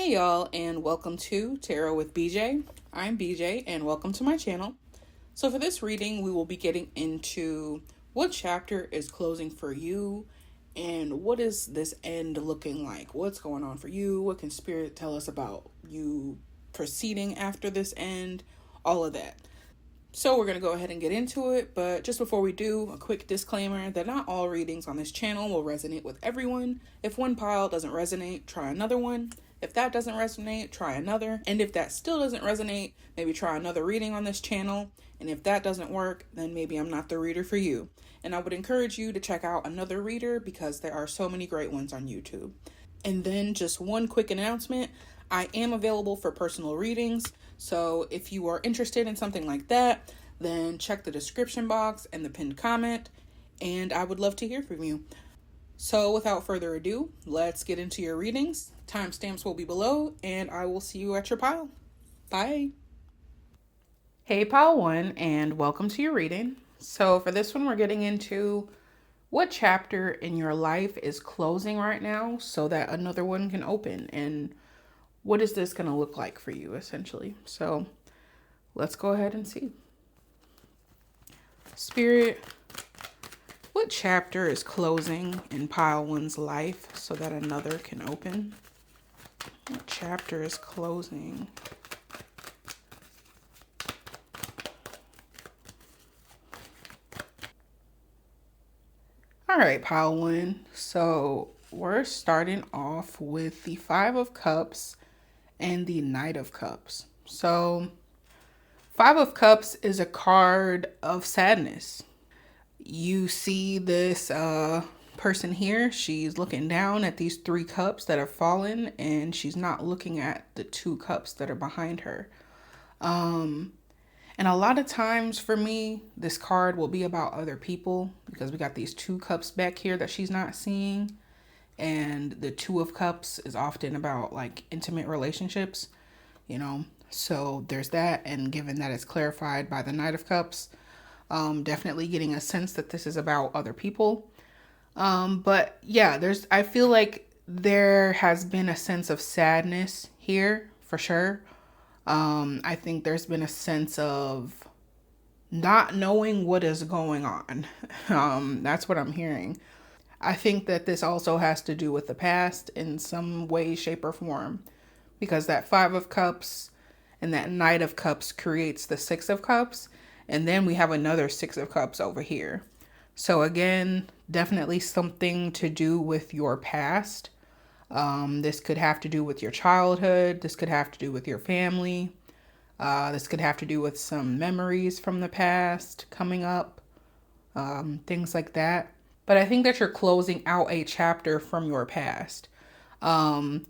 Hey y'all, and welcome to Tarot with BJ. I'm BJ, and welcome to my channel. So for this reading, we will be getting into what chapter is closing for you, and what is this end looking like? What's going on for you? What can Spirit tell us about you proceeding after this end? All of that. So we're going to go ahead and get into it, but just before we do, a quick disclaimer that not all readings on this channel will resonate with everyone. If one pile doesn't resonate, try another one. If that doesn't resonate, try another. And if that still doesn't resonate, maybe try another reading on this channel. And if that doesn't work, then maybe I'm not the reader for you. And I would encourage you to check out another reader because there are so many great ones on YouTube. And then just one quick announcement. I am available for personal readings. So if you are interested in something like that, then check the description box and the pinned comment. And I would love to hear from you. So without further ado, let's get into your readings. Timestamps will be below, and I will see you at your pile. Bye. Hey, pile one, and welcome to your reading. So for this one, we're getting into what chapter in your life is closing right now so that another one can open, and what is this going to look like for you, essentially. So let's go ahead and see. Spirit, what chapter is closing in pile one's life so that another can open? What chapter is closing? All right, pile one. So we're starting off with the Five of Cups and the Knight of Cups. So Five of Cups is a card of sadness. You see this person here. She's looking down at these three cups that have fallen, and she's not looking at the two cups that are behind her. And a lot of times for me, this card will be about other people because we got these two cups back here that she's not seeing. And the Two of Cups is often about like intimate relationships, you know. So there's that. And given that it's clarified by the Knight of Cups, definitely getting a sense that this is about other people. But yeah, I feel like there has been a sense of sadness here for sure. I think there's been a sense of not knowing what is going on. That's what I'm hearing. I think that this also has to do with the past in some way, shape, or form, because that Five of Cups and that Knight of Cups creates the Six of Cups, and then we have another Six of Cups over here. So again, definitely something to do with your past. This could have to do with your childhood. This could have to do with your family. This could have to do with some memories from the past coming up, things like that. But I think that you're closing out a chapter from your past.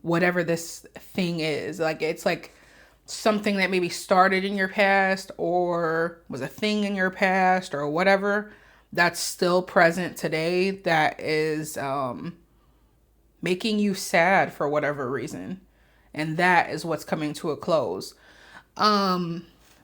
Whatever this thing is, like it's like something that maybe started in your past or was a thing in your past or whatever that's still present today that is making you sad for whatever reason. And that is what's coming to a close.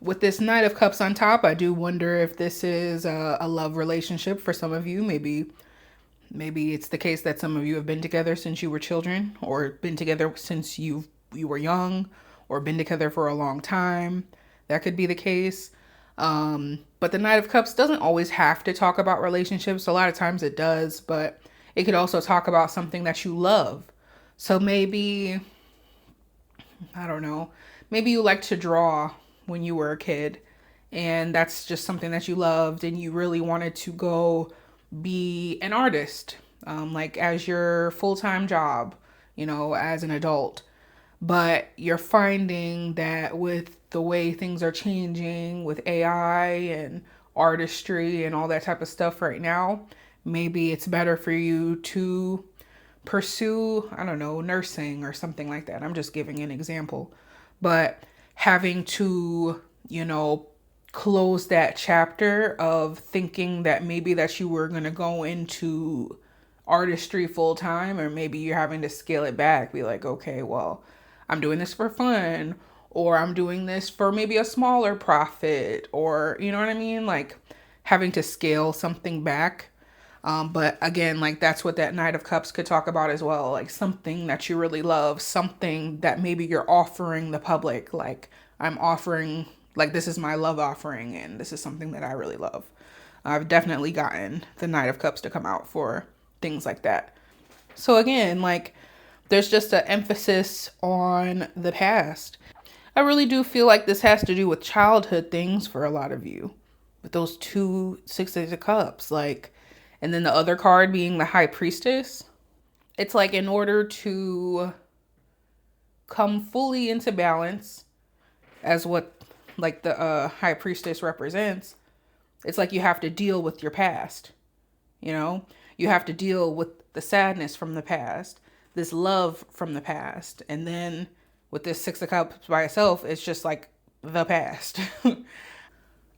With this Knight of Cups on top, I do wonder if this is a love relationship for some of you. Maybe it's the case that some of you have been together since you were children, or been together since you were young, or been together for a long time. That could be the case. But the Knight of Cups doesn't always have to talk about relationships. A lot of times it does, but it could also talk about something that you love. So maybe, I don't know, maybe you like to draw when you were a kid, and that's just something that you loved, and you really wanted to go be an artist, like as your full-time job, you know, as an adult. But you're finding that with the way things are changing with AI and artistry and all that type of stuff right now, maybe it's better for you to pursue, I don't know, nursing or something like that. I'm just giving an example. But having to, you know, close that chapter of thinking that maybe that you were going to go into artistry full time, or maybe you're having to scale it back, be like, okay, well, I'm doing this for fun, or I'm doing this for maybe a smaller profit, or you know what I mean? Like having to scale something back. But again, like that's what that Knight of Cups could talk about as well. Like something that you really love, something that maybe you're offering the public. Like I'm offering, like this is my love offering and this is something that I really love. I've definitely gotten the Knight of Cups to come out for things like that. So again, like there's just an emphasis on the past. I really do feel like this has to do with childhood things for a lot of you. With those two Sixes of Cups, like, and then the other card being the High Priestess. It's like in order to come fully into balance as what like the High Priestess represents, it's like you have to deal with your past. You know, you have to deal with the sadness from the past, this love from the past. And then with this Six of Cups by itself, it's just like the past.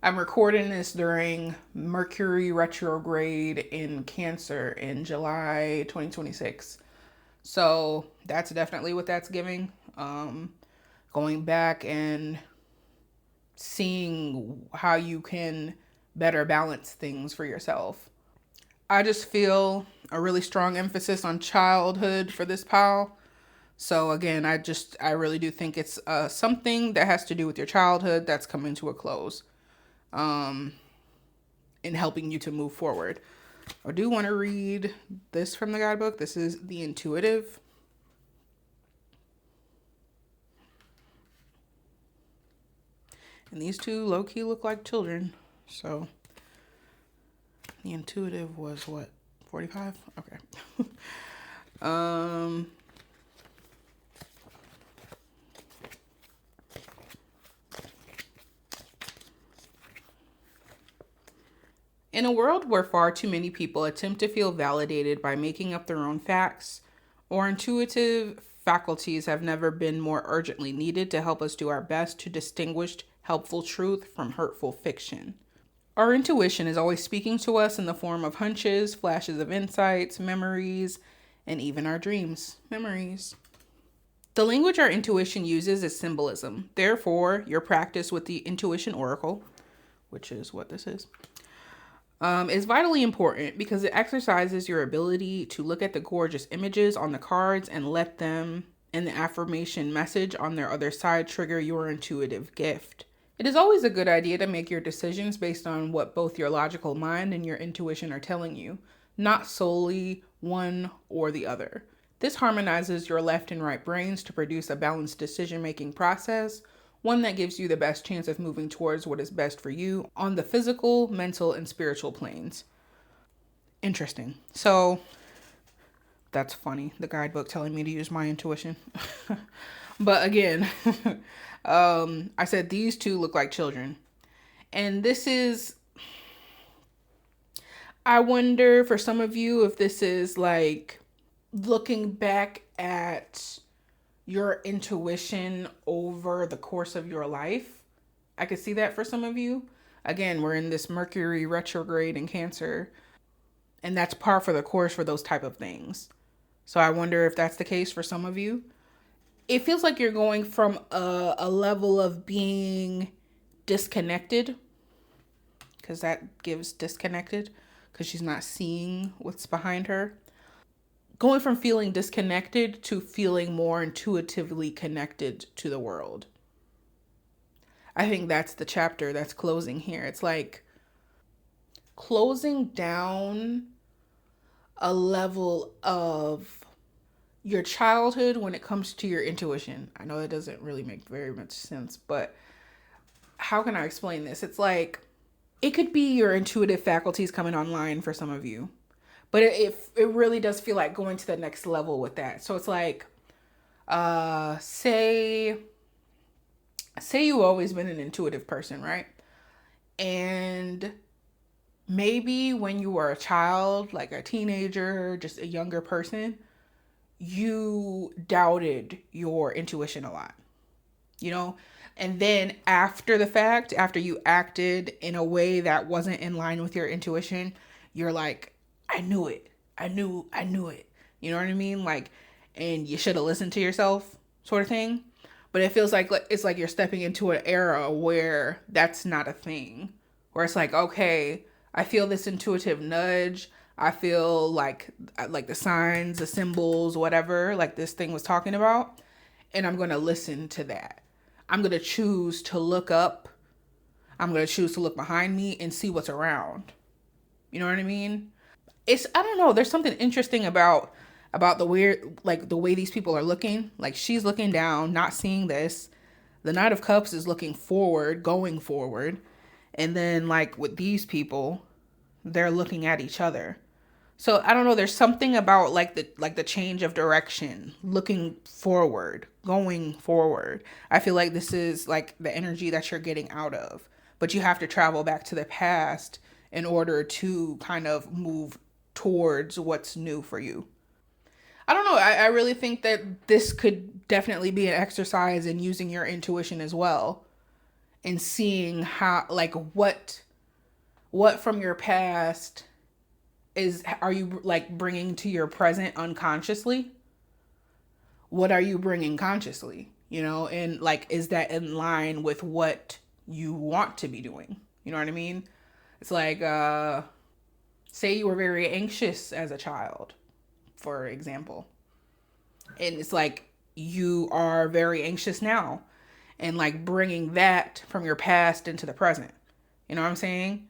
I'm recording this during Mercury retrograde in Cancer in July 2026. So that's definitely what that's giving. Going back and seeing how you can better balance things for yourself. I just feel a really strong emphasis on childhood for this pile. So again, I really do think it's something that has to do with your childhood that's coming to a close. In helping you to move forward. I do want to read this from the guidebook. This is the Intuitive. And these two low-key look like children. So the Intuitive was what? 45? Okay. In a world where far too many people attempt to feel validated by making up their own facts, our intuitive faculties have never been more urgently needed to help us do our best to distinguish helpful truth from hurtful fiction. Our intuition is always speaking to us in the form of hunches, flashes of insights, memories, and even our dreams. Memories. The language our intuition uses is symbolism. Therefore, your practice with the Intuition Oracle, which is what this is vitally important because it exercises your ability to look at the gorgeous images on the cards and let them and the affirmation message on their other side trigger your intuitive gift. It is always a good idea to make your decisions based on what both your logical mind and your intuition are telling you, not solely one or the other. This harmonizes your left and right brains to produce a balanced decision-making process, one that gives you the best chance of moving towards what is best for you on the physical, mental, and spiritual planes. Interesting. So that's funny. The guidebook telling me to use my intuition. But again, I said these two look like children. And this is, I wonder for some of you if this is like looking back at your intuition over the course of your life. I could see that for some of you. Again, we're in this Mercury retrograde in Cancer, and that's par for the course for those type of things. So I wonder if that's the case for some of you. It feels like you're going from a level of being disconnected, because that gives disconnected, because she's not seeing what's behind her. Going from feeling disconnected to feeling more intuitively connected to the world. I think that's the chapter that's closing here. It's like closing down a level of your childhood when it comes to your intuition. I know that doesn't really make very much sense, but how can I explain this? It's like, it could be your intuitive faculties coming online for some of you. But it really does feel like going to the next level with that. So it's like, say you've always been an intuitive person, right? And maybe when you were a child, like a teenager, just a younger person, you doubted your intuition a lot, you know? And then after the fact, after you acted in a way that wasn't in line with your intuition, you're like, I knew it. I knew it. You know what I mean? Like, and you should have listened to yourself, sort of thing. But it feels like it's like you're stepping into an era where that's not a thing. Where it's like, okay, I feel this intuitive nudge. I feel like the signs, the symbols, whatever, like this thing was talking about, and I'm going to listen to that. I'm going to choose to look up. I'm going to choose to look behind me and see what's around. You know what I mean? I don't know, there's something interesting about the weird, like the way these people are looking. Like she's looking down, not seeing this. The Knight of Cups is looking forward, going forward. And then like with these people, they're looking at each other. So I don't know, there's something about like the change of direction, looking forward, going forward. I feel like this is like the energy that you're getting out of. But you have to travel back to the past in order to kind of move towards what's new for you. I don't know. I really think that this could definitely be an exercise in using your intuition as well, and seeing how, like, what from your past are you like bringing to your present unconsciously? What are you bringing consciously? You know, and like, is that in line with what you want to be doing? You know what I mean? It's like, say you were very anxious as a child, for example. And it's like you are very anxious now, and like bringing that from your past into the present. You know what I'm saying?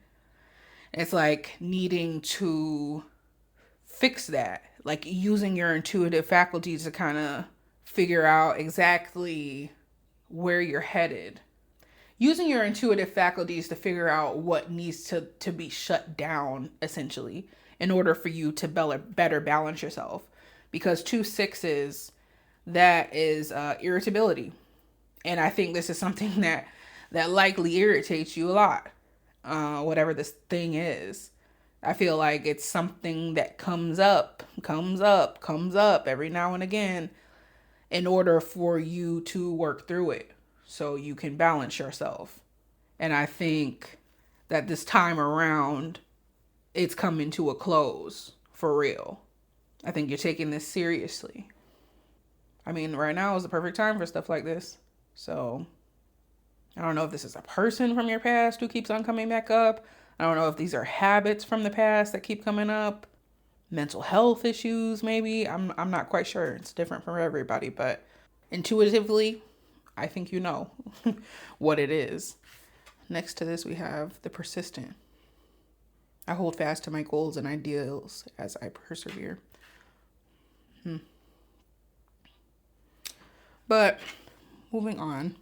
It's like needing to fix that, like using your intuitive faculties to kind of figure out exactly where you're headed. Using your intuitive faculties to figure out what needs to be shut down, essentially, in order for you to better balance yourself. Because 2 6s, that is irritability. And I think this is something that likely irritates you a lot, whatever this thing is. I feel like it's something that comes up every now and again in order for you to work through it so you can balance yourself. And I think that this time around, it's coming to a close for real. I think you're taking this seriously. I mean, right now is the perfect time for stuff like this. So I don't know if this is a person from your past who keeps on coming back up. I don't know if these are habits from the past that keep coming up. Mental health issues, maybe. I'm not quite sure. It's different for everybody, but intuitively, I think you know what it is. Next to this, we have the persistent. I hold fast to my goals and ideals as I persevere. But moving on.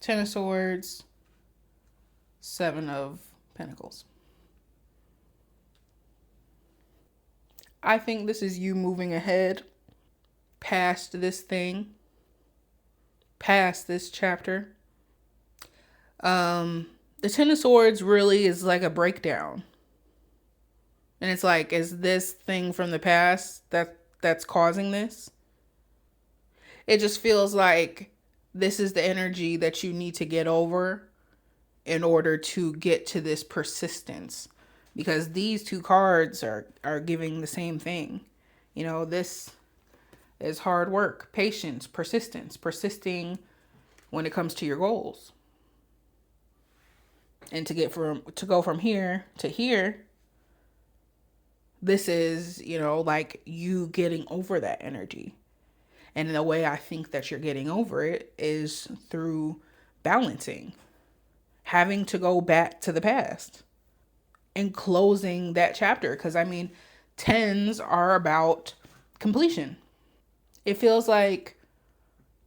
Ten of Swords, Seven of Pentacles. I think this is you moving ahead past this thing, past this chapter. The Ten of Swords really is like a breakdown. And it's like, is this thing from the past that's causing this? It just feels like this is the energy that you need to get over in order to get to this persistence. Because these two cards are giving the same thing. You know, this is hard work, patience, persistence, persisting when it comes to your goals. And to go from here to here, this is, you know, like you getting over that energy. And the way I think that you're getting over it is through balancing, having to go back to the past and closing that chapter. Because I mean, tens are about completion. It feels like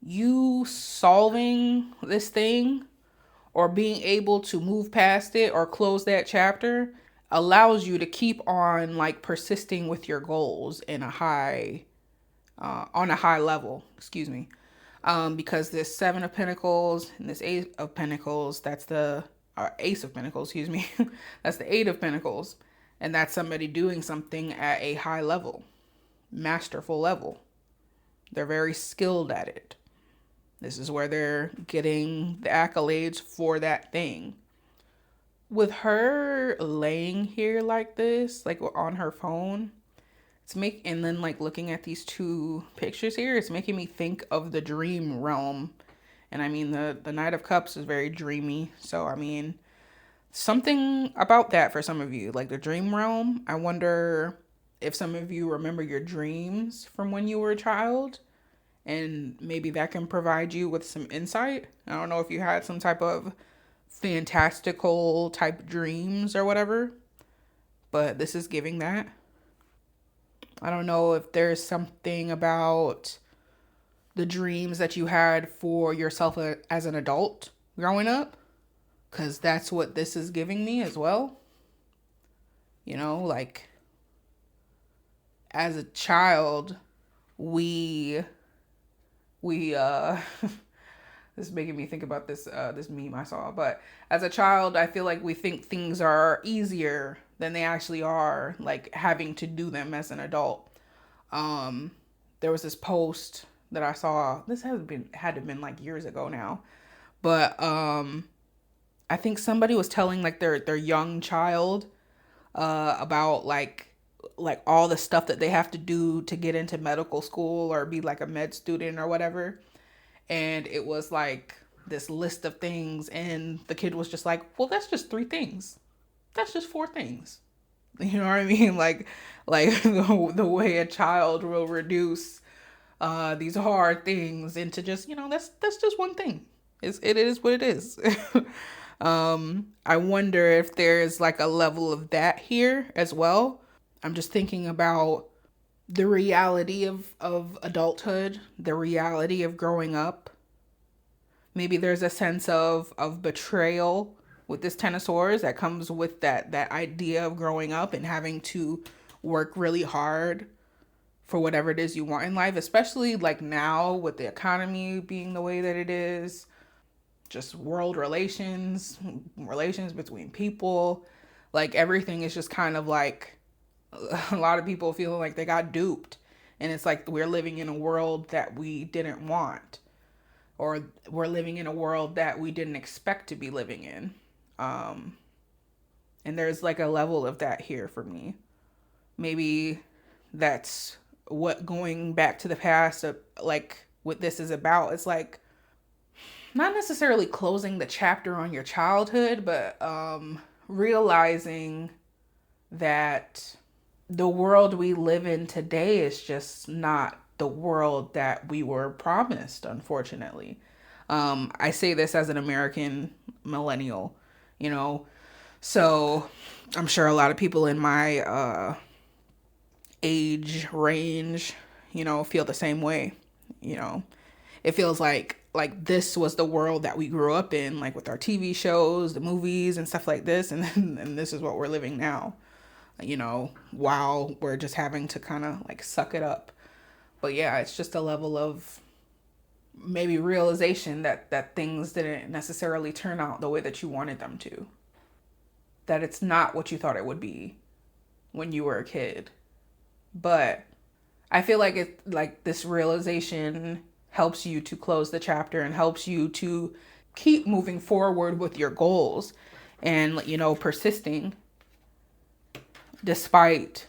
you solving this thing or being able to move past it or close that chapter allows you to keep on like persisting with your goals in a high on a high level, because this Seven of Pentacles and this Eight of Pentacles, that's the Ace of Pentacles, that's the Eight of Pentacles, and that's somebody doing something at a high level, masterful level. They're very skilled at it. This is where they're getting the accolades for that thing. With her laying here like this, like on her phone, and then like looking at these two pictures here, it's making me think of the dream realm. And I mean, the Knight of Cups is very dreamy. So I mean, something about that for some of you, like the dream realm. I wonder if some of you remember your dreams from when you were a child, and maybe that can provide you with some insight. I don't know if you had some type of fantastical type dreams or whatever, but this is giving that. I don't know if there's something about the dreams that you had for yourself as an adult growing up, because that's what this is giving me as well. You know, like as a child, we this is making me think about this meme I saw. But as a child, I feel like we think things are easier than they actually are, like having to do them as an adult. There was this post that I saw. This had to have been like years ago now, but I think somebody was telling like their young child about like all the stuff that they have to do to get into medical school or be like a med student or whatever. And it was like this list of things, and the kid was just like, well, that's just 3 things. That's just 4 things. You know what I mean? Like the way a child will reduce these hard things into just, that's just one thing. It is what it is. I wonder if there's like a level of that here as well. I'm just thinking about the reality of adulthood, the reality of growing up. Maybe there's a sense of betrayal with this Ten of Swords that comes with that idea of growing up and having to work really hard for whatever it is you want in life, especially like now with the economy being the way that it is, just world relations between people, like everything is just kind of like a lot of people feeling like they got duped. And it's like we're living in a world that we didn't want, or we're living in a world that we didn't expect to be living in. And there's like a level of that here for me. Maybe that's what going back to the past, like what this is about. It's like not necessarily closing the chapter on your childhood, but realizing that the world we live in today is just not the world that we were promised, unfortunately. I say this as an American millennial, you know, so I'm sure a lot of people in my age range, feel the same way. It feels like this was the world that we grew up in, like with our TV shows, the movies and stuff like this, and this is what we're living now, while we're just having to kind of like suck it up. But yeah, it's just a level of maybe realization that things didn't necessarily turn out the way that you wanted them to. That it's not what you thought it would be when you were a kid. But I feel like this realization helps you to close the chapter and helps you to keep moving forward with your goals and, persisting despite,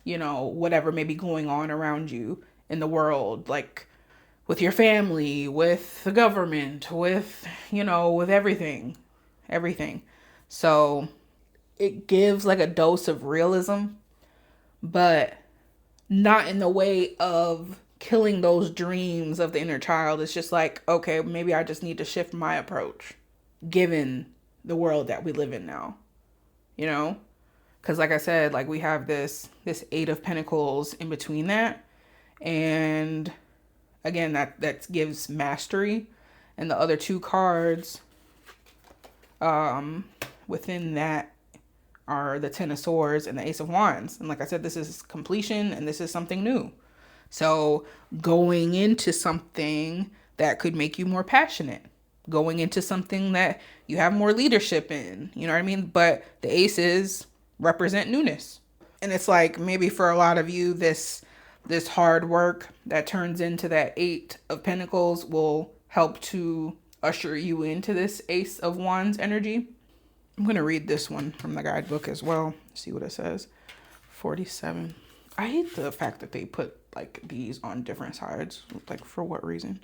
whatever may be going on around you in the world, like with your family, with the government, with, with everything. So it gives like a dose of realism, but not in the way of killing those dreams of the inner child. It's just like, okay, maybe I just need to shift my approach given the world that we live in now, because like I said, like we have this 8 of Pentacles in between that, and again, that gives mastery, and the other 2 cards within that are the Ten of Swords and the Ace of Wands. And like I said, this is completion and this is something new. So going into something that could make you more passionate, going into something that you have more leadership in, you know what I mean? But the aces represent newness. And it's like maybe for a lot of you, this hard work that turns into that 8 of Pentacles will help to usher you into this Ace of Wands energy. I'm going to read this one from the guidebook as well. See what it says. 47. I hate the fact that they put like these on different sides. Like for what reason?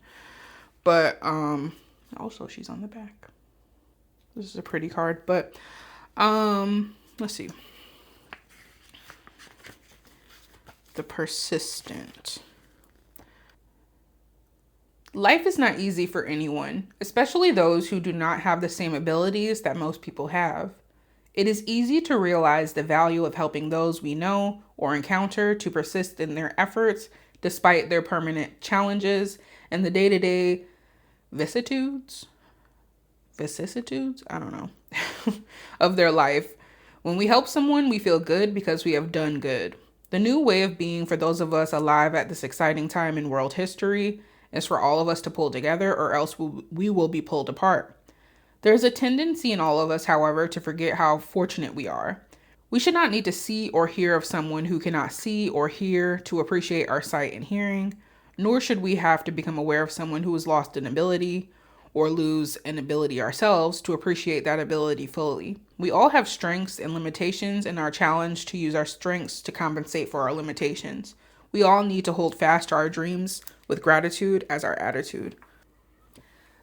But also she's on the back. This is a pretty card. But Let's see. The persistent. Life is not easy for anyone, especially those who do not have the same abilities that most people have. It is easy to realize the value of helping those we know or encounter to persist in their efforts despite their permanent challenges and the day-to-day vicissitudes, I don't know, of their life. When we help someone, we feel good because we have done good. The new way of being for those of us alive at this exciting time in world history is for all of us to pull together, or else we will be pulled apart. There's a tendency in all of us, however, to forget how fortunate we are. We should not need to see or hear of someone who cannot see or hear to appreciate our sight and hearing, nor should we have to become aware of someone who has lost an ability or lose an ability ourselves to appreciate that ability fully. We all have strengths and limitations, and are challenged to use our strengths to compensate for our limitations. We all need to hold fast to our dreams with gratitude as our attitude.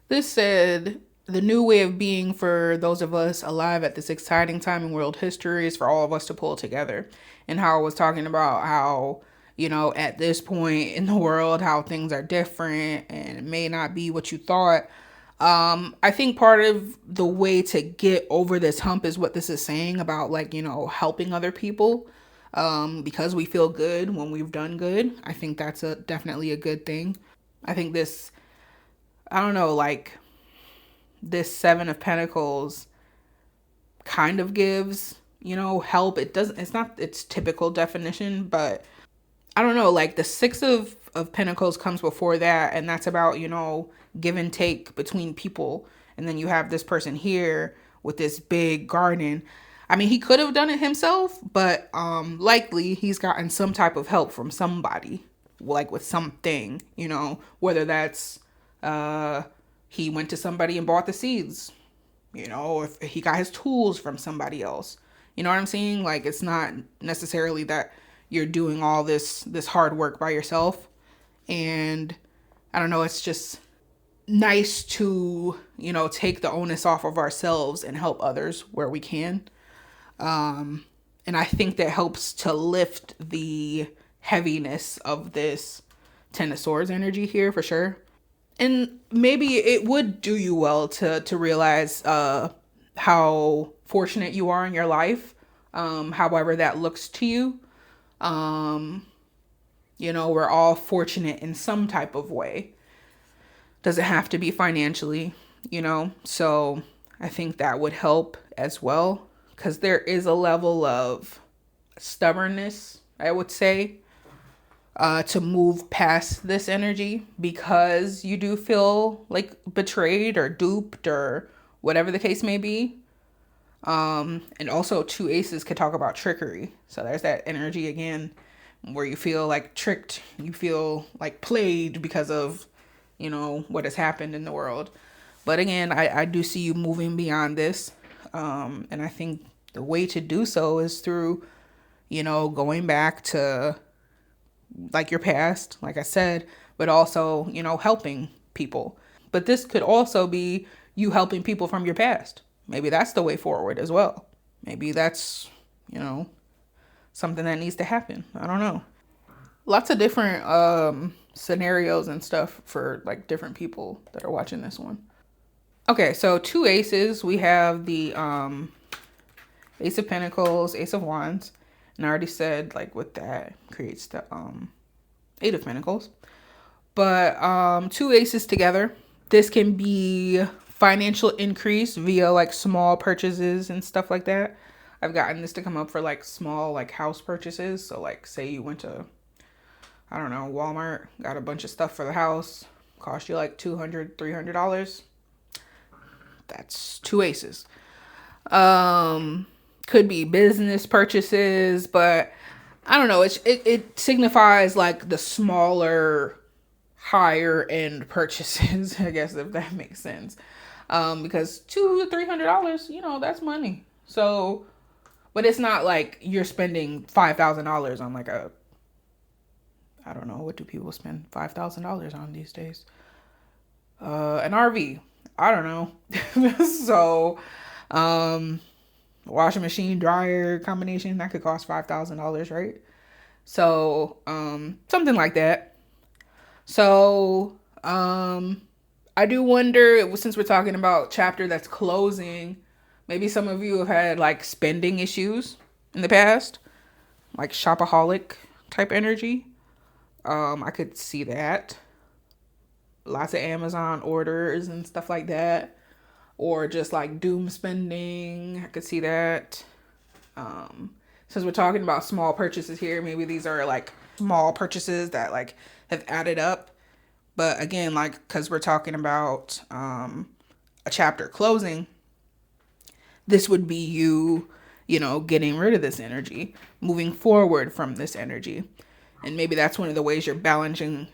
This said, the new way of being for those of us alive at this exciting time in world history is for all of us to pull together. And how I was talking about how, at this point in the world, how things are different and it may not be what you thought. I think part of the way to get over this hump is what this is saying about, like, helping other people. Because we feel good when we've done good. I think that's definitely a good thing. I think I don't know, like, this Seven of Pentacles kind of gives, help. It's not its typical definition, but I don't know, like the Six of Pentacles comes before that, and that's about, give and take between people. And then you have this person here with this big garden. I mean, he could have done it himself, but likely he's gotten some type of help from somebody, like with something, whether that's he went to somebody and bought the seeds, if he got his tools from somebody else. You know what I'm saying? Like, it's not necessarily that you're doing all this hard work by yourself. And I don't know, it's just nice to, take the onus off of ourselves and help others where we can. And I think that helps to lift the heaviness of this Ten of Swords energy here for sure. And maybe it would do you well to realize how fortunate you are in your life, however that looks to you. We're all fortunate in some type of way. Doesn't have to be financially, so I think that would help as well, because there is a level of stubbornness, I would say, to move past this energy, because you do feel like betrayed or duped or whatever the case may be. And also two aces could talk about trickery. So there's that energy again where you feel like tricked, you feel like played because of, what has happened in the world. But again, I do see you moving beyond this. And I think the way to do so is through, going back to like your past, like I said, but also, helping people. But this could also be you helping people from your past. Maybe that's the way forward as well. Maybe that's, something that needs to happen. I don't know. Lots of different scenarios and stuff for like different people that are watching this one. Okay, so two aces. We have the Ace of Pentacles, Ace of Wands. And I already said, like, with that creates the Eight of Pentacles. But two aces together. This can be financial increase via like small purchases and stuff like that. I've gotten this to come up for like small like house purchases. So like say you went to, I don't know, Walmart, got a bunch of stuff for the house, cost you like $200, $300. That's two aces. Could be business purchases, but I don't know. It signifies like the smaller, higher end purchases, I guess, if that makes sense. Because $200 to $300, that's money. So, but it's not like you're spending $5,000 on like I don't know, what do people spend $5,000 on these days? An RV. I don't know. So, washing machine, dryer combination, that could cost $5,000, right? So, something like that. So, I do wonder, since we're talking about chapter that's closing, maybe some of you have had like spending issues in the past, like shopaholic type energy. I could see that. Lots of Amazon orders and stuff like that. Or just like doom spending. I could see that. Since we're talking about small purchases here, maybe these are like small purchases that like have added up. But again, like, because we're talking about a chapter closing, this would be you, getting rid of this energy, moving forward from this energy. And maybe that's one of the ways you're balancing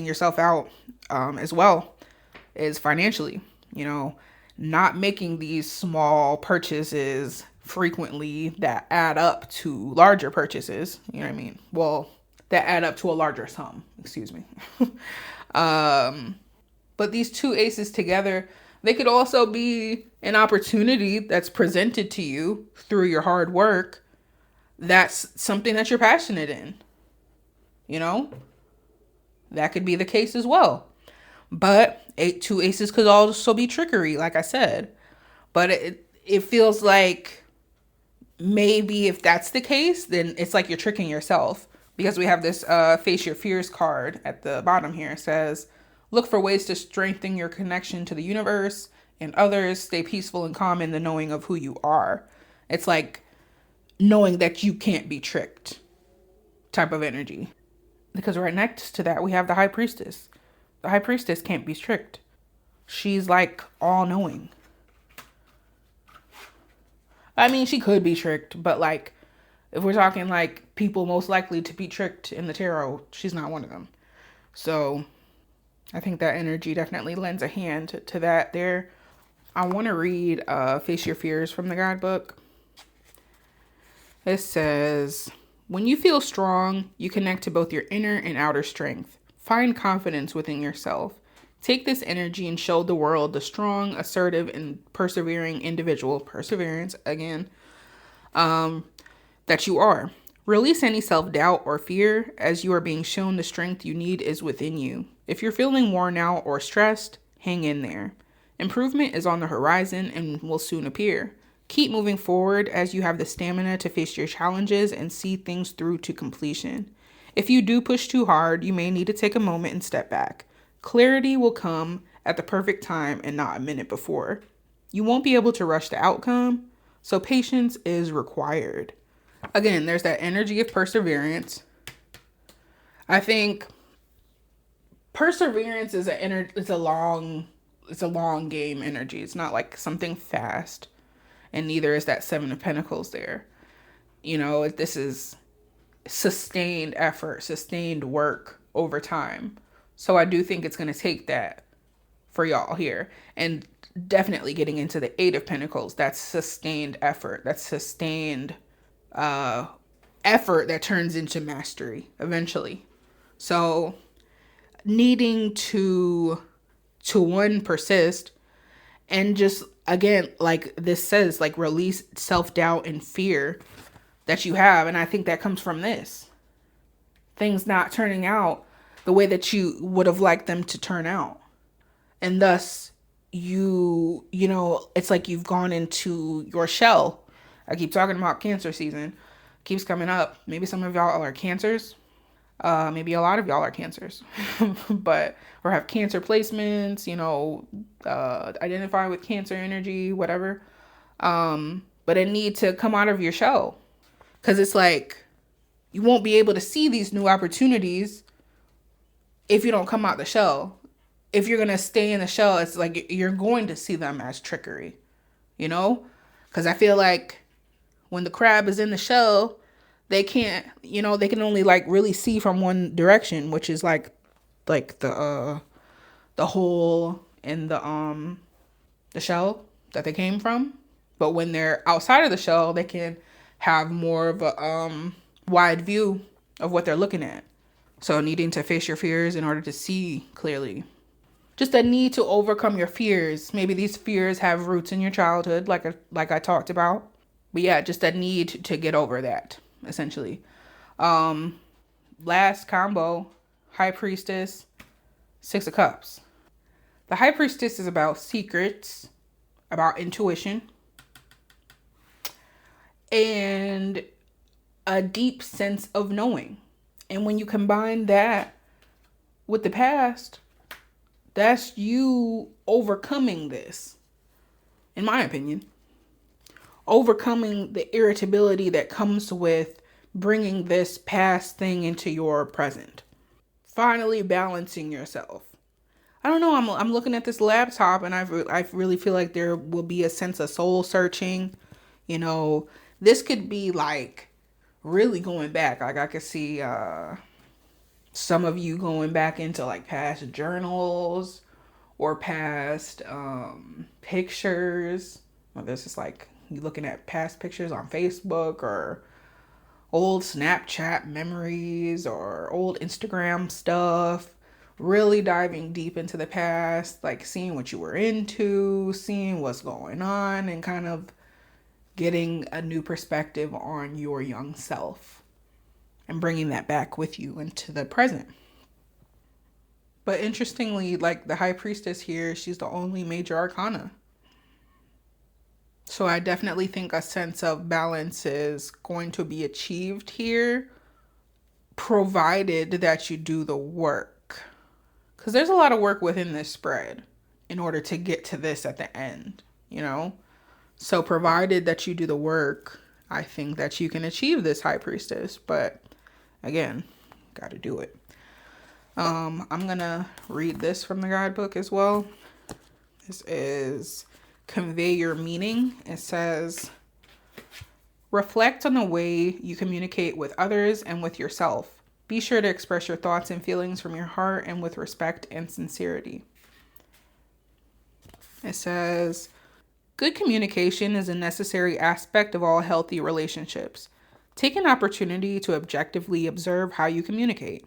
yourself out as well, is financially, not making these small purchases frequently that add up to larger purchases. You know what I mean? Well, that add up to a larger sum, excuse me. But these two aces together, they could also be an opportunity that's presented to you through your hard work. That's something that you're passionate in. That could be the case as well. But two aces could also be trickery, like I said. But it feels like maybe if that's the case, then it's like you're tricking yourself. Because we have this Face Your Fears card at the bottom here. It says, look for ways to strengthen your connection to the universe and others. Stay peaceful and calm in the knowing of who you are. It's like knowing that you can't be tricked type of energy. Because right next to that, we have the High Priestess. The High Priestess can't be tricked. She's like all-knowing. I mean, she could be tricked, but like, if we're talking like people most likely to be tricked in the tarot, she's not one of them. So I think that energy definitely lends a hand to that there. I want to read Face Your Fears from the guidebook. It says, when you feel strong, you connect to both your inner and outer strength. Find confidence within yourself. Take this energy and show the world the strong, assertive, and persevering individual, perseverance again, that you are. Release any self-doubt or fear, as you are being shown the strength you need is within you. If you're feeling worn out or stressed, hang in there. Improvement is on the horizon and will soon appear. Keep moving forward as you have the stamina to face your challenges and see things through to completion. If you do push too hard, you may need to take a moment and step back. Clarity will come at the perfect time and not a minute before. You won't be able to rush the outcome, so patience is required. Again, there's that energy of perseverance. I think perseverance is it's a long game energy. It's not like something fast, and neither is that Seven of Pentacles there. This is sustained effort, sustained work over time. So I do think it's going to take that for y'all here. And definitely getting into the Eight of Pentacles, that's sustained effort. That's sustained effort that turns into mastery eventually. So needing to one, persist, and just, again, like this says, like release self-doubt and fear that you have. And I think that comes from this. Things not turning out the way that you would have liked them to turn out. And thus, it's like you've gone into your shell. I keep talking about Cancer season. Keeps coming up. Maybe some of y'all are Cancers. Maybe a lot of y'all are Cancers. or have Cancer placements, identify with Cancer energy, whatever. But it need to come out of your shell. Because it's like, you won't be able to see these new opportunities if you don't come out the shell. If you're going to stay in the shell, it's like you're going to see them as trickery, Because I feel like when the crab is in the shell, they can't, they can only like really see from one direction, which is like the hole in the shell that they came from. But when they're outside of the shell, they can have more of a wide view of what they're looking at. So needing to face your fears in order to see clearly. Just a need to overcome your fears. Maybe these fears have roots in your childhood, like I talked about. But yeah, just a need to get over that, essentially. Last combo, High Priestess, Six of Cups. The High Priestess is about secrets, about intuition, and a deep sense of knowing. And when you combine that with the past, that's you overcoming this, in my opinion. Overcoming the irritability that comes with bringing this past thing into your present. Finally balancing yourself. I don't know, I'm looking at this laptop and I really feel like there will be a sense of soul searching. You know, this could be like really going back. Like I could see some of you going back into like past journals or past pictures. Well, this is like you looking at past pictures on Facebook or old Snapchat memories or old Instagram stuff. Really diving deep into the past, like seeing what you were into, seeing what's going on, and kind of getting a new perspective on your young self and bringing that back with you into the present. But interestingly, like the High Priestess here, she's the only major arcana. So I definitely think a sense of balance is going to be achieved here, provided that you do the work. Because there's a lot of work within this spread in order to get to this at the end, you know? So provided that you do the work, I think that you can achieve this High Priestess. But again, got to do it. I'm going to read this from the guidebook as well. This is Convey Your Meaning. It says, reflect on the way you communicate with others and with yourself. Be sure to express your thoughts and feelings from your heart and with respect and sincerity. It says, good communication is a necessary aspect of all healthy relationships. Take an opportunity to objectively observe how you communicate.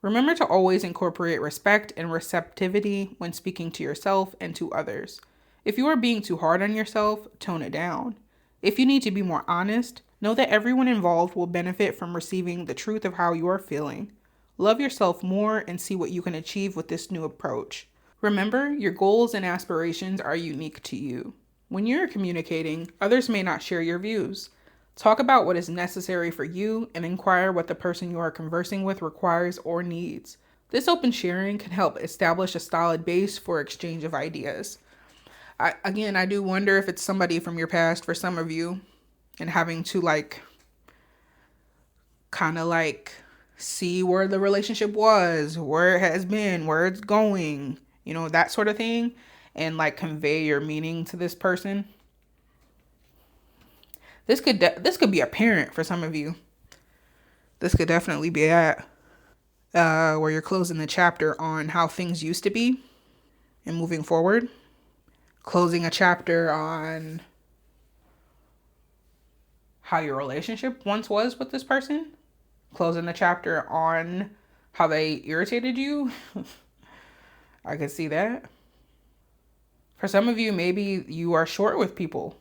Remember to always incorporate respect and receptivity when speaking to yourself and to others. If you are being too hard on yourself, tone it down. If you need to be more honest, know that everyone involved will benefit from receiving the truth of how you are feeling. Love yourself more and see what you can achieve with this new approach. Remember, your goals and aspirations are unique to you. When you're communicating, others may not share your views. Talk about what is necessary for you and inquire what the person you are conversing with requires or needs. This open sharing can help establish a solid base for exchange of ideas. I do wonder if it's somebody from your past for some of you, and having to like kind of like see where the relationship was, where it has been, where it's going, you know, that sort of thing, and like convey your meaning to this person. This could be a parent for some of you. This could definitely be that where you're closing the chapter on how things used to be and moving forward. Closing a chapter on how your relationship once was with this person. Closing the chapter on how they irritated you. I could see that. For some of you, maybe you are short with people.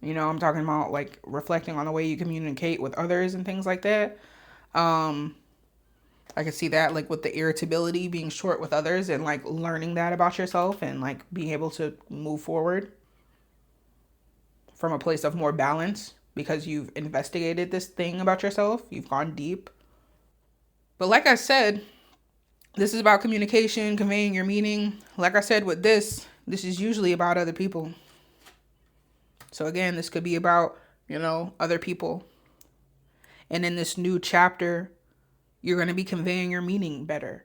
You know, I'm talking about like reflecting on the way you communicate with others and things like that. I could see that like with the irritability, being short with others and like learning that about yourself and like being able to move forward from a place of more balance because you've investigated this thing about yourself. You've gone deep. But like I said, this is about communication, conveying your meaning. Like I said with this is usually about other people. So again, this could be about, you know, other people. And in this new chapter, you're going to be conveying your meaning better.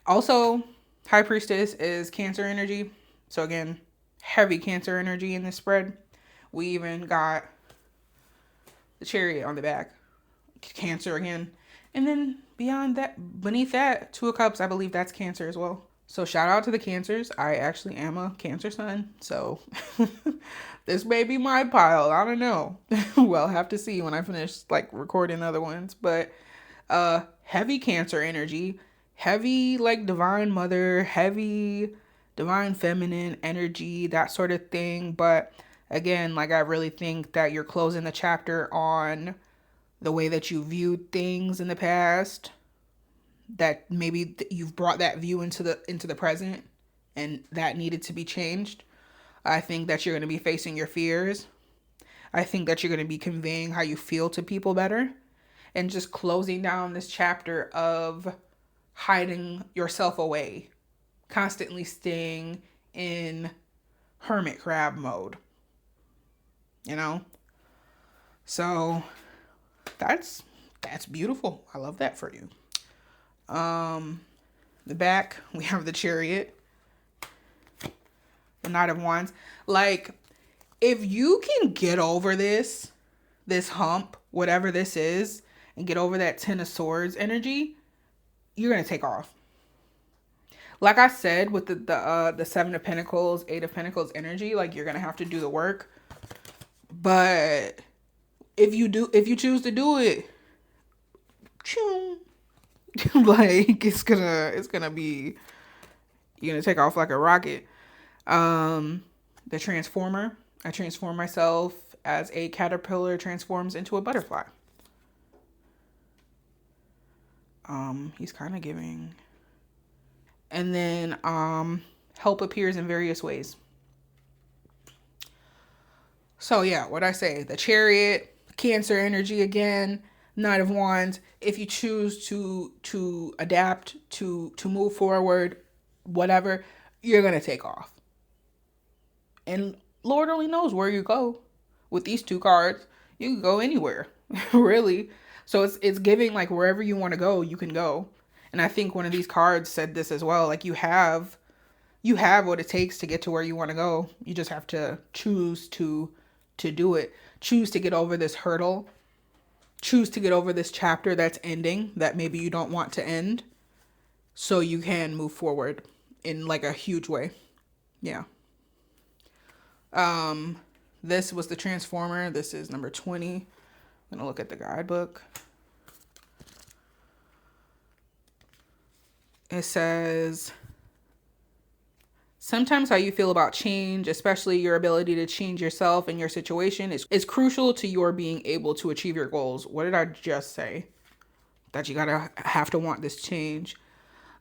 Also, High Priestess is Cancer energy. So again, heavy Cancer energy in this spread. We even got the Chariot on the back. Cancer again. And then beyond that, beneath that, Two of Cups, I believe that's Cancer as well. So shout out to the Cancers. I actually am a Cancer sun. So this may be my pile. I don't know. We'll have to see when I finish like recording other ones. But heavy Cancer energy. Heavy like Divine Mother. Heavy divine feminine energy, that sort of thing. But again, like I really think that you're closing the chapter on the way that you viewed things in the past, that maybe you've brought that view into the present and that needed to be changed. I think that you're going to be facing your fears. I think that you're going to be conveying how you feel to people better, and just closing down this chapter of hiding yourself away, constantly staying in hermit crab mode, you know? So that's beautiful. I love that for you. The back, we have the Chariot, the Knight of Wands. Like, if you can get over this hump, whatever this is, and get over that Ten of Swords energy, you're going to take off. Like I said, with the Seven of Pentacles, Eight of Pentacles energy, like, you're going to have to do the work. But if you choose to do it, like, it's gonna be, you're gonna take off like a rocket. The Transformer. I transform myself as a caterpillar transforms into a butterfly. He's kind of giving. And then help appears in various ways. So yeah, what I say, the Chariot, Cancer energy again, Knight of Wands. If you choose to adapt, to move forward, whatever, you're gonna take off. And Lord only knows where you go with these two cards. You can go anywhere, really. So it's giving, like, wherever you want to go, you can go. And I think one of these cards said this as well. Like, you have what it takes to get to where you want to go. You just have to choose to do it. Choose to get over this hurdle. Choose to get over this chapter that's ending, that maybe you don't want to end, so you can move forward in, like, a huge way. Yeah. This was the Transformer. This is number 20. I'm gonna look at the guidebook. It says, sometimes how you feel about change, especially your ability to change yourself and your situation, is crucial to your being able to achieve your goals. What did I just say? That you gotta have to want this change.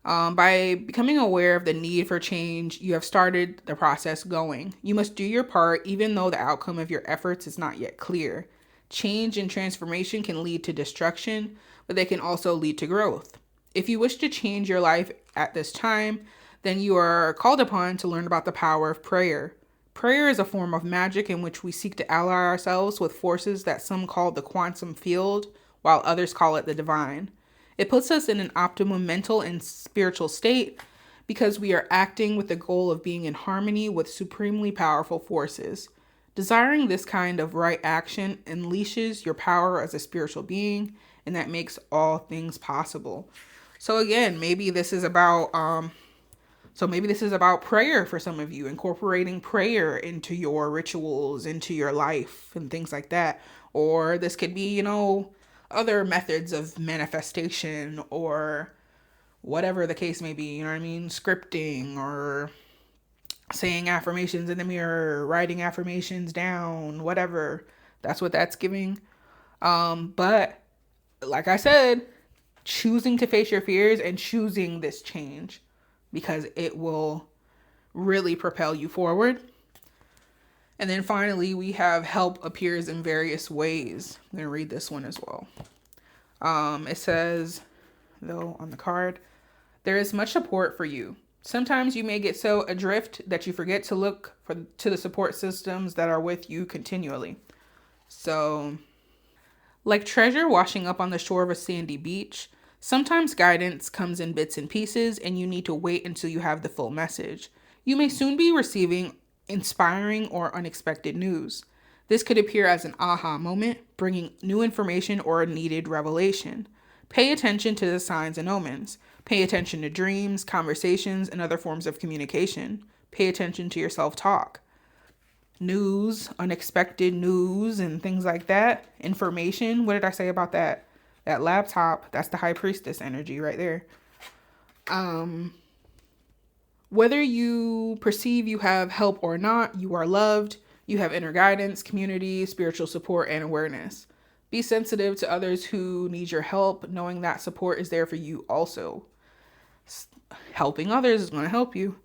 By becoming aware of the need for change, you have started the process going. You must do your part, even though the outcome of your efforts is not yet clear. Change and transformation can lead to destruction, but they can also lead to growth. If you wish to change your life at this time, then you are called upon to learn about the power of prayer. Prayer is a form of magic in which we seek to ally ourselves with forces that some call the quantum field, while others call it the divine. It puts us in an optimum mental and spiritual state because we are acting with the goal of being in harmony with supremely powerful forces. Desiring this kind of right action unleashes your power as a spiritual being, and that makes all things possible. So again, maybe this is about prayer for some of you, incorporating prayer into your rituals, into your life, and things like that. Or this could be, other methods of manifestation, or whatever the case may be, scripting, or saying affirmations in the mirror, writing affirmations down, whatever. That's what that's giving. But like I said, choosing to face your fears and choosing this change, because it will really propel you forward. And then finally, we have help appears in various ways. I'm going to read this one as well. It says, though, on the card, there is much support for you. Sometimes you may get so adrift that you forget to look to the support systems that are with you continually. So, like treasure washing up on the shore of a sandy beach, sometimes guidance comes in bits and pieces, and you need to wait until you have the full message. You may soon be receiving inspiring or unexpected news. This could appear as an aha moment, bringing new information or a needed revelation. Pay attention to the signs and omens. Pay attention to dreams, conversations, and other forms of communication. Pay attention to your self-talk. News, unexpected news, and things like that. Information. What did I say about that? That laptop, that's the High Priestess energy right there. Whether you perceive you have help or not, you are loved. You have inner guidance, community, spiritual support, and awareness. Be sensitive to others who need your help, knowing that support is there for you also. Helping others is going to help you.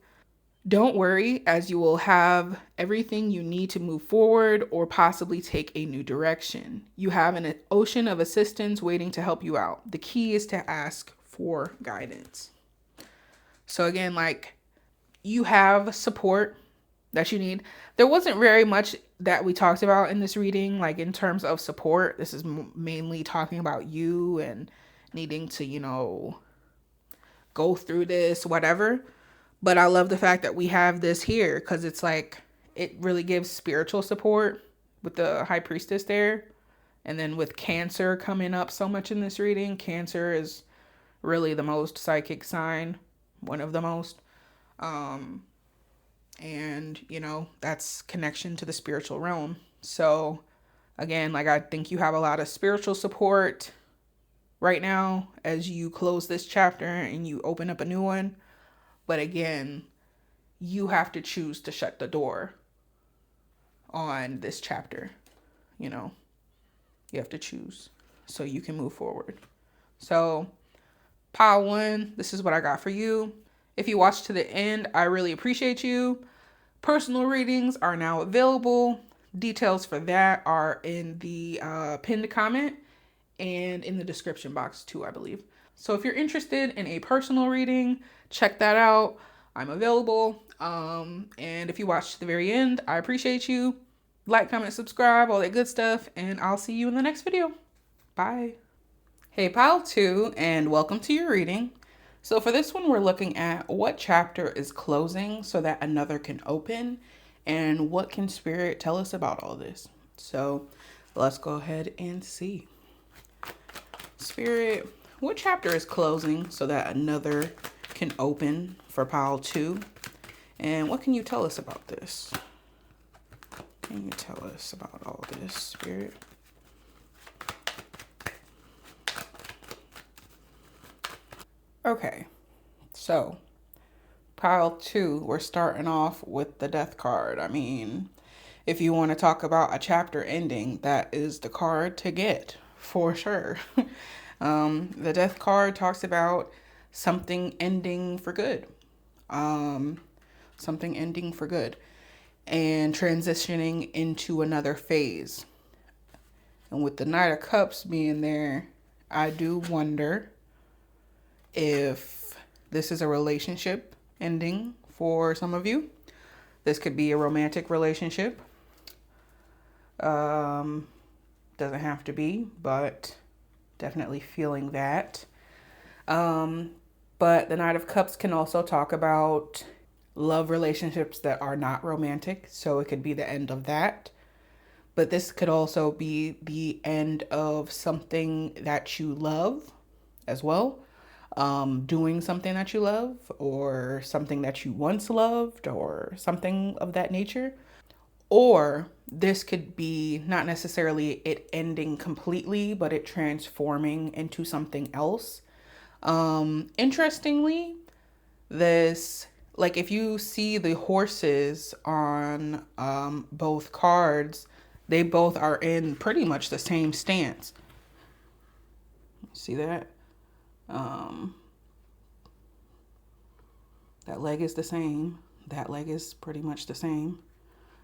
Don't worry, as you will have everything you need to move forward or possibly take a new direction. You have an ocean of assistance waiting to help you out. The key is to ask for guidance. So again, like, you have support that you need. There wasn't very much that we talked about in this reading, like in terms of support. This is mainly talking about you and needing to, you know, go through this, whatever. But I love the fact that we have this here because it's like, it really gives spiritual support with the High Priestess there. And then with Cancer coming up so much in this reading, Cancer is really the most psychic sign, one of the most. And, you know, that's connection to the spiritual realm. So, again, like, I think you have a lot of spiritual support right now as you close this chapter and you open up a new one. But again, you have to choose to shut the door on this chapter. You know, you have to choose so you can move forward. So, pile 1, this is what I got for you. If you watched to the end, I really appreciate you. Personal readings are now available. Details for that are in the pinned comment and in the description box too, I believe. So if you're interested in a personal reading, check that out. I'm available. And if you watched to the very end, I appreciate you. Like, comment, subscribe, all that good stuff. And I'll see you in the next video. Bye. Hey, pile 2, and welcome to your reading. So for this one, we're looking at what chapter is closing so that another can open, and what can Spirit tell us about all this. So let's go ahead and see. Spirit, what chapter is closing so that another can open for pile 2? And what can you tell us about this? Can you tell us about all this, Spirit? Okay, so pile 2, we're starting off with the Death card. I mean, if you want to talk about a chapter ending, that is the card to get for sure. The Death card talks about something ending for good. Something ending for good and transitioning into another phase. And with the Knight of Cups being there, I do wonder if this is a relationship ending for some of you. This could be a romantic relationship. Doesn't have to be, but definitely feeling that. But the Knight of Cups can also talk about love relationships that are not romantic. So it could be the end of that. But this could also be the end of something that you love as well. Doing something that you love, or something that you once loved, or something of that nature. Or this could be not necessarily it ending completely, but it transforming into something else. Interestingly, this, like, if you see the horses on both cards, they both are in pretty much the same stance. See that? That leg is the same. That leg is pretty much the same.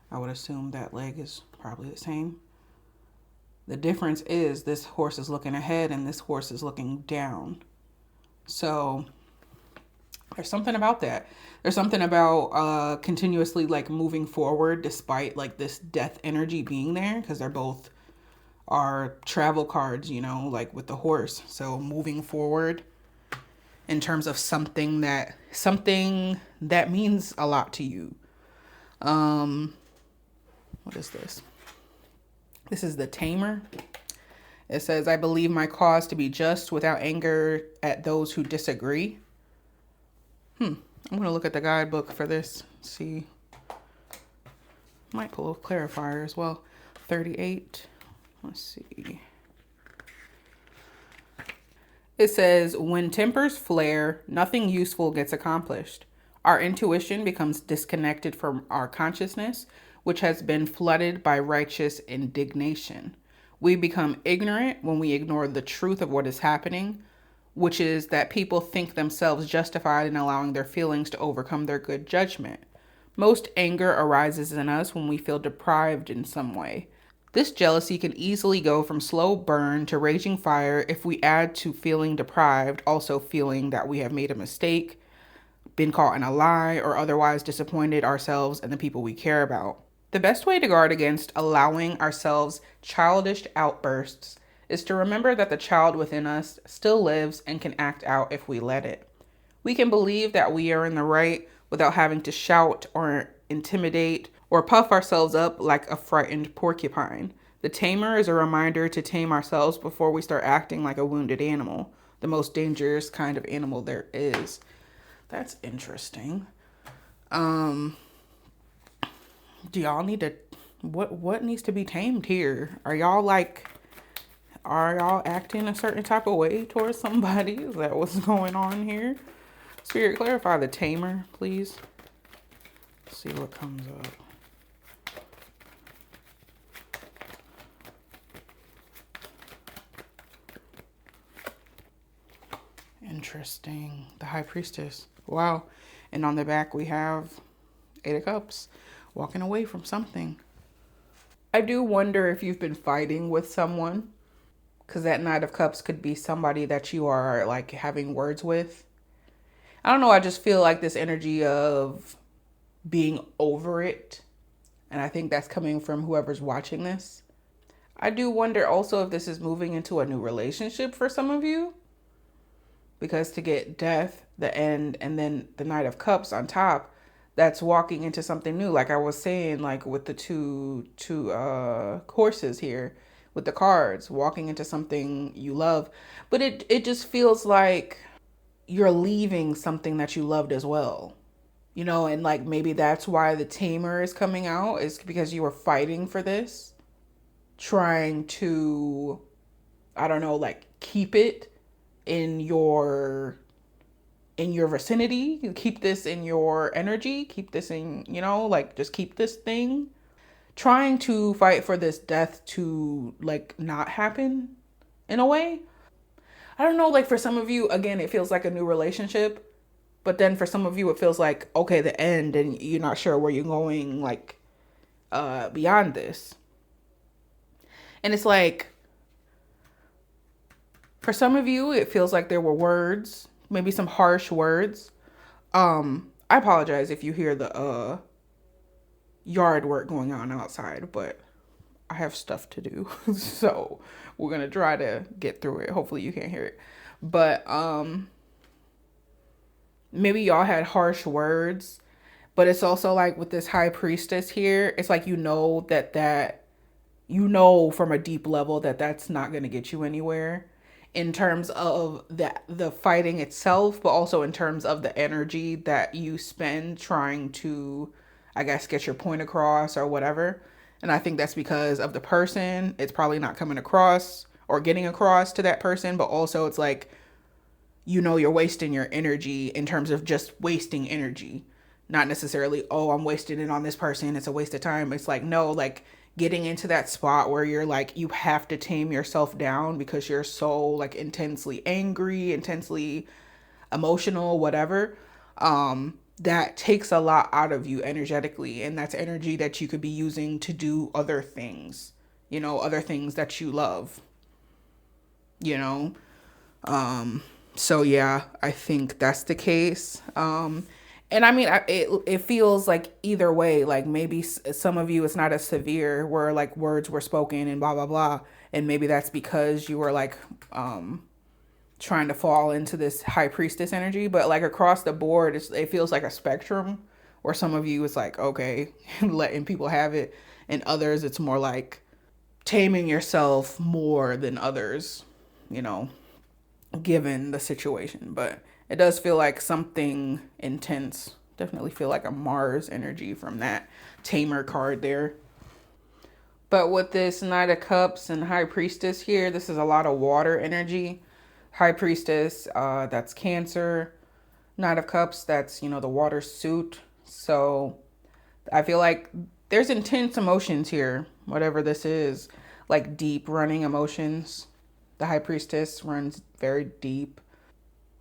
I would assume that leg is probably the same. The difference is this horse is looking ahead and this horse is looking down. So there's something about that. There's something about continuously like moving forward despite like this death energy being there, because they're both are travel cards, you know, like with the horse. So moving forward in terms of something that means a lot to you. What is this? This is the Tamer. It says, I believe my cause to be just without anger at those who disagree. I'm going to look at the guidebook for this. See. Might pull a clarifier as well. 38. Let's see. It says, when tempers flare, nothing useful gets accomplished. Our intuition becomes disconnected from our consciousness, which has been flooded by righteous indignation. We become ignorant when we ignore the truth of what is happening, which is that people think themselves justified in allowing their feelings to overcome their good judgment. Most anger arises in us when we feel deprived in some way. This jealousy can easily go from slow burn to raging fire if we add to feeling deprived also feeling that we have made a mistake, been caught in a lie, or otherwise disappointed ourselves and the people we care about. The best way to guard against allowing ourselves childish outbursts is to remember that the child within us still lives and can act out if we let it. We can believe that we are in the right without having to shout or intimidate or puff ourselves up like a frightened porcupine. The tamer is a reminder to tame ourselves before we start acting like a wounded animal, the most dangerous kind of animal there is. That's interesting. Do y'all need to what needs to be tamed here? Are y'all acting a certain type of way towards somebody? Is that what's going on here? Spirit, clarify the tamer, please. Let's see what comes up. Interesting. The High Priestess. Wow. And on the back we have Eight of Cups, walking away from something. I do wonder if you've been fighting with someone, because that Knight of Cups could be somebody that you are like having words with. I don't know. I just feel like this energy of being over it. And I think that's coming from whoever's watching this. I do wonder also if this is moving into a new relationship for some of you. Because to get death, the end, and then the Knight of Cups on top, that's walking into something new. Like I was saying, like with the two courses here, with the cards, walking into something you love. But it just feels like you're leaving something that you loved as well. You know, and like maybe that's why the tamer is coming out, is because you were fighting for this, trying to, I don't know, like keep it in your vicinity, keep this in your energy, keep this in, you know, like just keep this thing, trying to fight for this death to like not happen in a way. I don't know, like for some of you, again, it feels like a new relationship, but then for some of you it feels like, okay, the end, and you're not sure where you're going, like beyond this. And it's like, for some of you, it feels like there were words, maybe some harsh words. I apologize if you hear the yard work going on outside, but I have stuff to do. So we're going to try to get through it. Hopefully you can't hear it. But maybe y'all had harsh words, but it's also like with this High Priestess here, it's like you know that you know from a deep level that that's not going to get you anywhere in terms of the fighting itself, but also in terms of the energy that you spend trying to, I guess, get your point across or whatever. And I think that's because of the person. It's probably not coming across or getting across to that person, but also it's like, you know, you're wasting your energy in terms of just wasting energy. Not necessarily, oh, I'm wasting it on this person, it's a waste of time. It's like, no, like getting into that spot where you're like, you have to tame yourself down because you're so like intensely angry, intensely emotional, whatever. That takes a lot out of you energetically. And that's energy that you could be using to do other things, you know, other things that you love, you know? So yeah, I think that's the case. And I mean, it feels like either way, like maybe some of you, it's not as severe where like words were spoken and blah, blah, blah. And maybe that's because you were like, trying to fall into this High Priestess energy, but like across the board, it feels like a spectrum where some of you it's like, okay, letting people have it. And others, it's more like taming yourself more than others, you know, given the situation. But it does feel like something intense. Definitely feel like a Mars energy from that tamer card there. But with this Knight of Cups and High Priestess here, this is a lot of water energy. High Priestess, that's Cancer. Knight of Cups, that's, you know, the water suit. So I feel like there's intense emotions here, whatever this is, like deep running emotions. The High Priestess runs very deep.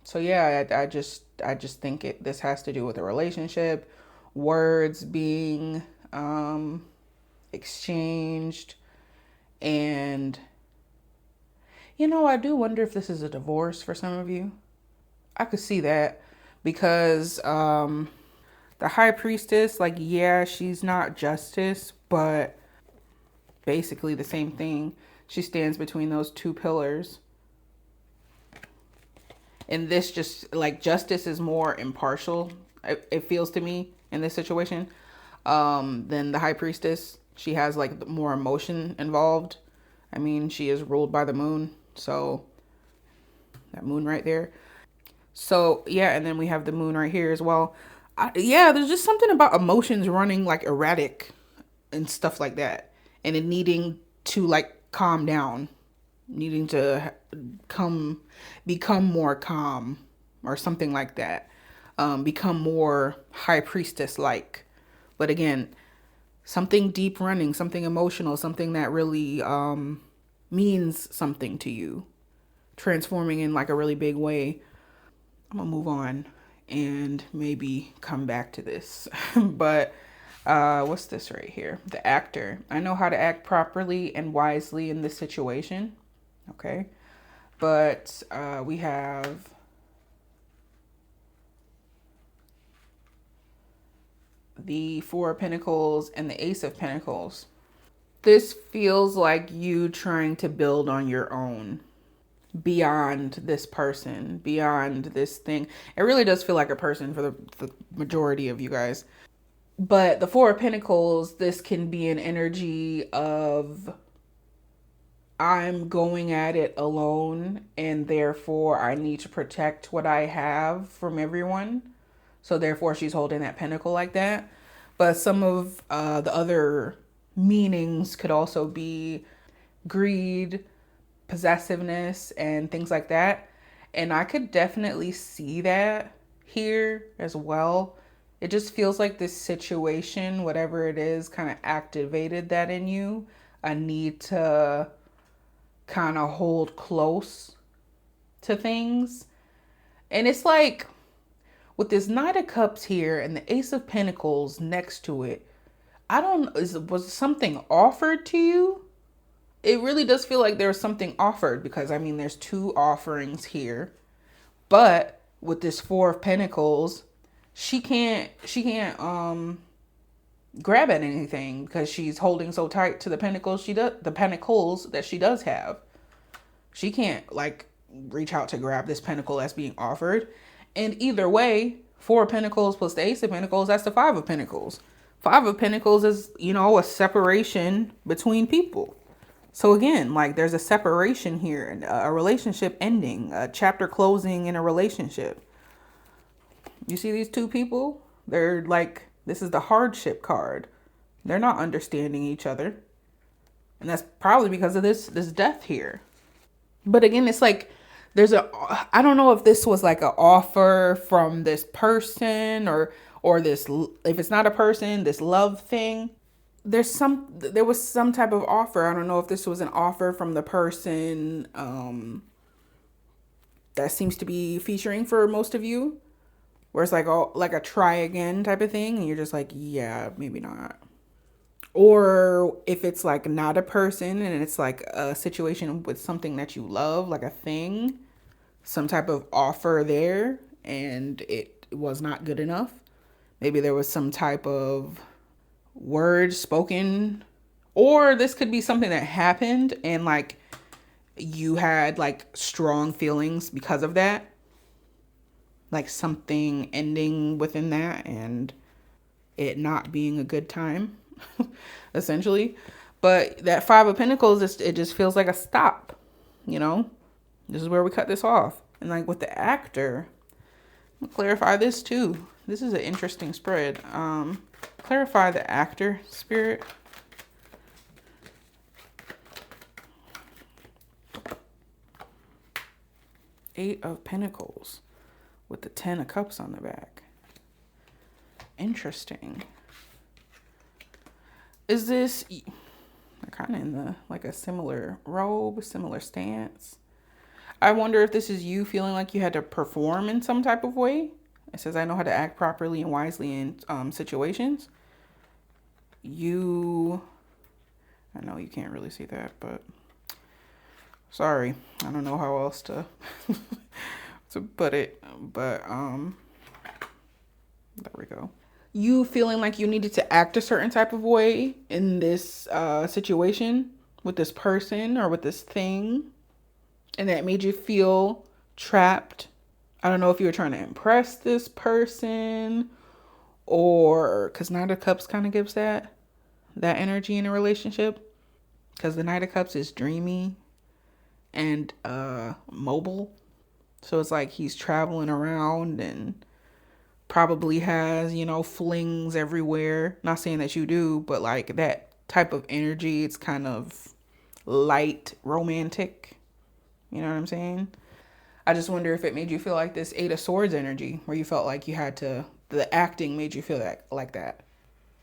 So yeah, I just think this has to do with a relationship, words being exchanged, and you know, I do wonder if this is a divorce for some of you. I could see that because the High Priestess, like, yeah, she's not justice, but basically the same thing. She stands between those two pillars. And this just like justice is more impartial, it feels to me in this situation, than the High Priestess. She has like more emotion involved. I mean, she is ruled by the moon. So that moon right there. So yeah, and then we have the moon right here as well. Yeah, there's just something about emotions running like erratic and stuff like that, and it needing to like calm down, needing to come become more calm or something like that, become more High Priestess like. But again, something deep running, something emotional, something that really means something to you, transforming in like a really big way. I'm gonna move on and maybe come back to this. But what's this right here? The actor. I know how to act properly and wisely in this situation. Okay. But we have the Four of Pentacles and the Ace of Pentacles. This feels like you trying to build on your own, beyond this person, beyond this thing. It really does feel like a person for the majority of you guys. But the Four of Pentacles, this can be an energy of I'm going at it alone and therefore I need to protect what I have from everyone. So therefore she's holding that pentacle like that. But some of the other meanings could also be greed, possessiveness, and things like that. And I could definitely see that here as well. It just feels like this situation, whatever it is, kind of activated that in you. A need to kind of hold close to things. And it's like with this Knight of Cups here and the Ace of Pentacles next to it, I don't, was something offered to you? It really does feel like there's something offered because I mean, there's two offerings here. But with this Four of Pentacles, she can't grab at anything because she's holding so tight to the pentacles that she does have. She can't like reach out to grab this pentacle that's being offered. And either way, Four of Pentacles plus the Ace of Pentacles, that's the Five of Pentacles. Five of Pentacles is, you know, a separation between people. So again, like there's a separation here, a relationship ending, a chapter closing in a relationship. You see these two people? They're like, this is the hardship card. They're not understanding each other. And that's probably because of this death here. But again, it's like I don't know if this was like an offer from this person or this, if it's not a person, this love thing. There was some type of offer. I don't know if this was an offer from the person that seems to be featuring for most of you, where it's like like a try again type of thing, and you're just like, yeah, maybe not. Or if it's like not a person and it's like a situation with something that you love, like a thing, some type of offer there, and it was not good enough. Maybe there was some type of word spoken, or this could be something that happened and like you had like strong feelings because of that, like something ending within that and it not being a good time essentially. But that Five of Pentacles, it just feels like a stop, you know. This is where we cut this off. And like with the actor, I'll clarify this too. This is an interesting spread. Clarify the actor, Spirit. Eight of Pentacles. with the 10 of Cups on the back. Interesting. Is this kind of in the like a similar robe, similar stance? I wonder if this is you feeling like you had to perform in some type of way. It says, I know how to act properly and wisely in situations. I know you can't really see that, but sorry. I don't know how else to to put it, but there we go. You feeling like you needed to act a certain type of way in this situation with this person or with this thing, and that made you feel trapped. I don't know if you were trying to impress this person, or because Knight of Cups kind of gives that energy in a relationship, because the Knight of Cups is dreamy and mobile. So it's like he's traveling around and probably has, flings everywhere. Not saying that you do, but like that type of energy, it's kind of light, romantic. You know what I'm saying? I just wonder if it made you feel like this Eight of Swords energy, where you felt like you had to, the acting made you feel like that.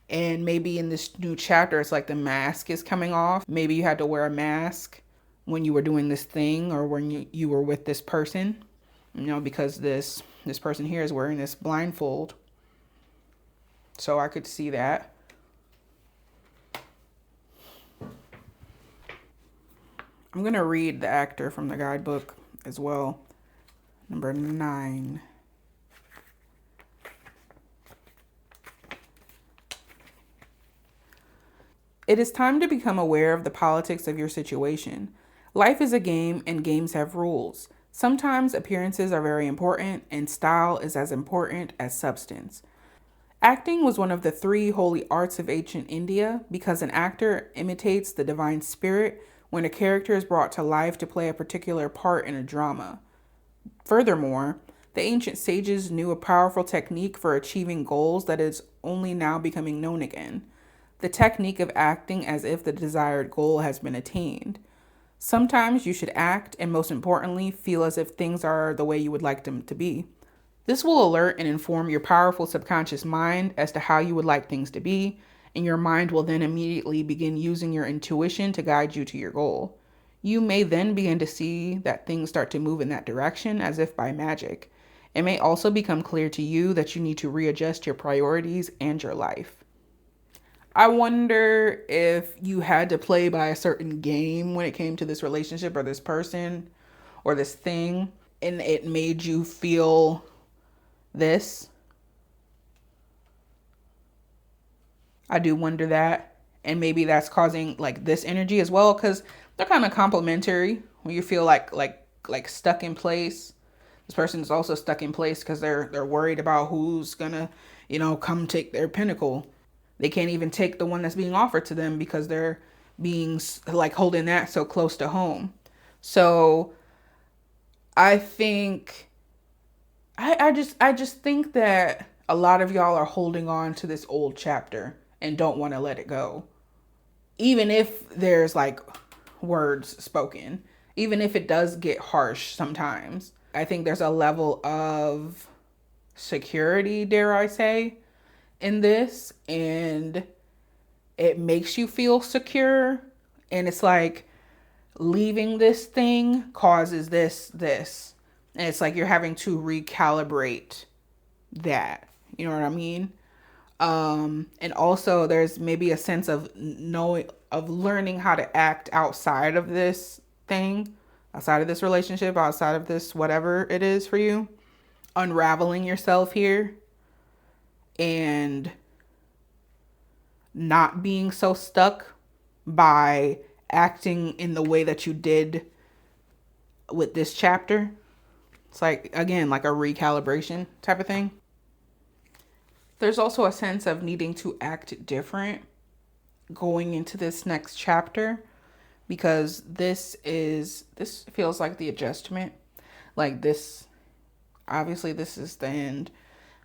And maybe in this new chapter, it's like the mask is coming off. Maybe you had to wear a mask when you were doing this thing, or when you were with this person, because this person here is wearing this blindfold. So I could see that. I'm going to read the actor from the guidebook as well. Number 9. It is time to become aware of the politics of your situation. Life is a game, and games have rules. Sometimes appearances are very important, and style is as important as substance. Acting was one of the 3 holy arts of ancient India because an actor imitates the divine spirit when a character is brought to life to play a particular part in a drama. Furthermore, the ancient sages knew a powerful technique for achieving goals that is only now becoming known again. The technique of acting as if the desired goal has been attained. Sometimes you should act, and most importantly, feel as if things are the way you would like them to be. This will alert and inform your powerful subconscious mind as to how you would like things to be, and your mind will then immediately begin using your intuition to guide you to your goal. You may then begin to see that things start to move in that direction as if by magic. It may also become clear to you that you need to readjust your priorities and your life. I wonder if you had to play by a certain game when it came to this relationship or this person or this thing, and it made you feel this. I do wonder that. And maybe that's causing like this energy as well, because they're kind of complementary. When you feel like stuck in place, this person is also stuck in place because they're worried about who's gonna, come take their pinnacle. They can't even take the one that's being offered to them because they're being like holding that so close to home. So I think I just think that a lot of y'all are holding on to this old chapter and don't want to let it go. Even if there's like words spoken, even if it does get harsh sometimes, I think there's a level of security, dare I say, in this, and it makes you feel secure. And it's like leaving this thing causes this. And it's like you're having to recalibrate that. You know what I mean? And also there's maybe a sense of learning how to act outside of this thing, outside of this relationship, outside of this, whatever it is for you, unraveling yourself here and not being so stuck by acting in the way that you did with this chapter. It's like, again, like a recalibration type of thing. There's also a sense of needing to act different going into this next chapter, because this feels like the adjustment. Like this, obviously this is the end,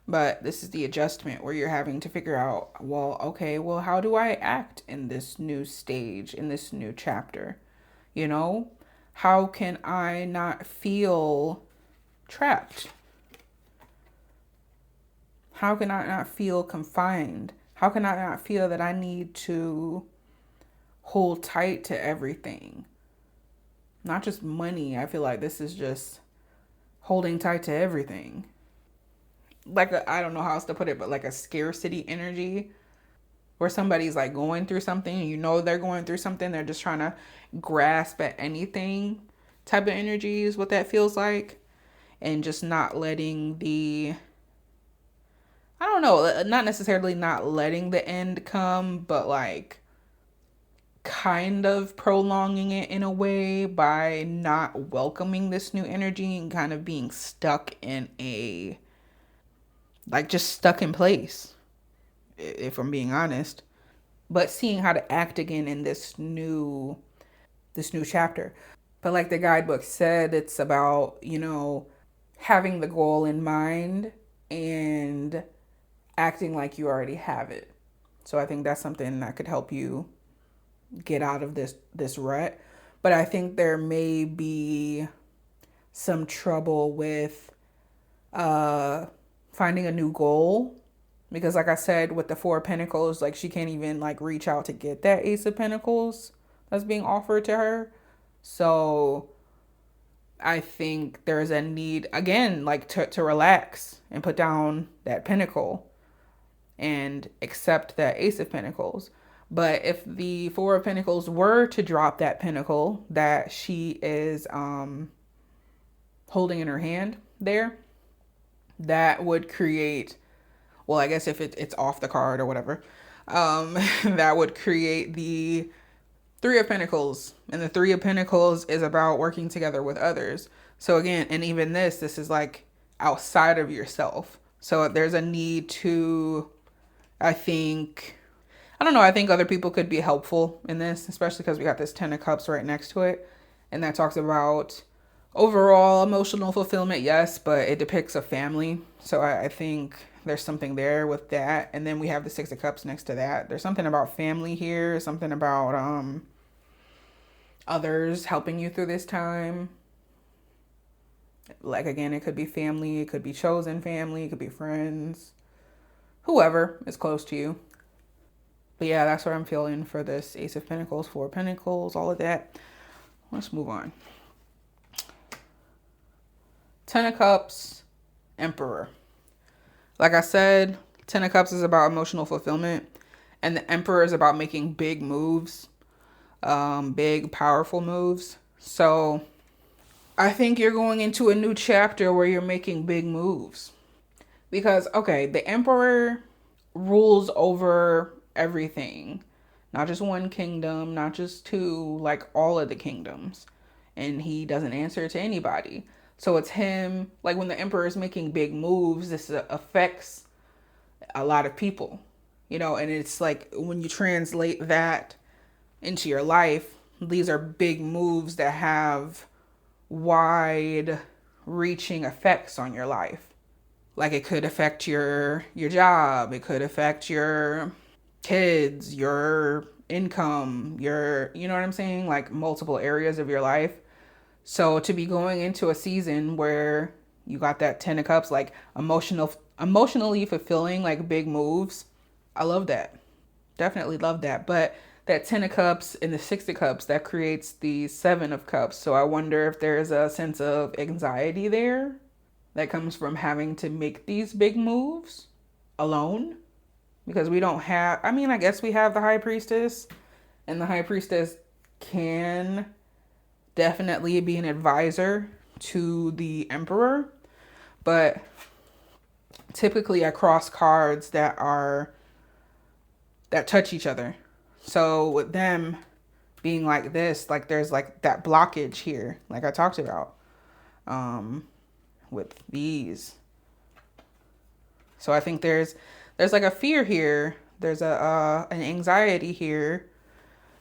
but this is the adjustment where you're having to figure out, well, okay, well, how do I act in this new stage, in this new chapter? How can I not feel trapped? How can I not feel confined? How can I not feel that I need to hold tight to everything? Not just money. I feel like this is just holding tight to everything. Like I don't know how else to put it, but like a scarcity energy where somebody's like going through something, you know they're going through something, they're just trying to grasp at anything type of energy is what that feels like. And just not letting the, I don't know, not necessarily not letting the end come, but like kind of prolonging it in a way by not welcoming this new energy and kind of being stuck in a, like just stuck in place, if I'm being honest. But seeing how to act again in this new chapter. But like the guidebook said, it's about, having the goal in mind and acting like you already have it. So I think that's something that could help you get out of this rut. But I think there may be some trouble with finding a new goal, because like I said with the Four of Pentacles, like she can't even like reach out to get that Ace of Pentacles that's being offered to her. So I think there's a need again, like to relax and put down that pentacle and accept that Ace of Pentacles. But if the Four of Pentacles were to drop that pentacle that she is holding in her hand there, that would create, well, I guess if it's off the card or whatever, that would create the Three of Pentacles. And the Three of Pentacles is about working together with others. So again, and even this is like outside of yourself. So there's a need to, I think other people could be helpful in this, especially because we got this Ten of Cups right next to it. And that talks about overall emotional fulfillment, yes, but it depicts a family. So I think there's something there with that. And then we have the Six of Cups next to that. There's something about family here, something about others helping you through this time. Like again, it could be family, it could be chosen family, it could be friends, whoever is close to you. But yeah, that's what I'm feeling for this Ace of Pentacles, Four of Pentacles, all of that. Let's move on. Ten of Cups, Emperor. Like I said, Ten of Cups is about emotional fulfillment, and the Emperor is about making big moves, big, powerful moves. So I think you're going into a new chapter where you're making big moves. Because, okay, the Emperor rules over everything. Not just one kingdom, not just two, like all of the kingdoms. And he doesn't answer to anybody. So it's him, like when the Emperor is making big moves, this affects a lot of people, and it's like when you translate that into your life, these are big moves that have wide reaching effects on your life. Like it could affect your job, it could affect your kids, your income, you know what I'm saying? Like multiple areas of your life. So to be going into a season where you got that Ten of Cups, like emotionally fulfilling, like big moves, I love that. Definitely love that. But that Ten of Cups and the Six of Cups, that creates the Seven of Cups. So I wonder if there's a sense of anxiety there that comes from having to make these big moves alone. Because we don't have, I guess we have the High Priestess, and the High Priestess can definitely be an advisor to the Emperor, but typically I cross cards that touch each other. So with them being like this, like there's like that blockage here, like I talked about, with these. So I think there's like a fear here. There's an anxiety here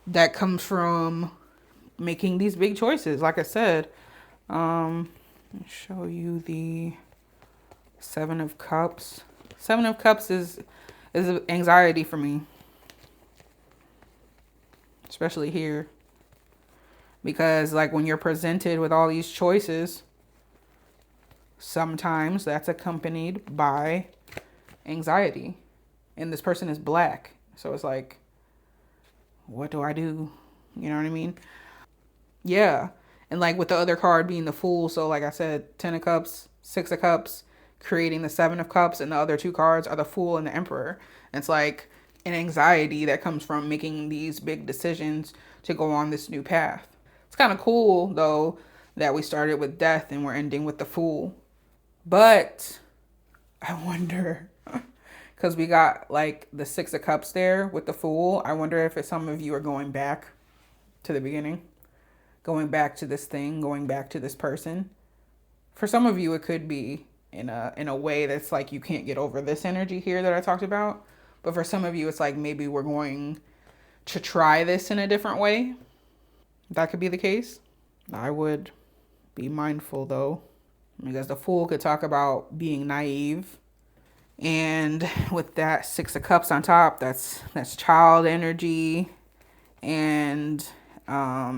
that comes from making these big choices. Like I said, let me show you the Seven of Cups. Seven of Cups is anxiety for me, especially here, because like when you're presented with all these choices, sometimes that's accompanied by anxiety. And this person is black. So it's like, what do I do? You know what I mean? Yeah. And like with the other card being the Fool. So like I said, 10 of Cups, 6 of Cups, creating the 7 of Cups. And the other two cards are the Fool and the Emperor. And it's like an anxiety that comes from making these big decisions to go on this new path. It's kind of cool, though, that we started with Death and we're ending with the Fool. But I wonder, because we got like the 6 of Cups there with the Fool. I wonder if some of you are going back to the beginning, going back to this thing, going back to this person. For some of you, it could be in a way that's like you can't get over this energy here that I talked about. But for some of you, it's like maybe we're going to try this in a different way. That could be the case. I would be mindful though, because the Fool could talk about being naive. And with that 6 of Cups on top, that's child energy. And that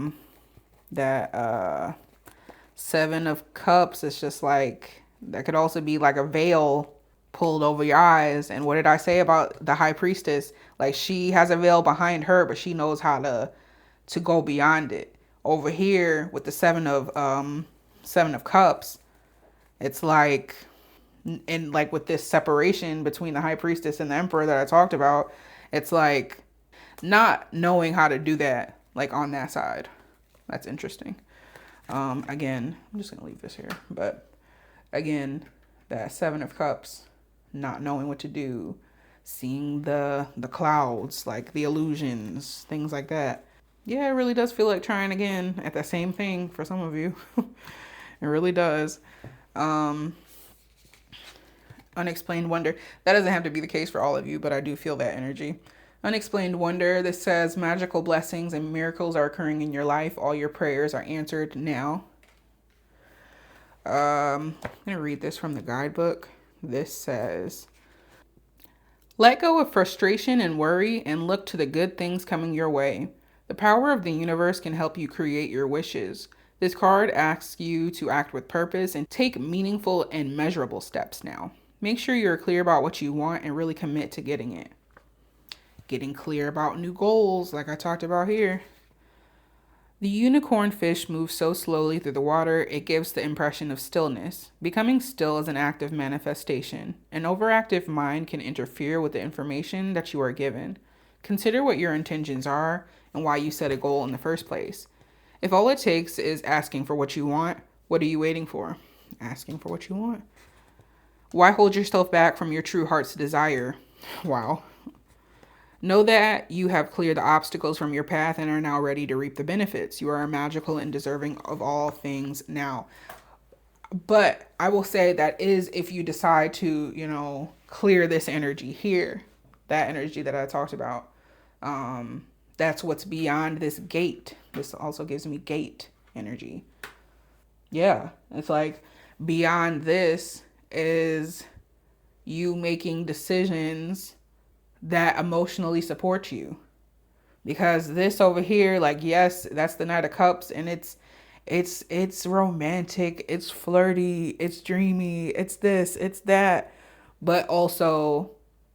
7 of Cups is just like, that could also be like a veil pulled over your eyes. And what did I say about the High Priestess? Like, she has a veil behind her, but she knows how to go beyond it. Over here with the 7 of Cups, it's like, and like with this separation between the High Priestess and the Emperor that I talked about, it's like not knowing how to do that, like on that side. That's interesting. Again, I'm just gonna leave this here, but again, that 7 of Cups, not knowing what to do, seeing the clouds, like the illusions, things like that. Yeah, it really does feel like trying again at the same thing for some of you. It really does. Unexplained wonder. That doesn't have to be the case for all of you, but I do feel that energy. Unexplained wonder. This says magical blessings and miracles are occurring in your life. All your prayers are answered now. I'm going to read this from the guidebook. This says, let go of frustration and worry and look to the good things coming your way. The power of the universe can help you create your wishes. This card asks you to act with purpose and take meaningful and measurable steps now. Make sure you're clear about what you want and really commit to getting it. Getting clear about new goals, like I talked about here. The unicorn fish moves so slowly through the water, it gives the impression of stillness. Becoming still is an act of manifestation. An overactive mind can interfere with the information that you are given. Consider what your intentions are and why you set a goal in the first place. If all it takes is asking for what you want, what are you waiting for? Asking for what you want. Why hold yourself back from your true heart's desire? Wow. Know that you have cleared the obstacles from your path and are now ready to reap the benefits. You are magical and deserving of all things now. But I will say that is if you decide to, clear this energy here, that energy that I talked about. That's what's beyond this gate. This also gives me gate energy. Yeah, it's like beyond this is you making decisions that emotionally support you. Because this over here, like, yes, that's the Knight of Cups, and it's romantic, it's flirty, it's dreamy, it's this, it's that. But also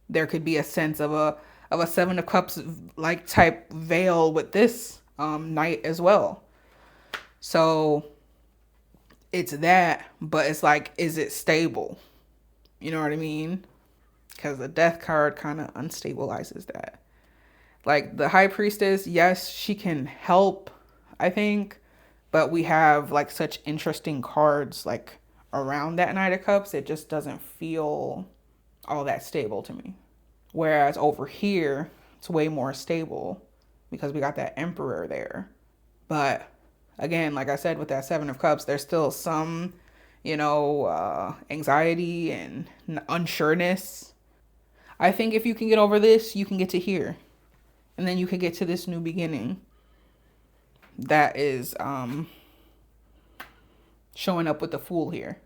there could be a sense of a 7 of Cups like type veil with this Knight as well. So it's that, but it's like, is it stable? You know what I mean? Because the Death card kind of unstabilizes that. Like the High Priestess, yes, she can help, I think, but we have like such interesting cards like around that Knight of Cups. It just doesn't feel all that stable to me. Whereas over here, it's way more stable because we got that Emperor there. But again, like I said, with that 7 of Cups, there's still some, anxiety and unsureness. I think if you can get over this, you can get to here. And then you can get to this new beginning. That is showing up with the Fool here.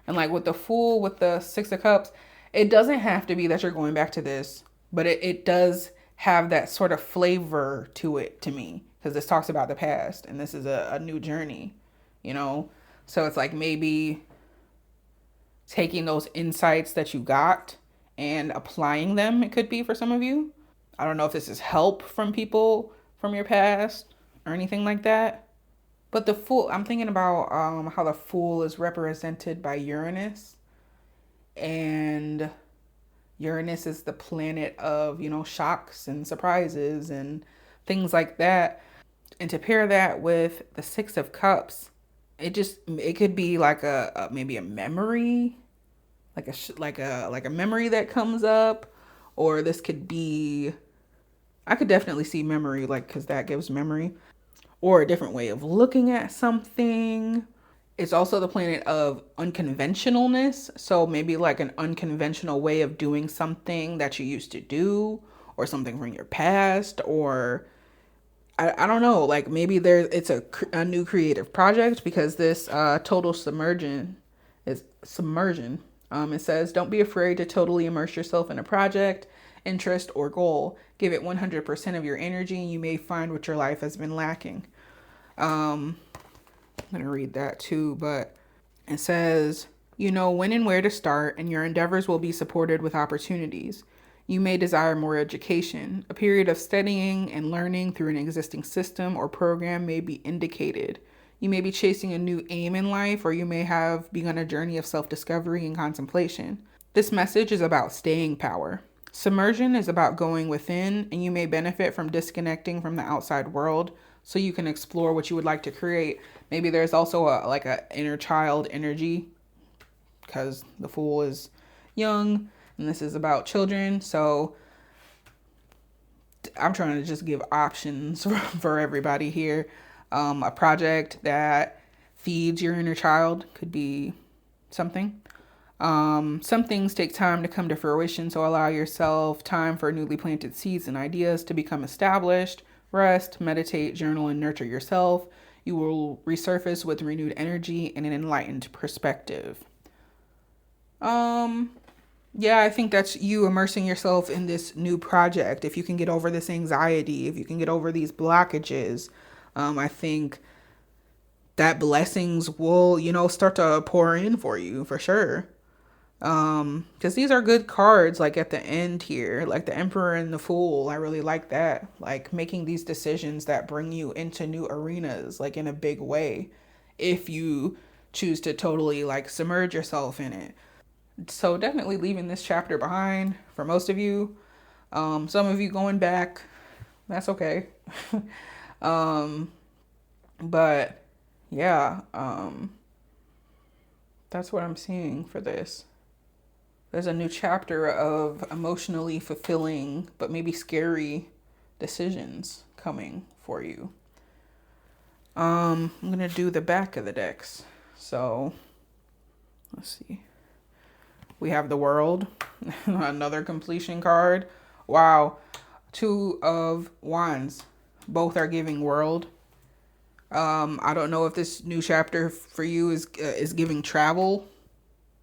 And like with the Fool, with the 6 of Cups, it doesn't have to be that you're going back to this. But it does have that sort of flavor to it to me. Because this talks about the past. And this is a new journey, So it's like maybe taking those insights that you got and applying them. It could be for some of you. I don't know if this is help from people from your past or anything like that. But the Fool, I'm thinking about how the Fool is represented by Uranus. And Uranus is the planet of, shocks and surprises and things like that. And to pair that with the Six of Cups, it could be like maybe a memory, like a memory that comes up, or this could be, I could definitely see memory, like, because that gives memory, or a different way of looking at something. It's also the planet of unconventionalness. So maybe like an unconventional way of doing something that you used to do, or something from your past, or I don't know, like maybe it's a new creative project, because this total submersion is submersion. It says, don't be afraid to totally immerse yourself in a project, interest, or goal. Give it 100% of your energy, and you may find what your life has been lacking. I'm going to read that too, but it says, you know when and where to start, and your endeavors will be supported with opportunities. You may desire more education. A period of studying and learning through an existing system or program may be indicated. You may be chasing a new aim in life, or you may have begun a journey of self-discovery and contemplation. This message is about staying power. Submersion is about going within, and you may benefit from disconnecting from the outside world so you can explore what you would like to create. Maybe there's also a inner child energy, because the Fool is young and this is about children. So I'm trying to just give options for everybody here. A project that feeds your inner child could be something. Some things take time to come to fruition, so allow yourself time for newly planted seeds and ideas to become established. Rest, meditate, journal, and nurture yourself. You will resurface with renewed energy and an enlightened perspective. Yeah, I think that's you immersing yourself in this new project. If you can get over this anxiety, if you can get over these blockages, I think that blessings will, start to pour in for you for sure. Because these are good cards, like at the end here, like the Emperor and the Fool. I really like that. Like making these decisions that bring you into new arenas, like in a big way, if you choose to totally like submerge yourself in it. So definitely leaving this chapter behind for most of you. Some of you going back, that's okay. But yeah, that's what I'm seeing for this. There's a new chapter of emotionally fulfilling, but maybe scary decisions coming for you. I'm going to do the back of the decks. So let's see. We have the World, another completion card. Wow. Two of Wands. Both are giving World. I don't know if this new chapter for you is giving travel,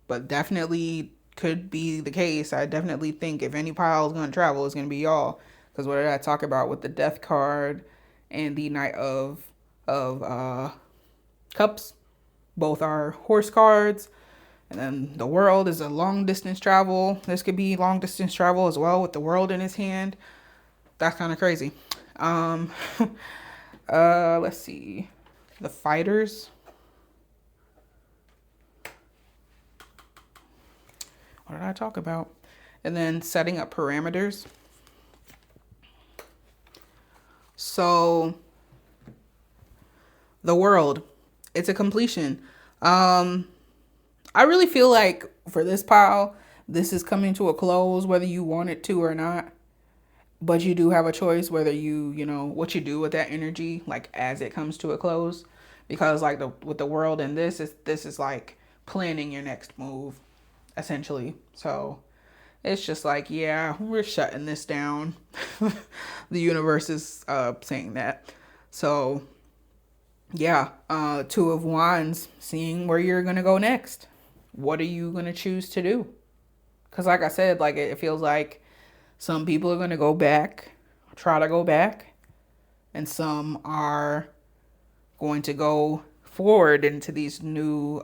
but definitely could be the case. I definitely think if any pile is going to travel, it's going to be y'all. Because what did I talk about with the Death card and the Knight of Cups? Both are horse cards. And then the World is a long distance travel. This could be long distance travel as well with the World in his hand. That's kind of crazy. Let's see. The Fighters. What did I talk about? And then setting up parameters. So the World, it's a completion. I really feel like for this pile, this is coming to a close, whether you want it to or not. But you do have a choice whether what you do with that energy, like as it comes to a close. Because like with the World and this is like planning your next move, essentially. So it's just like, yeah, we're shutting this down. The universe is saying that. So yeah, Two of Wands, seeing where you're going to go next. What are you going to choose to do? Because like I said, like it feels like some people are going to go back, try to go back, and some are going to go forward into these new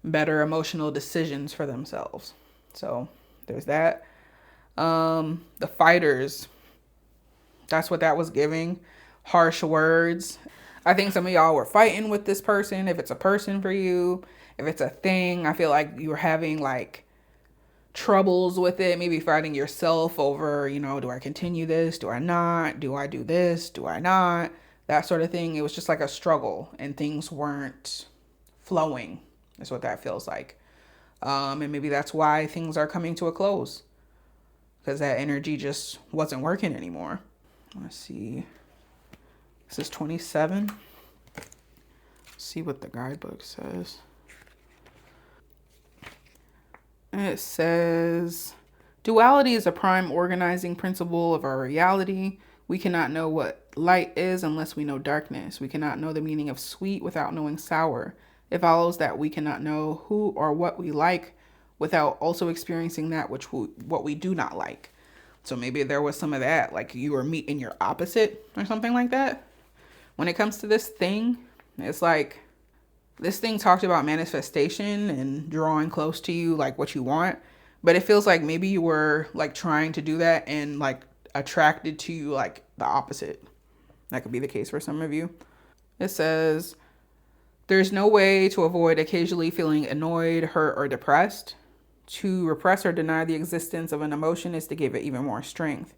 better emotional decisions for themselves. So there's that. The fighters, that's what that was giving. Harsh words. I think some of y'all were fighting with this person. If it's a person for you, if it's a thing, I feel like you were having like troubles with it, maybe fighting yourself over, you know, do I continue this? Do I not? Do I do this? Do I not? That sort of thing. It was just like a struggle and things weren't flowing. That's what that feels like. And maybe that's why things are coming to a close, because that energy just wasn't working anymore. Let's see. This is 27. Let's see what the guidebook says. It says, duality is a prime organizing principle of our reality. We cannot know what light is unless we know darkness. We cannot know the meaning of sweet without knowing sour. It follows that we cannot know who or what we like without also experiencing that what we do not like. So maybe there was some of that, like you were meeting your opposite or something like that. When it comes to this thing, it's like this thing talked about manifestation and drawing close to you, like what you want. But it feels like maybe you were like trying to do that and like attracted to you like the opposite. That could be the case for some of you. It says, there's no way to avoid occasionally feeling annoyed, hurt, or depressed. To repress or deny the existence of an emotion is to give it even more strength.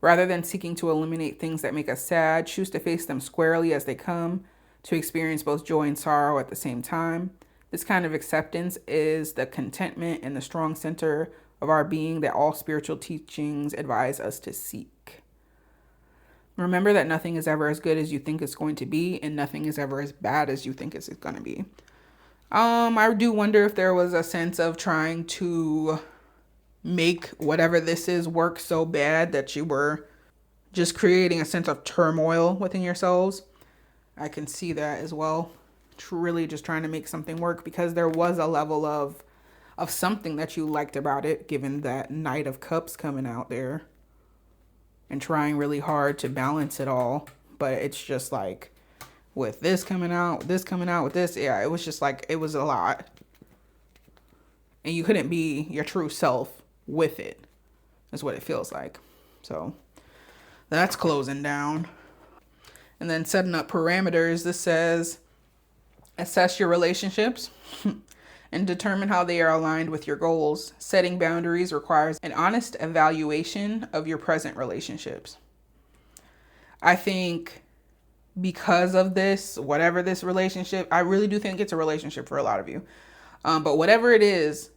Rather than seeking to eliminate things that make us sad, choose to face them squarely as they come, to experience both joy and sorrow at the same time. This kind of acceptance is the contentment and the strong center of our being that all spiritual teachings advise us to seek. Remember that nothing is ever as good as you think it's going to be, and nothing is ever as bad as you think it's going to be. I do wonder if there was a sense of trying to make whatever this is work so bad that you were just creating a sense of turmoil within yourselves. I can see that as well. Really just trying to make something work, because there was a level of something that you liked about it, given that Knight of Cups coming out there and trying really hard to balance it all. But it's just like with this coming out with this. Yeah, it was just like, it was a lot. And you couldn't be your true self with it, is what it feels like. So that's closing down. And then setting up parameters. This says, assess your relationships and determine how they are aligned with your goals. Setting boundaries requires an honest evaluation of your present relationships. I think because of this, whatever this relationship, I really do think it's a relationship for a lot of you. But whatever it is,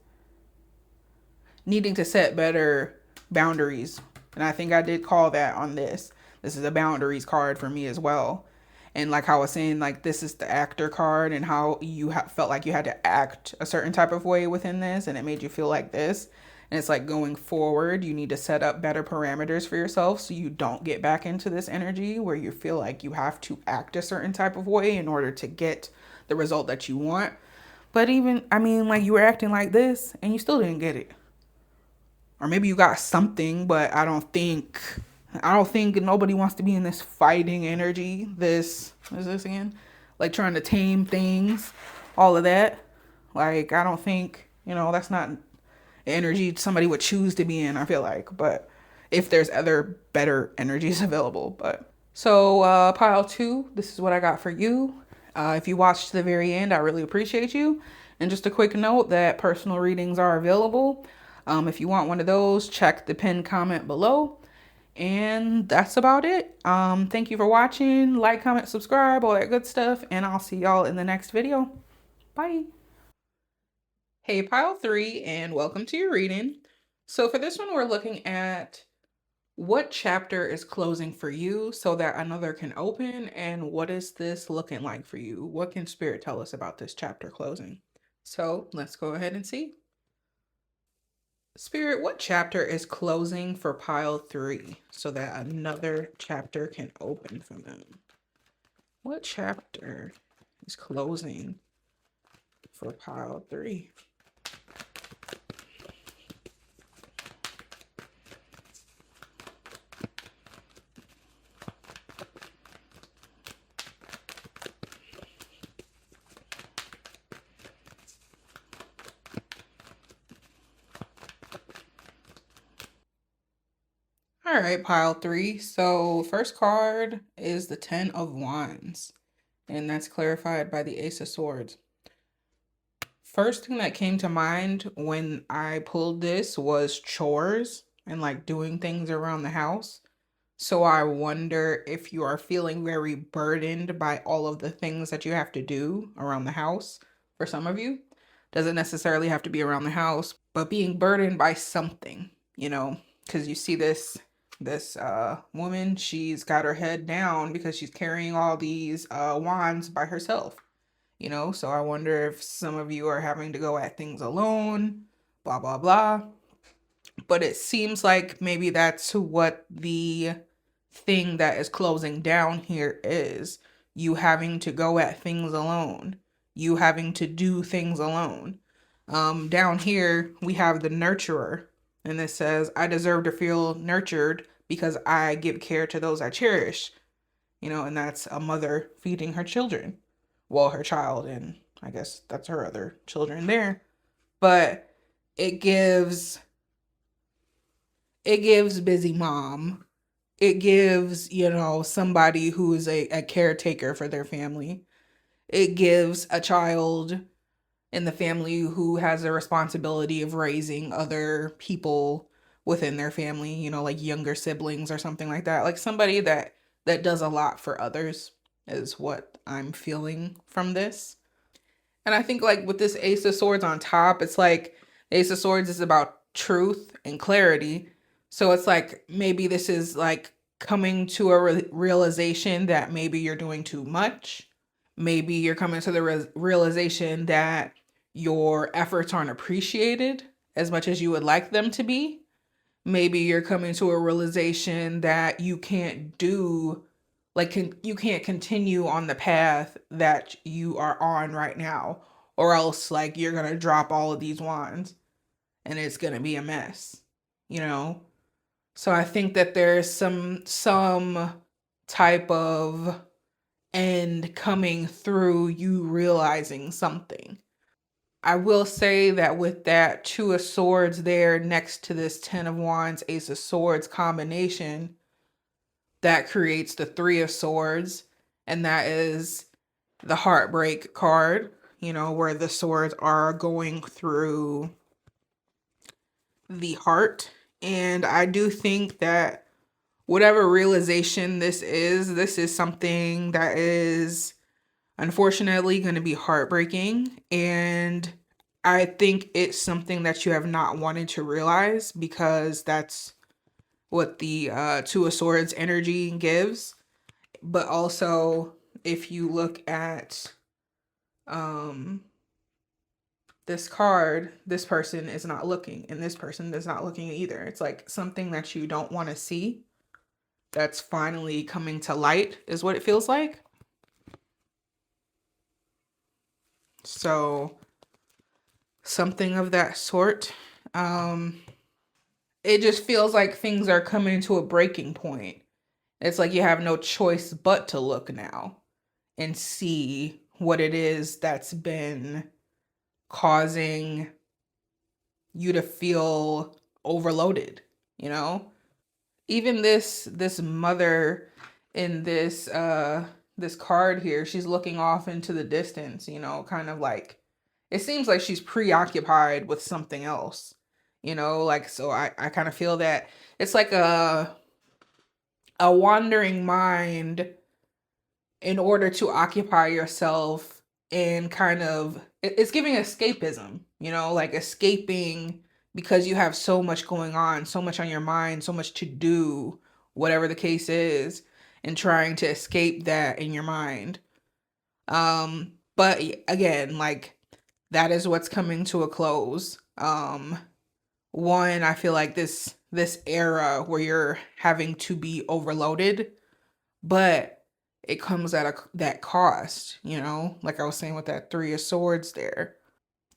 needing to set better boundaries. And I think I did call that on this. This is a boundaries card for me as well. And like how I was saying, like this is the actor card, and how you felt like you had to act a certain type of way within this, and it made you feel like this. And it's like, going forward, you need to set up better parameters for yourself so you don't get back into this energy where you feel like you have to act a certain type of way in order to get the result that you want. But even, I mean, like you were acting like this and you still didn't get it. Or maybe you got something, but I don't think nobody wants to be in this fighting energy. This, what is this again? Like trying to tame things, all of that. Like, I don't think, that's not energy somebody would choose to be in, I feel like. But if there's other better energies available. But so pile 2, this is what I got for you. If you watched to the very end, I really appreciate you. And just a quick note that personal readings are available. If you want one of those, check the pinned comment below. And that's about it. Thank you for watching. Like, comment, subscribe, all that good stuff. And I'll see y'all in the next video. Bye. Hey, pile 3, and welcome to your reading. So for this one, we're looking at what chapter is closing for you so that another can open, and what is this looking like for you? What can Spirit tell us about this chapter closing? So let's go ahead and see. Spirit, what chapter is closing for pile 3 so that another chapter can open for them? What chapter is closing for pile 3? All right, pile three. So first card is the Ten of Wands, and that's clarified by the Ace of Swords. First thing that came to mind when I pulled this was chores and like doing things around the house. So I wonder if you are feeling very burdened by all of the things that you have to do around the house. For some of you, doesn't necessarily have to be around the house, but being burdened by something, you know, because you see this woman, she's got her head down because she's carrying all these wands by herself, you know. So I wonder if some of you are having to go at things alone, blah blah blah. But it seems like maybe that's what the thing that is closing down here is. You having to go at things alone, you having to do things alone. Down here we have the nurturer, and it says, I deserve to feel nurtured because I give care to those I cherish. You know, and that's a mother feeding her children, well, her child, and I guess that's her other children there. But it gives busy mom. It gives, you know, somebody who is a caretaker for their family. It gives a child in the family who has a responsibility of raising other people within their family, you know, like younger siblings or something like that. Like somebody that does a lot for others is what I'm feeling from this. And I think like with this Ace of Swords on top, it's like Ace of Swords is about truth and clarity. So it's like maybe this is like coming to a realization that maybe you're doing too much. Maybe you're coming to the realization that your efforts aren't appreciated as much as you would like them to be. Maybe you're coming to a realization that you can't do, like you can't continue on the path that you are on right now, or else like you're gonna drop all of these wands and it's gonna be a mess, you know. So I think that there's some type of end coming through you realizing something. I will say that with that Two of Swords there next to this Ten of Wands, Ace of Swords combination, that creates the Three of Swords, and that is the heartbreak card, you know, where the swords are going through the heart. And I do think that whatever realization this is something that is unfortunately going to be heartbreaking. And I think it's something that you have not wanted to realize because that's what the Two of Swords energy gives. But also, if you look at um, this card, this person is not looking, and this person is not looking either. It's like something that you don't want to see that's finally coming to light, is what it feels like. So, something of that sort. It just feels like things are coming to a breaking point. It's like you have no choice but to look now and see what it is that's been causing you to feel overloaded, you know? Even this mother in this card here, she's looking off into the distance, you know, kind of like it seems like she's preoccupied with something else, you know, like so I kind of feel that it's like a wandering mind in order to occupy yourself and kind of it's giving escapism, you know, like escaping because you have so much going on, so much on your mind, so much to do, whatever the case is, and trying to escape that in your mind. But again, like that is what's coming to a close. One, I feel like this era where you're having to be overloaded, but it comes at that cost, you know, like I was saying with that Three of Swords there.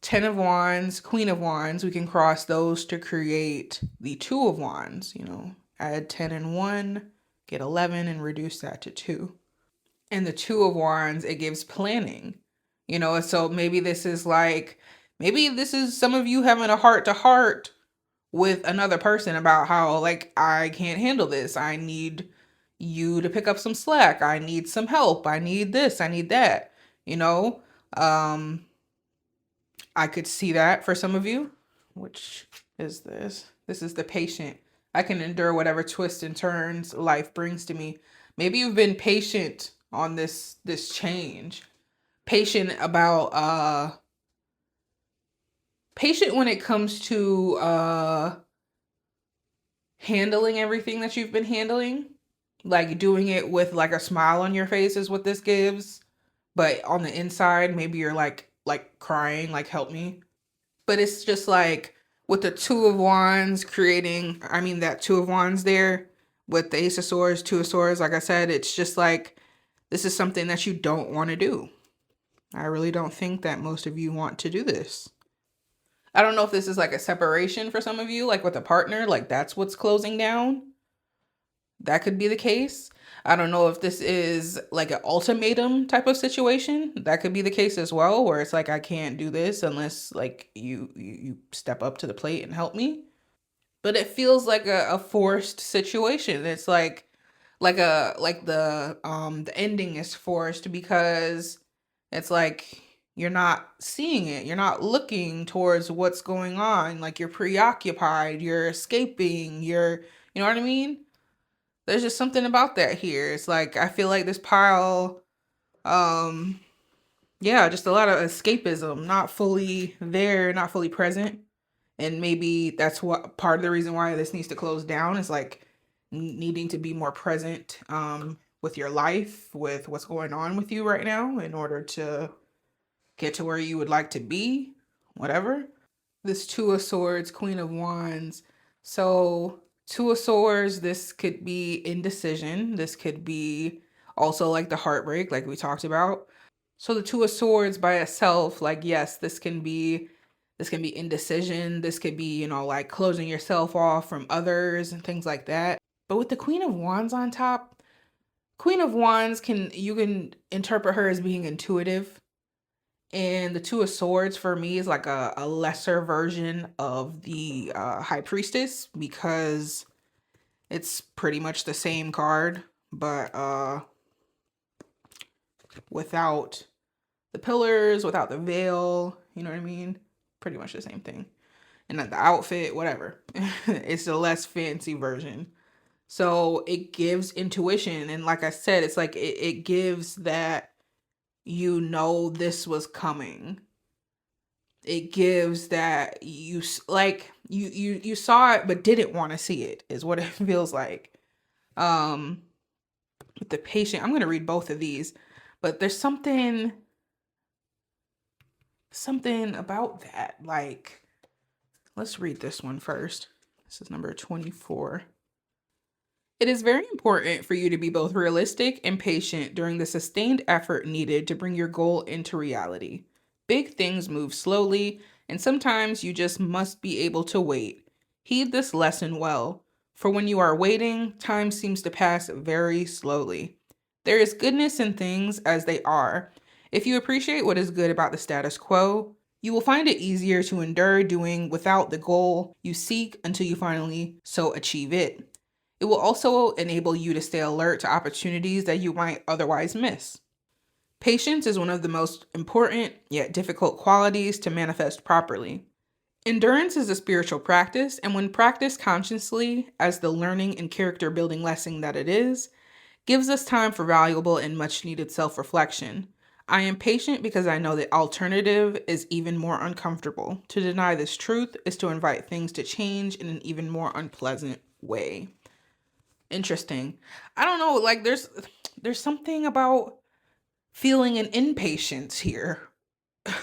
Ten of Wands, Queen of Wands, we can cross those to create the Two of Wands, you know, add 10 and 1, get 11 and reduce that to 2. And the Two of Wands, it gives planning, you know, so maybe this is some of you having a heart to heart with another person about how, like, I can't handle this. I need you to pick up some slack. I need some help. I need this. I need that. You know, um, I could see that for some of you. Which is this? This is the patient. I can endure whatever twists and turns life brings to me. Maybe you've been patient on this change. Patient about patient when it comes to handling everything that you've been handling. Like doing it with like a smile on your face is what this gives. But on the inside, maybe you're like crying, like help me. But it's just like with the Two of Wands creating, I mean that Two of Wands there with the Ace of Swords, Two of Swords, like I said, it's just like this is something that you don't want to do. I really don't think that most of you want to do this. I don't know if this is like a separation for some of you, like with a partner, like that's what's closing down. That could be the case. I don't know if this is like an ultimatum type of situation. That could be the case as well, where it's like I can't do this unless like you step up to the plate and help me. But it feels like a forced situation. It's like the ending is forced because it's like you're not seeing it. You're not looking towards what's going on. Like you're preoccupied, you're escaping, you know what I mean? There's just something about that here. It's like I feel like this pile, um, yeah, just a lot of escapism, not fully there, not fully present. And maybe that's what part of the reason why this needs to close down is like needing to be more present with your life, with what's going on with you right now in order to get to where you would like to be, whatever. This Two of Swords, Queen of Wands. So, Two of Swords, this could be indecision. This could be also like the heartbreak, like we talked about. So the Two of Swords by itself, like yes, this can be indecision. This could be, like closing yourself off from others and things like that. But with the Queen of Wands on top, Queen of Wands you can interpret her as being intuitive. And the Two of Swords for me is like a lesser version of the High Priestess because it's pretty much the same card, but without the pillars, without the veil, you know what I mean? Pretty much the same thing. And then the outfit, whatever. It's a less fancy version. So it gives intuition. And like I said, it's like it gives that this was coming. It gives that you like you saw it but didn't want to see it is what it feels like. With the patient, I'm going to read both of these, but there's something about that. Like, let's read this one first. This is number 24. It is very important for you to be both realistic and patient during the sustained effort needed to bring your goal into reality. Big things move slowly, and sometimes you just must be able to wait. Heed this lesson well, for when you are waiting, time seems to pass very slowly. There is goodness in things as they are. If you appreciate what is good about the status quo, you will find it easier to endure doing without the goal you seek until you finally so achieve it. It will also enable you to stay alert to opportunities that you might otherwise miss. Patience is one of the most important yet difficult qualities to manifest properly. Endurance is a spiritual practice, and when practiced consciously as the learning and character building lesson that it is, gives us time for valuable and much needed self-reflection. I am patient because I know the alternative is even more uncomfortable. To deny this truth is to invite things to change in an even more unpleasant way. Interesting. I don't know, like there's something about feeling an impatience here.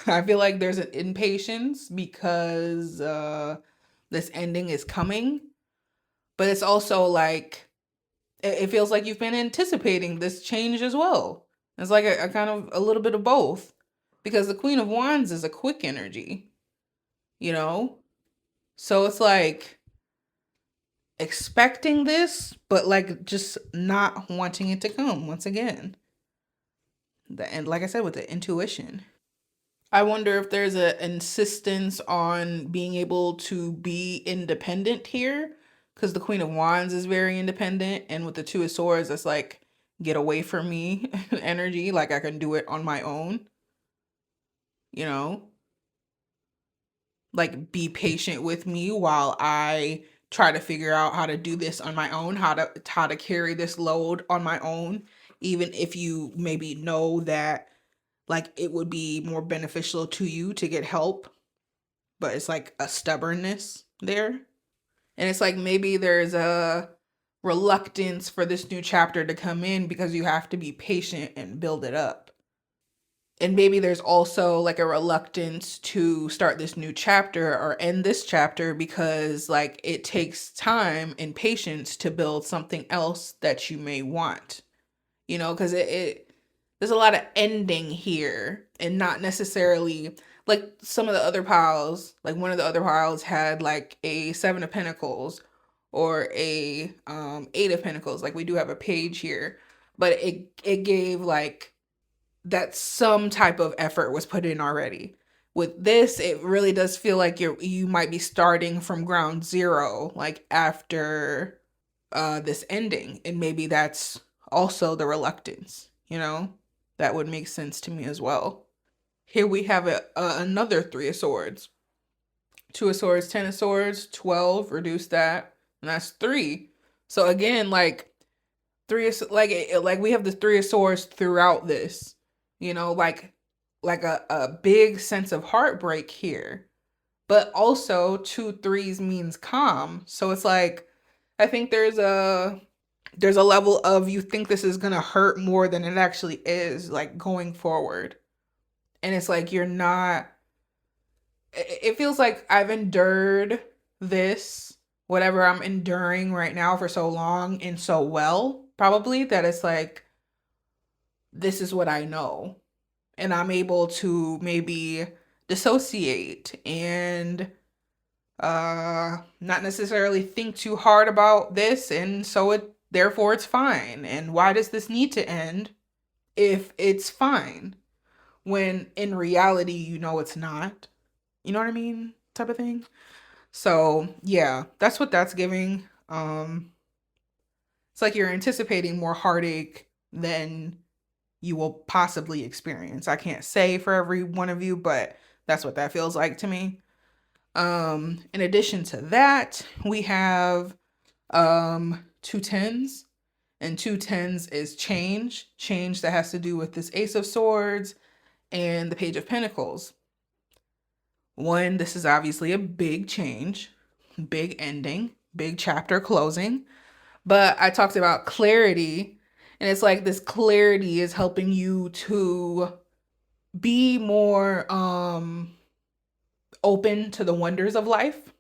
I feel like there's an impatience because this ending is coming, but it's also like it feels like you've been anticipating this change as well. It's like a kind of a little bit of both because the Queen of Wands is a quick energy, you know? So it's like expecting this, but like just not wanting it to come once again. And like I said, with the intuition. I wonder if there's an insistence on being able to be independent here, because the Queen of Wands is very independent, and with the Two of Swords, it's like, get away from me energy, like I can do it on my own, you know? Like, be patient with me while I try to figure out how to do this on my own, how to carry this load on my own, even if you maybe know that like it would be more beneficial to you to get help, but it's like a stubbornness there. And it's like maybe there's a reluctance for this new chapter to come in because you have to be patient and build it up. And maybe there's also like a reluctance to start this new chapter or end this chapter because like it takes time and patience to build something else that you may want, because it there's a lot of ending here and not necessarily like some of the other piles. Like one of the other piles had like a Seven of Pentacles or a Eight of Pentacles. Like we do have a page here, but it gave like that some type of effort was put in already. With this, it really does feel like you might be starting from ground zero, like after this ending, and maybe that's also the reluctance. That would make sense to me as well. Here we have another Three of Swords. Two of Swords, Ten of Swords, 12, reduce that, and that's 3. So again, like like we have the Three of Swords throughout this, like a big sense of heartbreak here. But also two threes means calm. So it's like I think there's a level of you think this is gonna hurt more than it actually is, like going forward. And it's like you're not, it feels like I've endured this, whatever I'm enduring right now, for so long and so well, probably, that it's like, this is what I know. And I'm able to maybe dissociate and not necessarily think too hard about this, and so therefore it's fine. And why does this need to end if it's fine when in reality it's not? You know what I mean? Type of thing. So yeah, that's what that's giving. It's like you're anticipating more heartache than you will possibly experience. I can't say for every one of you, but that's what that feels like to me. In addition to that, we have two tens, and two tens is change that has to do with this Ace of Swords and the Page of Pentacles. One, this is obviously a big change, big ending, big chapter closing. But I talked about clarity, and it's like this clarity is helping you to be more open to the wonders of life.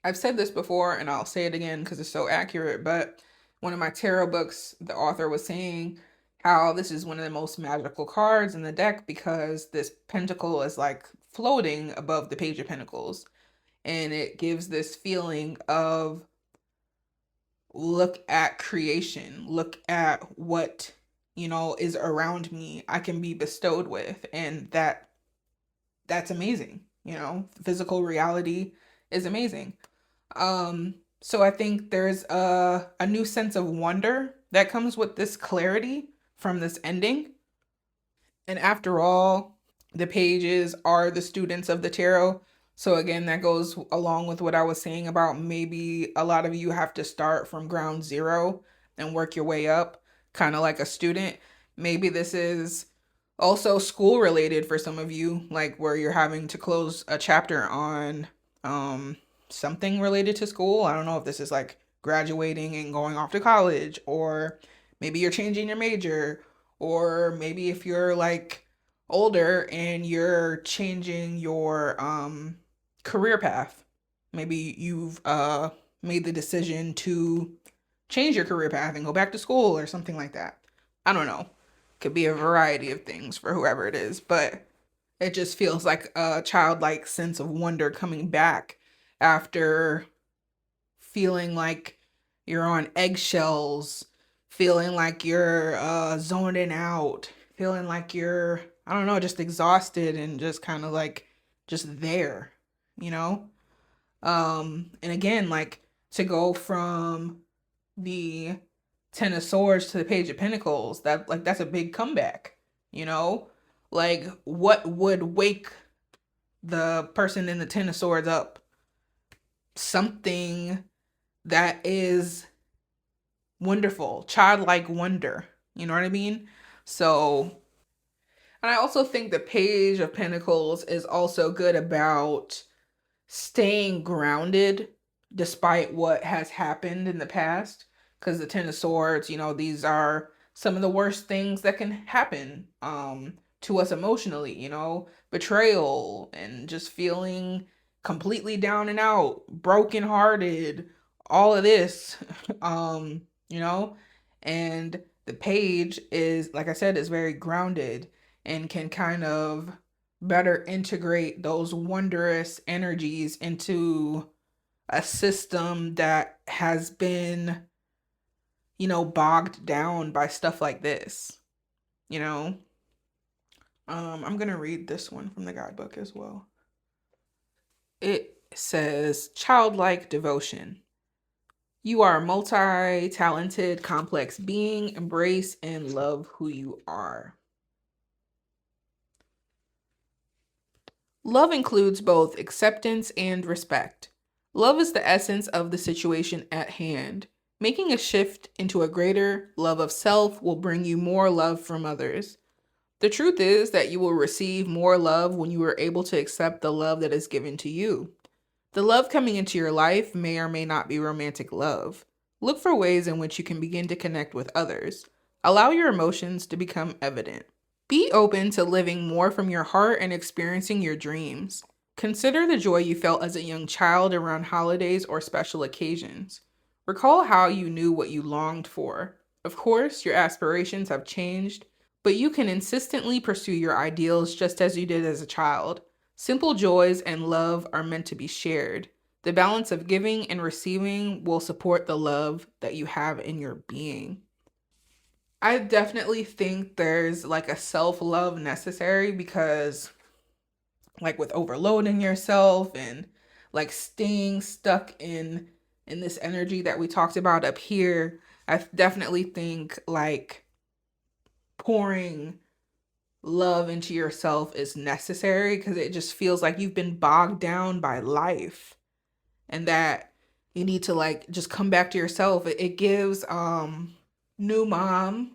I've said this before and I'll say it again because it's so accurate, but one of my tarot books, the author was saying how this is one of the most magical cards in the deck because this pentacle is like floating above the Page of Pentacles. And it gives this feeling of, look at creation, look at what is around me, I can be bestowed with, and that's amazing. Physical reality is amazing. So I think there's a new sense of wonder that comes with this clarity from this ending. And after all, the pages are the students of the tarot. So again, that goes along with what I was saying about maybe a lot of you have to start from ground zero and work your way up, kind of like a student. Maybe this is also school related for some of you, like where you're having to close a chapter on something related to school. I don't know if this is like graduating and going off to college, or maybe you're changing your major, or maybe if you're like older and you're changing your career path. Maybe you've made the decision to change your career path and go back to school or something like that. I don't know. Could be a variety of things for whoever it is, but it just feels like a childlike sense of wonder coming back after feeling like you're on eggshells, feeling like you're zoning out, feeling like you're, I don't know, just exhausted and just kind of like just there, you know? And again, like to go from the Ten of Swords to the Page of Pentacles, that's a big comeback, you know? Like what would wake the person in the Ten of Swords up? Something that is wonderful, childlike wonder. You know what I mean? So, and I also think the Page of Pentacles is also good about staying grounded despite what has happened in the past. Because the Ten of Swords, these are some of the worst things that can happen to us emotionally, betrayal and just feeling completely down and out, brokenhearted, all of this. You know, and the page is, like I said, is very grounded and can kind of better integrate those wondrous energies into a system that has been, bogged down by stuff like this, you know. I'm gonna read this one from the guidebook as well. It says childlike devotion. You are a multi-talented, complex being. Embrace and love who you are. Love includes both acceptance and respect. Love is the essence of the situation at hand. Making a shift into a greater love of self will bring you more love from others. The truth is that you will receive more love when you are able to accept the love that is given to you. The love coming into your life may or may not be romantic love. Look for ways in which you can begin to connect with others. Allow your emotions to become evident. Be open to living more from your heart and experiencing your dreams. Consider the joy you felt as a young child around holidays or special occasions. Recall how you knew what you longed for. Of course, your aspirations have changed, but you can insistently pursue your ideals just as you did as a child. Simple joys and love are meant to be shared. The balance of giving and receiving will support the love that you have in your being. I definitely think there's like a self-love necessary because like with overloading yourself and like staying stuck in this energy that we talked about up here, I definitely think like pouring love into yourself is necessary because it just feels like you've been bogged down by life and that you need to like just come back to yourself. It gives new mom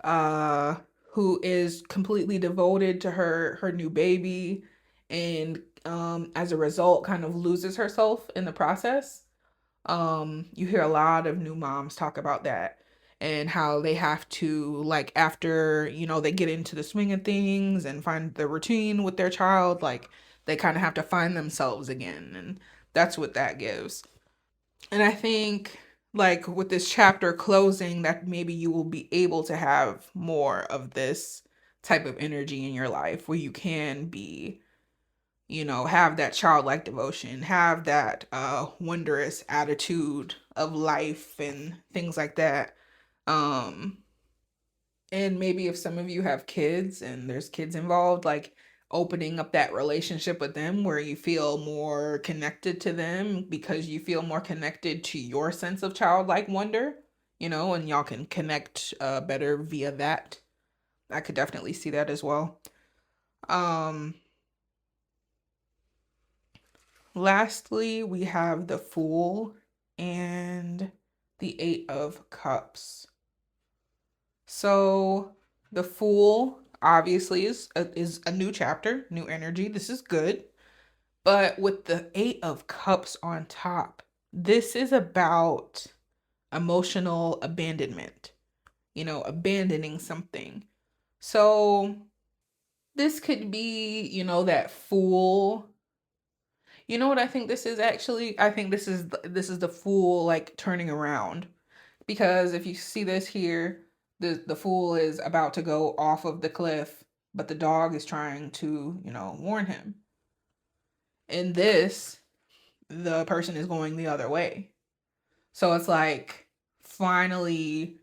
uh who is completely devoted to her new baby and as a result kind of loses herself in the process. You hear a lot of new moms talk about that and how they have to like after, they get into the swing of things and find the routine with their child, like they kind of have to find themselves again, and that's what that gives. And I think like with this chapter closing that maybe you will be able to have more of this type of energy in your life where you can be, have that childlike devotion, have that wondrous attitude of life and things like that. Um and maybe if some of you have kids and there's kids involved, like opening up that relationship with them where you feel more connected to them because you feel more connected to your sense of childlike wonder, and y'all can connect better via that. I could definitely see that as well. Um, Lastly, we have the Fool and the Eight of Cups. So the Fool obviously is a new chapter, new energy. This is good. But with the Eight of Cups on top, this is about emotional abandonment, abandoning something. So this could be, that fool. You know what I think this is actually? I think this is the fool like turning around. Because if you see this here, the fool is about to go off of the cliff, but the dog is trying to, warn him. In this, the person is going the other way. So it's like finally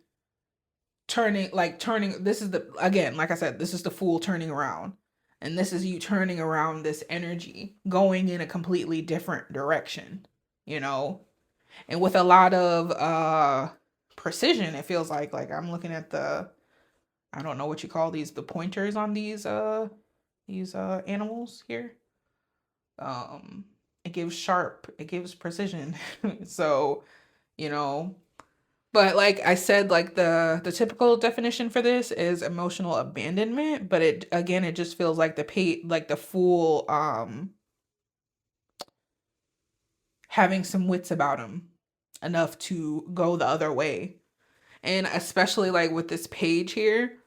this is the, again, like I said, this is the Fool turning around. And this is you turning around this energy, going in a completely different direction, you know? And with a lot of precision, it feels like I'm looking at the, I don't know what you call these, the pointers on these animals here. Um it gives precision. So, you know, but like I said, like the typical definition for this is emotional abandonment, but it, again, it just feels like the Fool having some wits about him enough to go the other way. And especially like with this page here,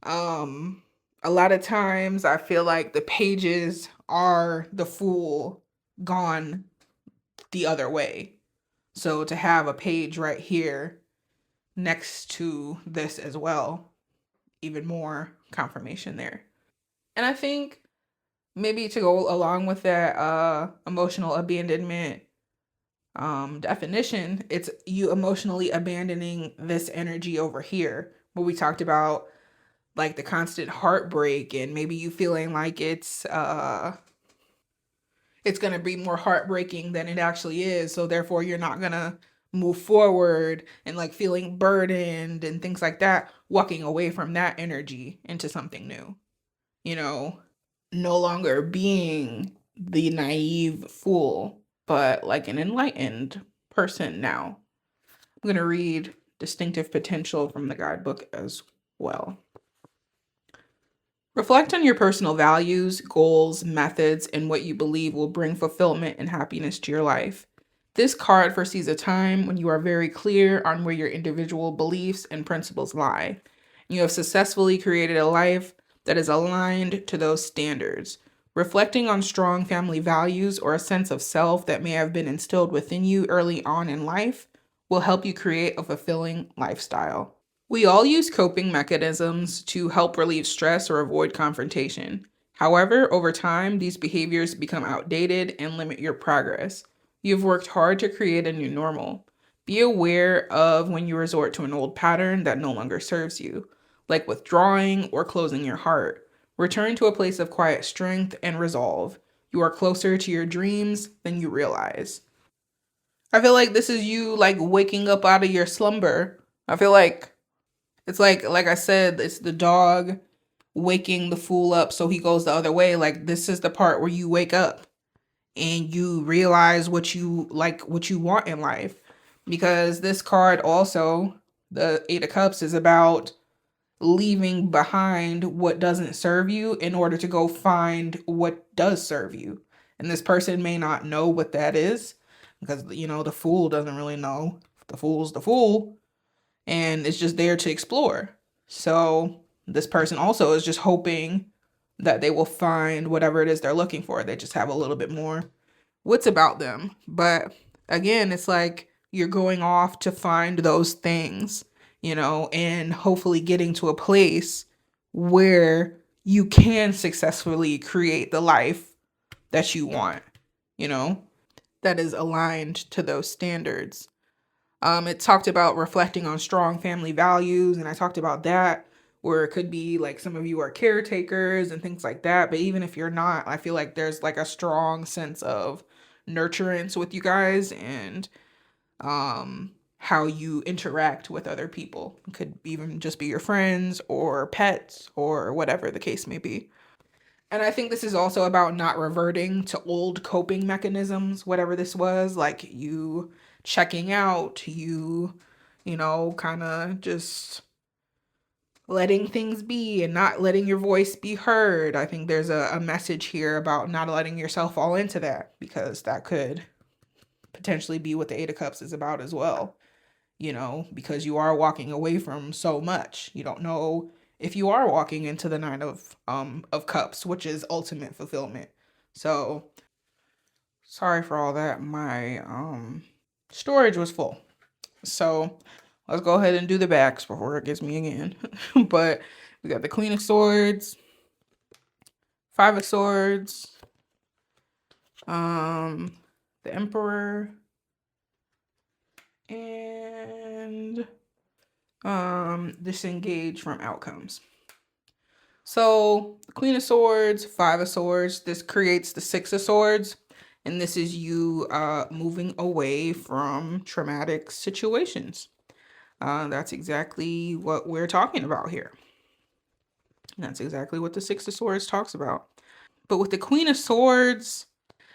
um a lot of times I feel like the pages are the Fool gone the other way. So to have a page right here next to this as well, even more confirmation there. And I think maybe to go along with that emotional abandonment definition, it's you emotionally abandoning this energy over here. What we talked about, like the constant heartbreak, and maybe you feeling like it's going to be more heartbreaking than it actually is, so therefore you're not going to move forward, and like feeling burdened and things like that, walking away from that energy into something new, you know, no longer being the naive fool, but like an enlightened person now. I'm going to read Distinctive Potential from the guidebook as well. Reflect on your personal values, goals, methods, and what you believe will bring fulfillment and happiness to your life. This card foresees a time when you are very clear on where your individual beliefs and principles lie. You have successfully created a life that is aligned to those standards. Reflecting on strong family values or a sense of self that may have been instilled within you early on in life will help you create a fulfilling lifestyle. We all use coping mechanisms to help relieve stress or avoid confrontation. However, over time, these behaviors become outdated and limit your progress. You've worked hard to create a new normal. Be aware of when you resort to an old pattern that no longer serves you, like withdrawing or closing your heart. Return to a place of quiet strength and resolve. You are closer to your dreams than you realize. I feel like this is you like waking up out of your slumber. I feel like it's like I said, it's the dog waking the Fool up so he goes the other way. Like this is the part where you wake up and you realize what you want in life. Because this card also, the Eight of Cups, is about leaving behind what doesn't serve you in order to go find what does serve you. And this person may not know what that is, because you know the Fool doesn't really know. The Fool's the Fool, and it's just there to explore. So this person also is just hoping that they will find whatever it is they're looking for. They just have a little bit more wits about them. But again, it's like you're going off to find those things, you know, and hopefully getting to a place where you can successfully create the life that you want, you know, that is aligned to those standards. It talked about reflecting on strong family values, and I talked about that, where it could be like some of you are caretakers and things like that. But even if you're not, I feel like there's like a strong sense of nurturance with you guys, and how you interact with other people. It could even just be your friends or pets or whatever the case may be. And I think this is also about not reverting to old coping mechanisms, whatever this was, like you checking out, you know, kind of just letting things be and not letting your voice be heard. I think there's a message here about not letting yourself fall into that, because that could potentially be what the Eight of Cups is about as well, you know, because you are walking away from so much. You don't know if you are walking into the Nine of Cups, which is ultimate fulfillment. So sorry for all that. My storage was full. So let's go ahead and do the backs before it gets me again. But we got the Queen of Swords, Five of Swords, the Emperor, and Disengage from outcomes. So the Queen of Swords, Five of Swords, this creates the Six of Swords. And this is you moving away from traumatic situations. That's exactly what we're talking about here. That's exactly what the Six of Swords talks about. But with the Queen of Swords,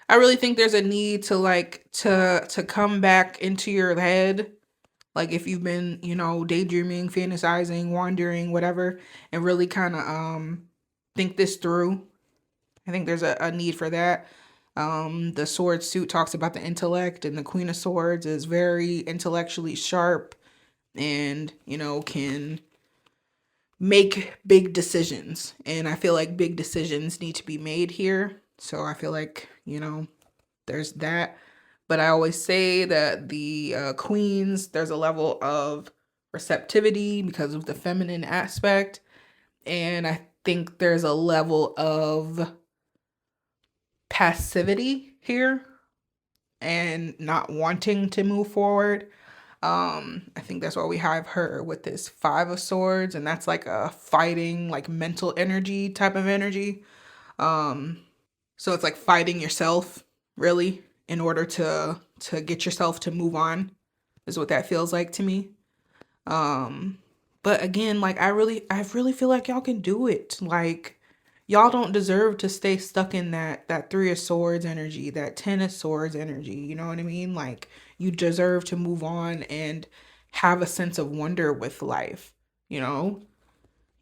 I really think there's a need to to come back into your head. Like if you've been, daydreaming, fantasizing, wandering, whatever, and really kind of think this through. I think there's a need for that. The sword suit talks about the intellect, and the Queen of Swords is very intellectually sharp and, can make big decisions. And I feel like big decisions need to be made here. So I feel like, there's that. But I always say that the queens, there's a level of receptivity because of the feminine aspect. And I think there's a level of passivity here and not wanting to move forward. I think that's why we have her with this Five of Swords, and that's like a fighting, like mental energy type of energy. So it's like fighting yourself, really, in order to get yourself to move on, is what that feels like to me. But again, like I really feel like y'all can do it. Like y'all don't deserve to stay stuck in that Three of Swords energy, that Ten of Swords energy. You know what I mean? Like you deserve to move on and have a sense of wonder with life. You know,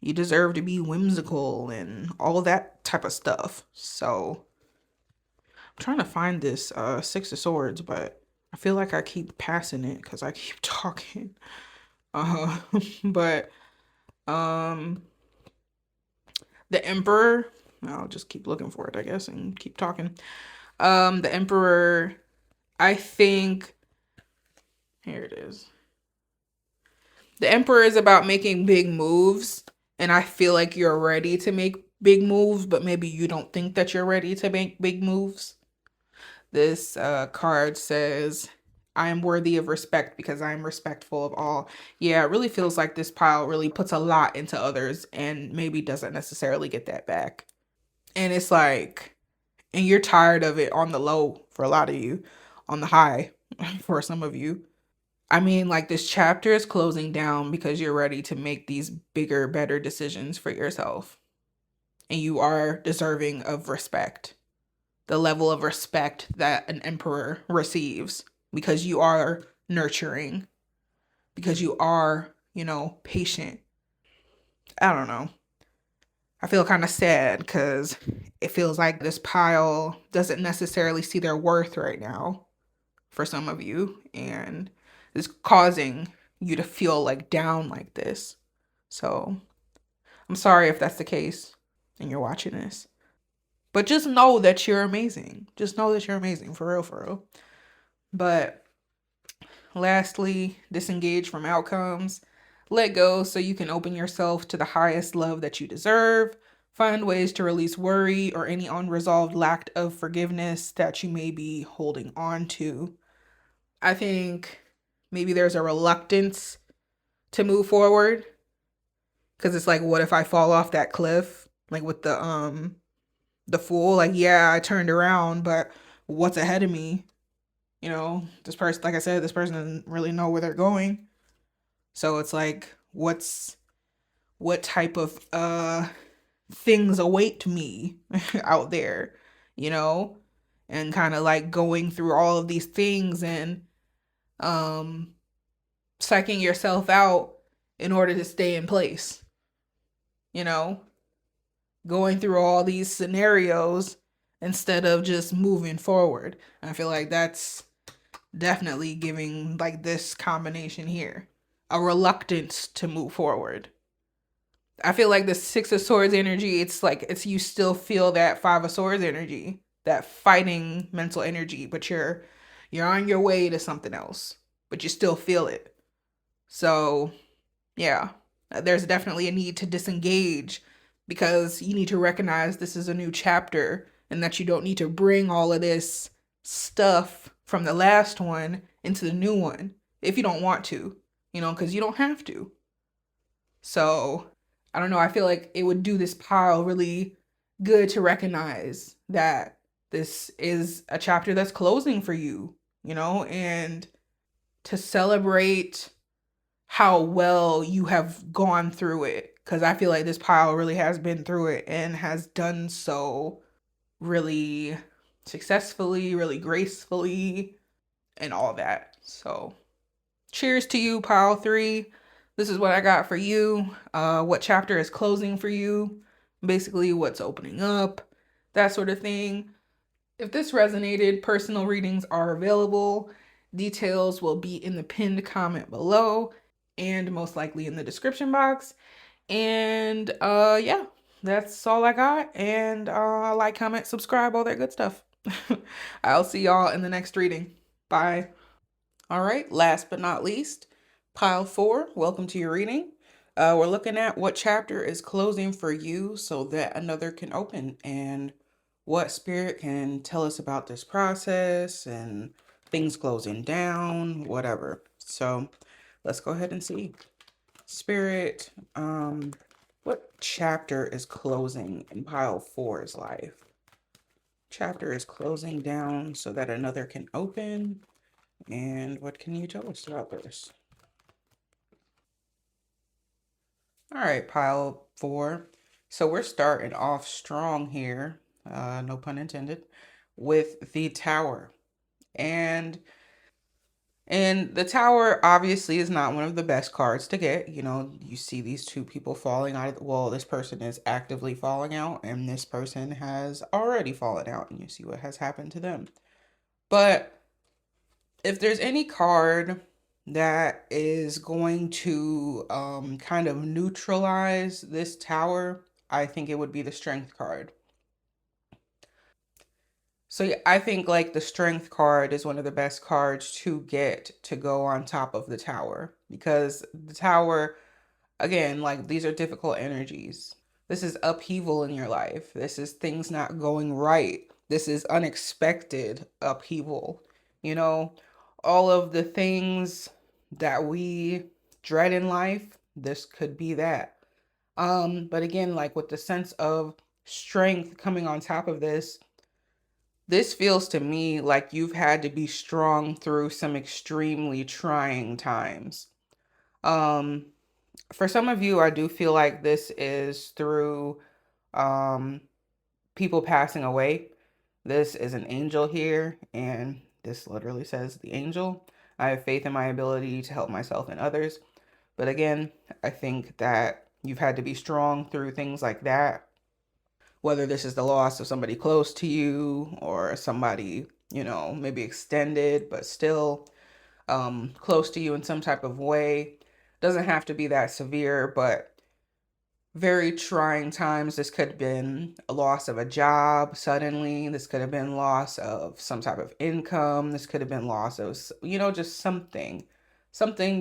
you deserve to be whimsical and all that type of stuff. So I'm trying to find this Six of Swords, but I feel like I keep passing it because I keep talking. Uh, but um, the Emperor. I'll just keep looking for it, I guess, and keep talking. The Emperor. I think here it is. The Emperor is about making big moves, and I feel like you're ready to make big moves, but maybe you don't think that you're ready to make big moves. This card says, I am worthy of respect because I am respectful of all. Yeah, it really feels like this pile really puts a lot into others and maybe doesn't necessarily get that back. And it's like, and you're tired of it on the low for a lot of you, on the high for some of you. I mean, like this chapter is closing down because you're ready to make these bigger, better decisions for yourself. And you are deserving of respect. The level of respect that an emperor receives because you are nurturing, because you are, patient. I don't know. I feel kind of sad because it feels like this pile doesn't necessarily see their worth right now for some of you, and it's causing you to feel like down like this. So I'm sorry if that's the case and you're watching this. But just know that you're amazing. Just know that you're amazing, for real, for real. But lastly, disengage from outcomes. Let go so you can open yourself to the highest love that you deserve. Find ways to release worry or any unresolved lack of forgiveness that you may be holding on to. I think maybe there's a reluctance to move forward because it's like, what if I fall off that cliff? Like with the Fool, like, yeah, I turned around, but what's ahead of me? This person, like I said, this person doesn't really know where they're going. So it's like, what type of things await me out there, you know? And kind of like going through all of these things and psyching yourself out in order to stay in place, you know? Going through all these scenarios instead of just moving forward. I feel like that's definitely giving like this combination here a reluctance to move forward. I feel like the Six of Swords energy, it's like you still feel that Five of Swords energy, that fighting mental energy, but you're on your way to something else, but you still feel it. So yeah, there's definitely a need to disengage because you need to recognize this is a new chapter and that you don't need to bring all of this stuff from the last one into the new one if you don't want to, because you don't have to. So I don't know. I feel like it would do this pile really good to recognize that this is a chapter that's closing for you, and to celebrate how well you have gone through it. Because I feel like this pile really has been through it and has done so really successfully, really gracefully, and all that. So cheers to you, pile three. This is what I got for you. What chapter is closing for you? Basically, what's opening up, that sort of thing. If this resonated, personal readings are available. Details will be in the pinned comment below and most likely in the description box. And yeah, that's all I got. And like, comment, subscribe, all that good stuff. I'll see y'all in the next reading. Bye. All right, last but not least, pile four, welcome to your reading. We're looking at what chapter is closing for you so that another can open, and what spirit can tell us about this process and things closing down, whatever. So let's go ahead and see. Spirit, what chapter is closing in pile four's life? Chapter is closing down so that another can open. And what can you tell us about this? All right, pile four. So we're starting off strong here, no pun intended, with the tower. And the tower obviously is not one of the best cards to get. You see these two people falling out of the wall. This person is actively falling out, and this person has already fallen out, and you see what has happened to them. But if there's any card that is going to kind of neutralize this tower, I think it would be the strength card. So yeah, I think like the strength card is one of the best cards to get to go on top of the tower, because the tower, again, like these are difficult energies. This is upheaval in your life. This is things not going right. This is unexpected upheaval. You know, all of the things that we dread in life, this could be that. But again, like with the sense of strength coming on top of this feels to me like you've had to be strong through some extremely trying times. Um, for some of you, I do feel like this is through um, people passing away. This is an angel here, and this literally says the angel. I have faith in my ability to help myself and others. But again, I think that you've had to be strong through things like that, whether this is the loss of somebody close to you or somebody, maybe extended, but still close to you in some type of way. Doesn't have to be that severe, but very trying times. This could have been a loss of a job suddenly. This could have been loss of some type of income. This could have been loss of, just something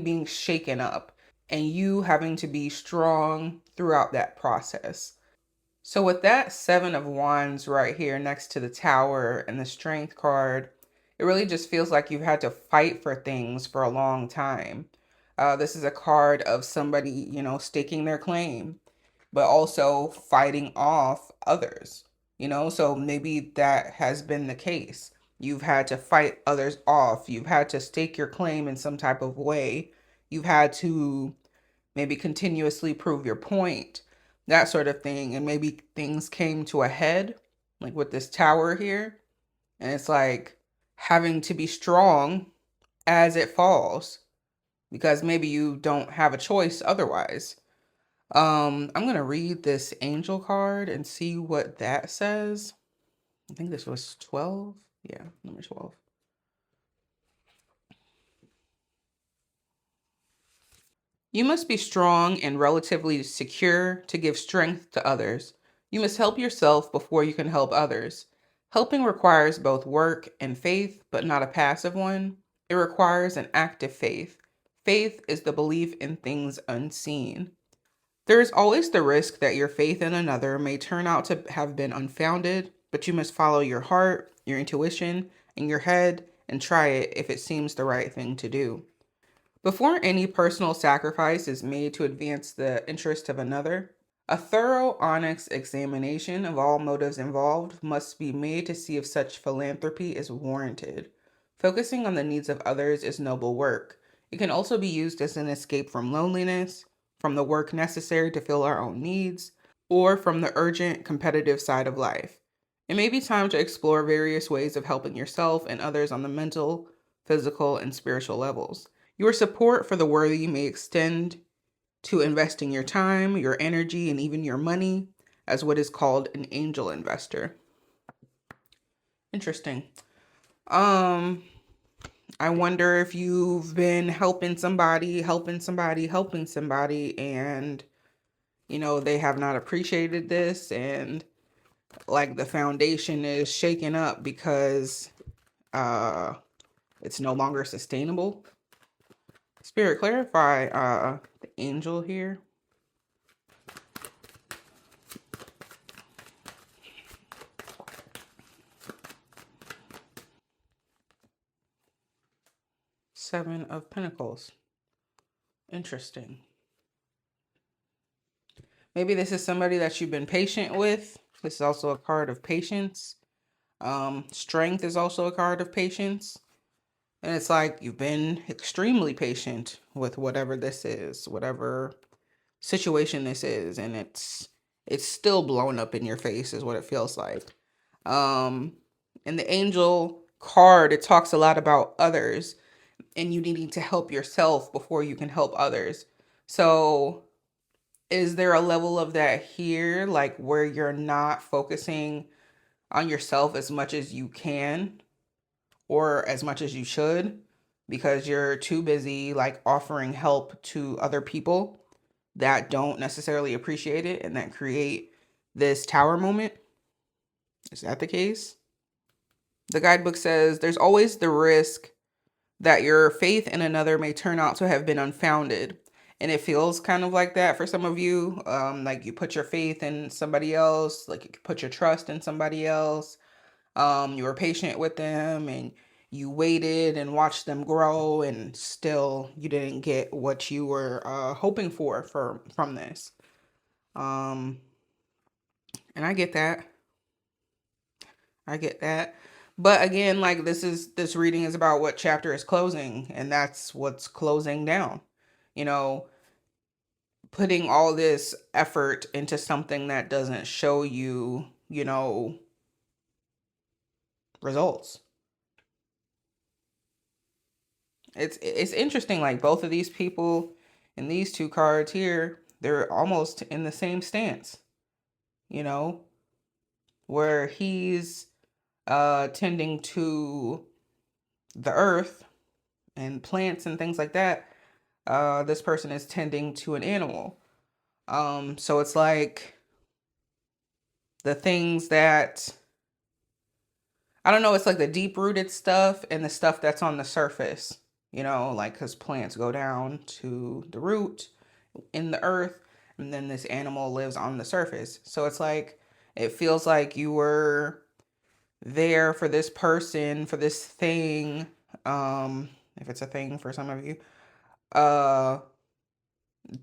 being shaken up and you having to be strong throughout that process. So with that Seven of Wands right here next to the Tower and the Strength card, it really just feels like you've had to fight for things for a long time. This is a card of somebody, staking their claim, but also fighting off others, so maybe that has been the case. You've had to fight others off. You've had to stake your claim in some type of way. You've had to maybe continuously prove your point, that sort of thing. And maybe things came to a head, like with this tower here. And it's like having to be strong as it falls, because maybe you don't have a choice otherwise. I'm gonna read this angel card and see what that says. I think this was 12. Yeah, number 12. You must be strong and relatively secure to give strength to others. You must help yourself before you can help others. Helping requires both work and faith, but not a passive one. It requires an active faith. Faith is the belief in things unseen. There is always the risk that your faith in another may turn out to have been unfounded, but you must follow your heart, your intuition, and your head and try it if it seems the right thing to do. Before any personal sacrifice is made to advance the interest of another, a thorough, honest examination of all motives involved must be made to see if such philanthropy is warranted. Focusing on the needs of others is noble work. It can also be used as an escape from loneliness, from the work necessary to fill our own needs, or from the urgent, competitive side of life. It may be time to explore various ways of helping yourself and others on the mental, physical, and spiritual levels. Your support for the worthy may extend to investing your time, your energy, and even your money as what is called an angel investor. Interesting. Um, I wonder if you've been helping somebody, and they have not appreciated this, and like the foundation is shaken up because it's no longer sustainable. Spirit, clarify the angel here. Seven of Pentacles. Interesting. Maybe this is somebody that you've been patient with. This is also a card of patience. Strength is also a card of patience. And it's like you've been extremely patient with whatever this is, whatever situation this is, and it's still blowing up in your face is what it feels like. In the angel card, it talks a lot about others and you needing to help yourself before you can help others. So is there a level of that here, like where you're not focusing on yourself as much as you can or as much as you should because you're too busy like offering help to other people that don't necessarily appreciate it and that create this tower moment? Is that the case? The guidebook says there's always the risk that your faith in another may turn out to have been unfounded. And it feels kind of like that for some of you. Like you put your faith in somebody else, like you put your trust in somebody else. You were patient with them and you waited and watched them grow, and still you didn't get what you were hoping for from this. And I get that. I get that. But again, like this reading is about what chapter is closing, and that's what's closing down. You know, putting all this effort into something that doesn't show you, results. It's interesting, like both of these people in these two cards here, they're almost in the same stance, you know, where he's tending to the earth and plants and things like that. This person is tending to an animal. So it's like the things that I don't know, it's like the deep rooted stuff and the stuff that's on the surface, like because plants go down to the root in the earth, and then this animal lives on the surface. So it's like it feels like you were there for this person, for this thing, if it's a thing for some of you, uh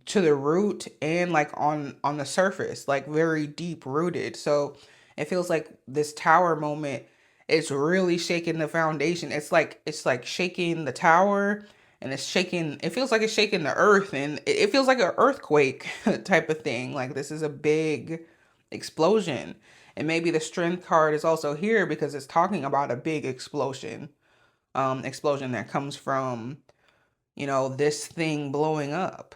to the root and like on the surface, like very deep rooted. So it feels like this tower moment is really shaking the foundation. It's like shaking the tower, and it feels like it's shaking the earth, and it feels like an earthquake type of thing. Like this is a big explosion. And maybe the strength card is also here because it's talking about a big explosion that comes from this thing blowing up.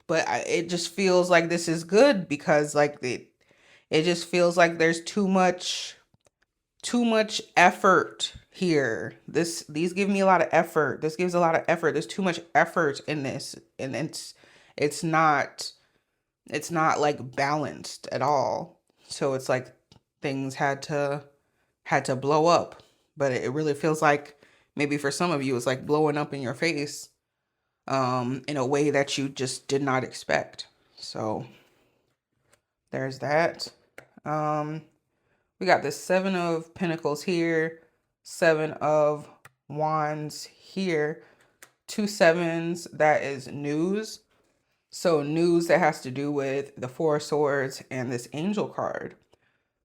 But it just feels like this is good because like it just feels like there's too much effort here. These give me a lot of effort. This gives a lot of effort. There's too much effort in this, and it's not it's not like balanced at all. So it's like things had to blow up. But it really feels like maybe for some of you it's like blowing up in your face in a way that you just did not expect. So there's that. We got the Seven of Pentacles here, Seven of Wands here, two sevens, that is news. So news that has to do with the Four of Swords and this Angel card.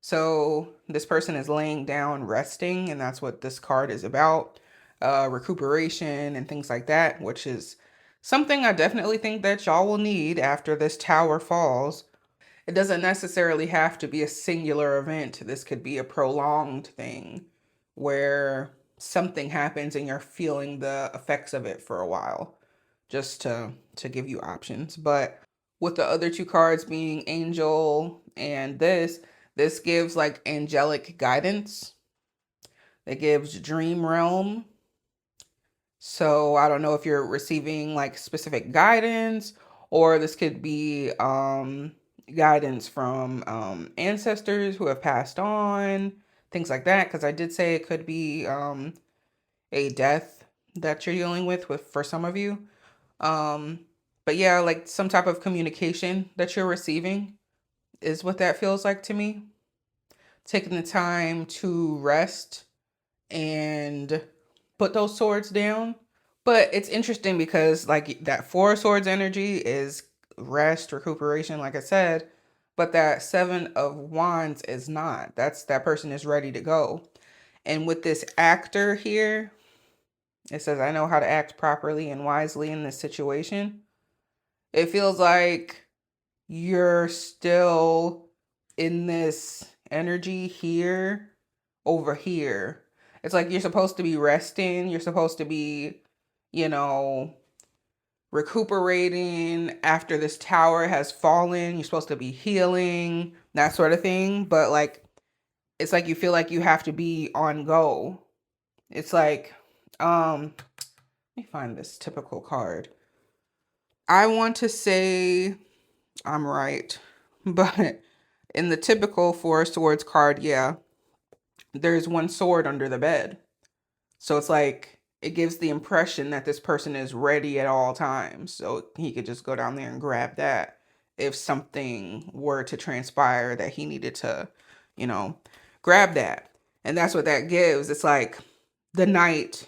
So this person is laying down, resting, and that's what this card is about. Recuperation and things like that, which is something I definitely think that y'all will need after this tower falls. It doesn't necessarily have to be a singular event. This could be a prolonged thing where something happens and you're feeling the effects of it for a while, just to give you options. But with the other two cards being Angel and this gives like angelic guidance. It gives dream realm. So I don't know if you're receiving like specific guidance, or this could be guidance from ancestors who have passed on, things like that. Because I did say it could be a death that you're dealing with for some of you. But yeah, like some type of communication that you're receiving is what that feels like to me. Taking the time to rest and put those swords down. But it's interesting because like that Four of Swords energy is rest, recuperation, like I said, but that Seven of Wands is not. That person is ready to go. And with this actor here, it says, I know how to act properly and wisely in this situation. It feels like you're still in this energy here, over here. It's like you're supposed to be resting. You're supposed to be, you know, recuperating after this tower has fallen. You're supposed to be healing, that sort of thing. But like, it's like you feel like you have to be on go. It's like, let me find this typical card. I want to say I'm right, but in the typical Four of Swords card, yeah, there's one sword under the bed. So it's like it gives the impression that this person is ready at all times. So he could just go down there and grab that if something were to transpire that he needed to, you know, grab that. And that's what that gives. It's like the knight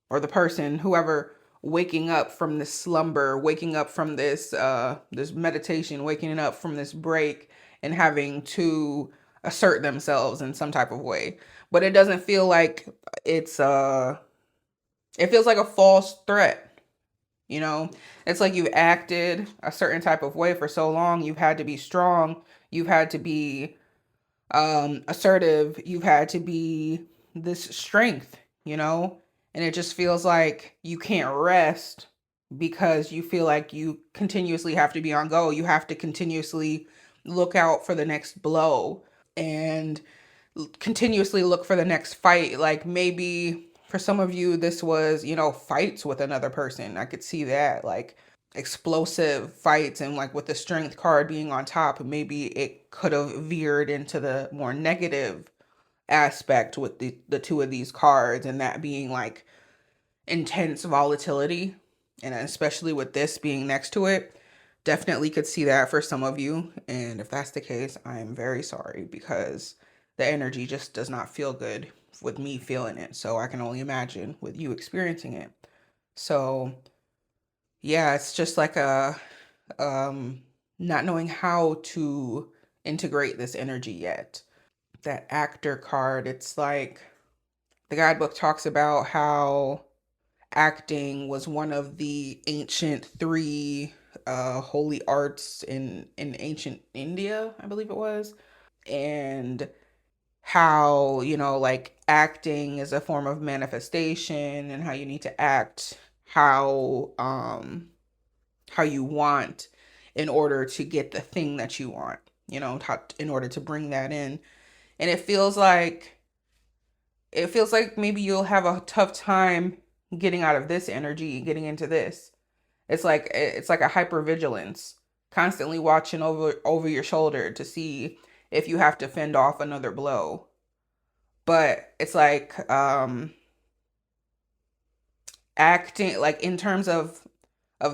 or the person, whoever, waking up from this slumber, waking up from this meditation, waking up from this break and having to assert themselves in some type of way. But it doesn't feel like it's it feels like a false threat, you know? It's like you've acted a certain type of way for so long. You've had to be strong, you've had to be assertive, you've had to be this strength, you know? And it just feels like you can't rest because you feel like you continuously have to be on go. You have to continuously look out for the next blow and continuously look for the next fight. Like maybe for some of you, this was, you know, fights with another person. I could see that, like explosive fights, and like with the strength card being on top, maybe it could have veered into the more negative aspect with the two of these cards, and that being like intense volatility. And especially with this being next to it, definitely could see that for some of you. And if that's the case, I am very sorry, because the energy just does not feel good with me feeling it. So I can only imagine with you experiencing it. So yeah, it's just like a not knowing how to integrate this energy yet. That actor card, it's like the guidebook talks about how acting was one of the ancient three holy arts in ancient India, I believe it was. And how, you know, like acting is a form of manifestation, and how you need to act how you want in order to get the thing that you want, you know, in order to bring that in. And it feels like maybe you'll have a tough time getting out of this energy, getting into this. It's like a hypervigilance, constantly watching over your shoulder to see if you have to fend off another blow. But it's like acting, like in terms of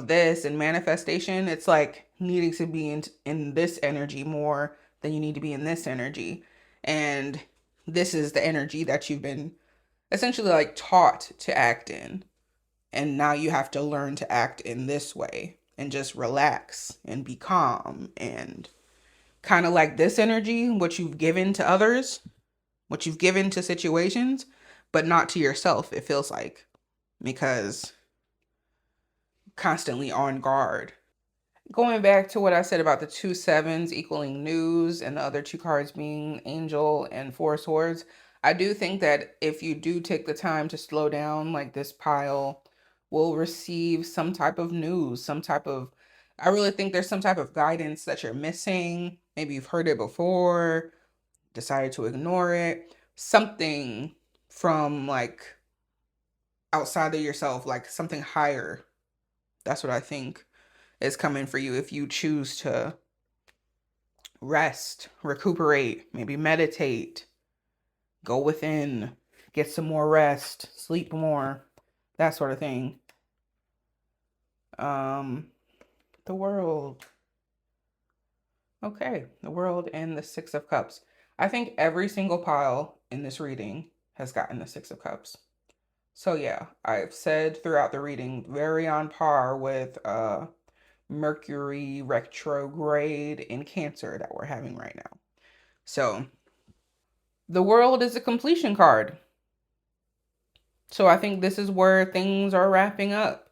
this and manifestation, it's like needing to be in this energy more than you need to be in this energy. And this is the energy that you've been essentially like taught to act in. And now you have to learn to act in this way and just relax and be calm and kind of like this energy, what you've given to others, what you've given to situations, but not to yourself, it feels like, because constantly on guard. Going back to what I said about the 2 7s equaling news and the other two cards being Angel and Four Swords, I do think that if you do take the time to slow down, like this pile will receive some type of news, some type of, I really think there's some type of guidance that you're missing. Maybe you've heard it before, decided to ignore it. Something from like outside of yourself, like something higher. That's what I think is coming for you if you choose to rest, recuperate, maybe meditate, go within, get some more rest, sleep more, that sort of thing. The world. Okay, the world and the Six of Cups. I think every single pile in this reading has gotten the Six of Cups. So yeah, I've said throughout the reading, very on par with Mercury retrograde in Cancer that we're having right now. So the world is a completion card. So I think this is where things are wrapping up.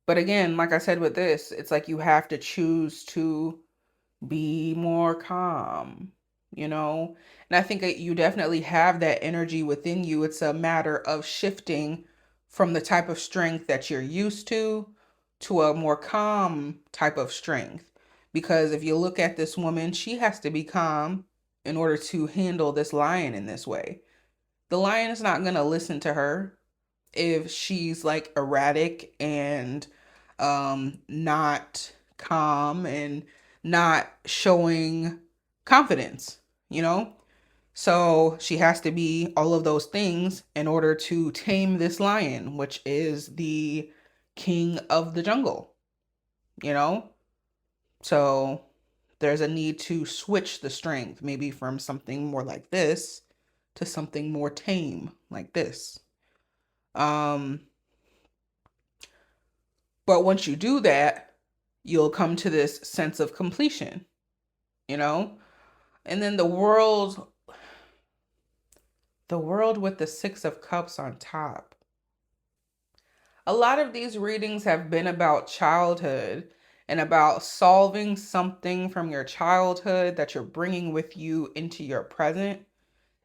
But again, like I said with this, it's like you have to choose to be more calm, you know? And I think that you definitely have that energy within you. It's a matter of shifting from the type of strength that you're used to a more calm type of strength. Because if you look at this woman, she has to be calm in order to handle this lion in this way. The lion is not going to listen to her if she's like erratic and not calm and not showing confidence, you know? So she has to be all of those things in order to tame this lion, which is the king of the jungle, you know? So there's a need to switch the strength, maybe from something more like this to something more tame like this. Um, but once you do that, you'll come to this sense of completion, you know? And then the world with the Six of Cups on top. A lot of these readings have been about childhood and about solving something from your childhood that you're bringing with you into your present.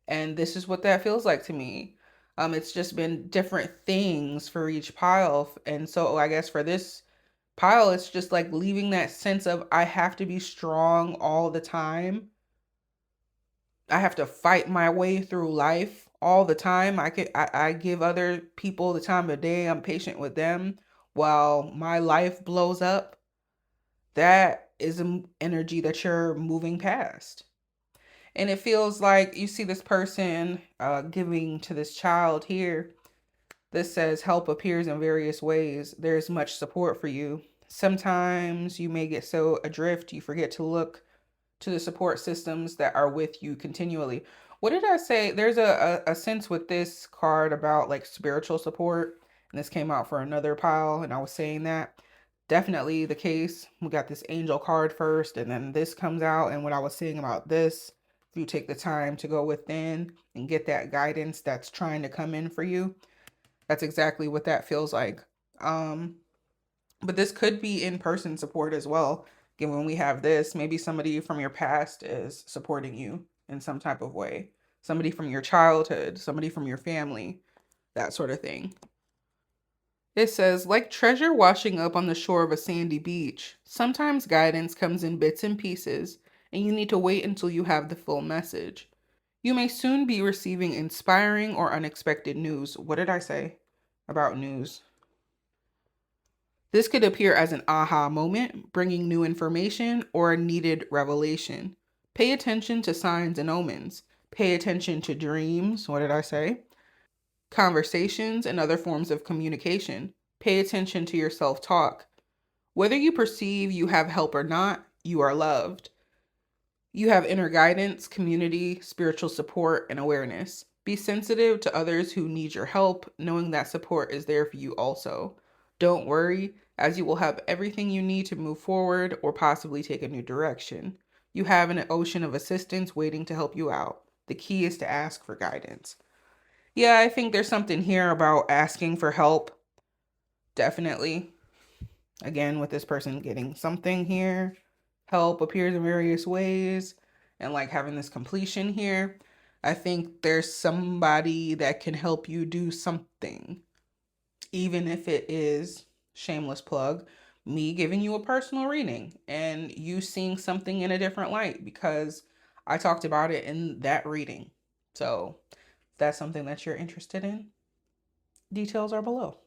And this is what that feels like to me. It's just been different things for each pile. And so I guess for this pile, it's just like leaving that sense of I have to be strong all the time. I have to fight my way through life all the time. I give other people the time of day. I'm patient with them while my life blows up. That is an energy that you're moving past. And it feels like you see this person giving to this child here. This says help appears in various ways. There's much support for you. Sometimes you may get so adrift you forget to look to the support systems that are with you continually. What did I say? There's a sense with this card about like spiritual support. And this came out for another pile. And I was saying that definitely the case. We got this angel card first. And then this comes out. And what I was saying about this, if you take the time to go within and get that guidance that's trying to come in for you, that's exactly what that feels like. But this could be in-person support as well. Given we have this, maybe somebody from your past is supporting you in some type of way. Somebody from your childhood, somebody from your family, that sort of thing. It says, like treasure washing up on the shore of a sandy beach, sometimes guidance comes in bits and pieces, and you need to wait until you have the full message. You may soon be receiving inspiring or unexpected news. What did I say about news? This could appear as an aha moment, bringing new information or a needed revelation. Pay attention to signs and omens. Pay attention to dreams. What did I say? Conversations and other forms of communication. Pay attention to your self-talk. Whether you perceive you have help or not, you are loved. You have inner guidance, community, spiritual support, and awareness. Be sensitive to others who need your help, knowing that support is there for you also. Don't worry, as you will have everything you need to move forward or possibly take a new direction. You have an ocean of assistance waiting to help you out. The key is to ask for guidance. Yeah, I think there's something here about asking for help. Definitely. Again, with this person getting something here, help appears in various ways, and like having this completion here. I think there's somebody that can help you do something, even if it is, shameless plug, me giving you a personal reading and you seeing something in a different light because I talked about it in that reading. So if that's something that you're interested in, details are below.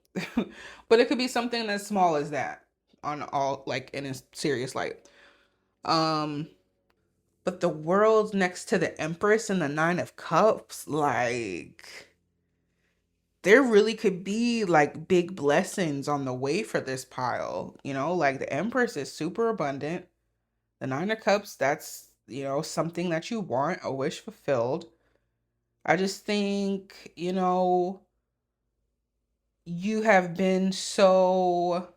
But it could be something as small as that on all, like, in a serious light. Um, but the world next to the Empress and the Nine of Cups, like, there really could be like big blessings on the way for this pile. You know, like the Empress is super abundant. The Nine of Cups, that's, something that you want, a wish fulfilled. I just think, you have been so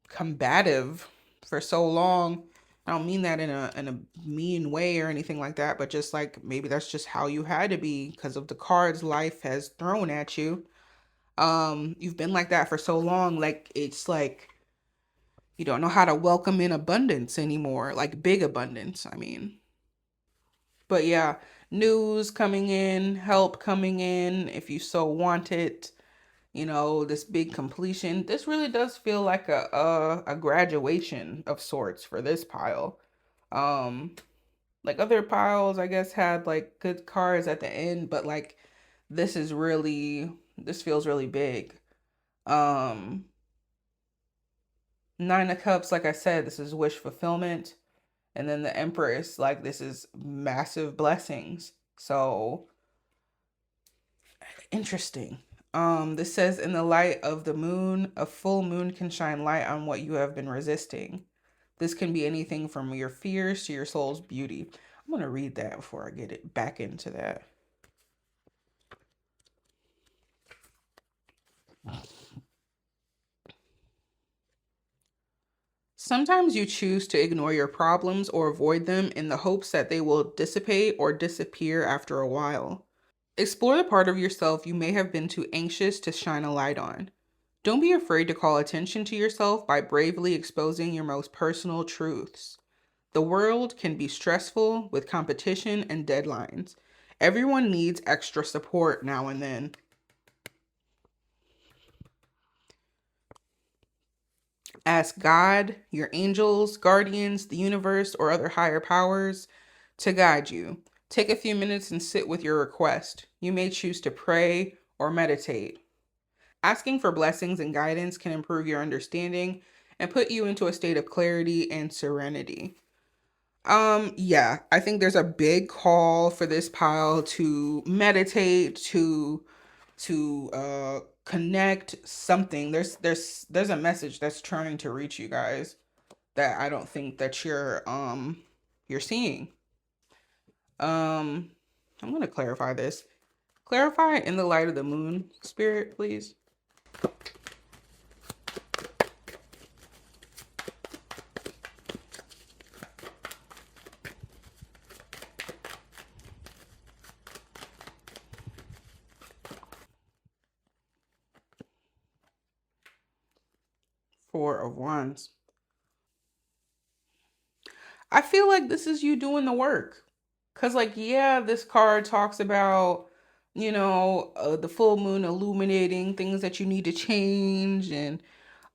combative for so long. I don't mean that in a mean way or anything like that, but just like maybe that's just how you had to be because of the cards life has thrown at you. You've been like that for so long, like it's like you don't know how to welcome in abundance anymore, like big abundance, I mean. But yeah, news coming in, help coming in if you so want it. This big completion. This really does feel like a graduation of sorts for this pile. Um, like other piles, I guess, had like good cards at the end, but like this feels really big. Um, Nine of Cups, like I said, this is wish fulfillment. And then the Empress, like this is massive blessings. So interesting. This says, in the light of the moon, a full moon can shine light on what you have been resisting. This can be anything from your fears to your soul's beauty. I'm going to read that before I get it back into that. Sometimes you choose to ignore your problems or avoid them in the hopes that they will dissipate or disappear after a while. Explore the part of yourself you may have been too anxious to shine a light on. Don't be afraid to call attention to yourself by bravely exposing your most personal truths. The world can be stressful with competition and deadlines. Everyone needs extra support now and then. Ask God, your angels, guardians, the universe, or other higher powers to guide you. Take a few minutes and sit with your request. You may choose to pray or meditate. Asking for blessings and guidance can improve your understanding and put you into a state of clarity and serenity. Yeah, I think there's a big call for this pile to meditate, to connect something. There's a message that's trying to reach you guys that I don't think that you're seeing. Um I'm gonna clarify this. Clarify in the light of the moon, spirit, please. Four of Wands. I feel like this is you doing the work. Cause like, yeah, this card talks about, the full moon illuminating things that you need to change and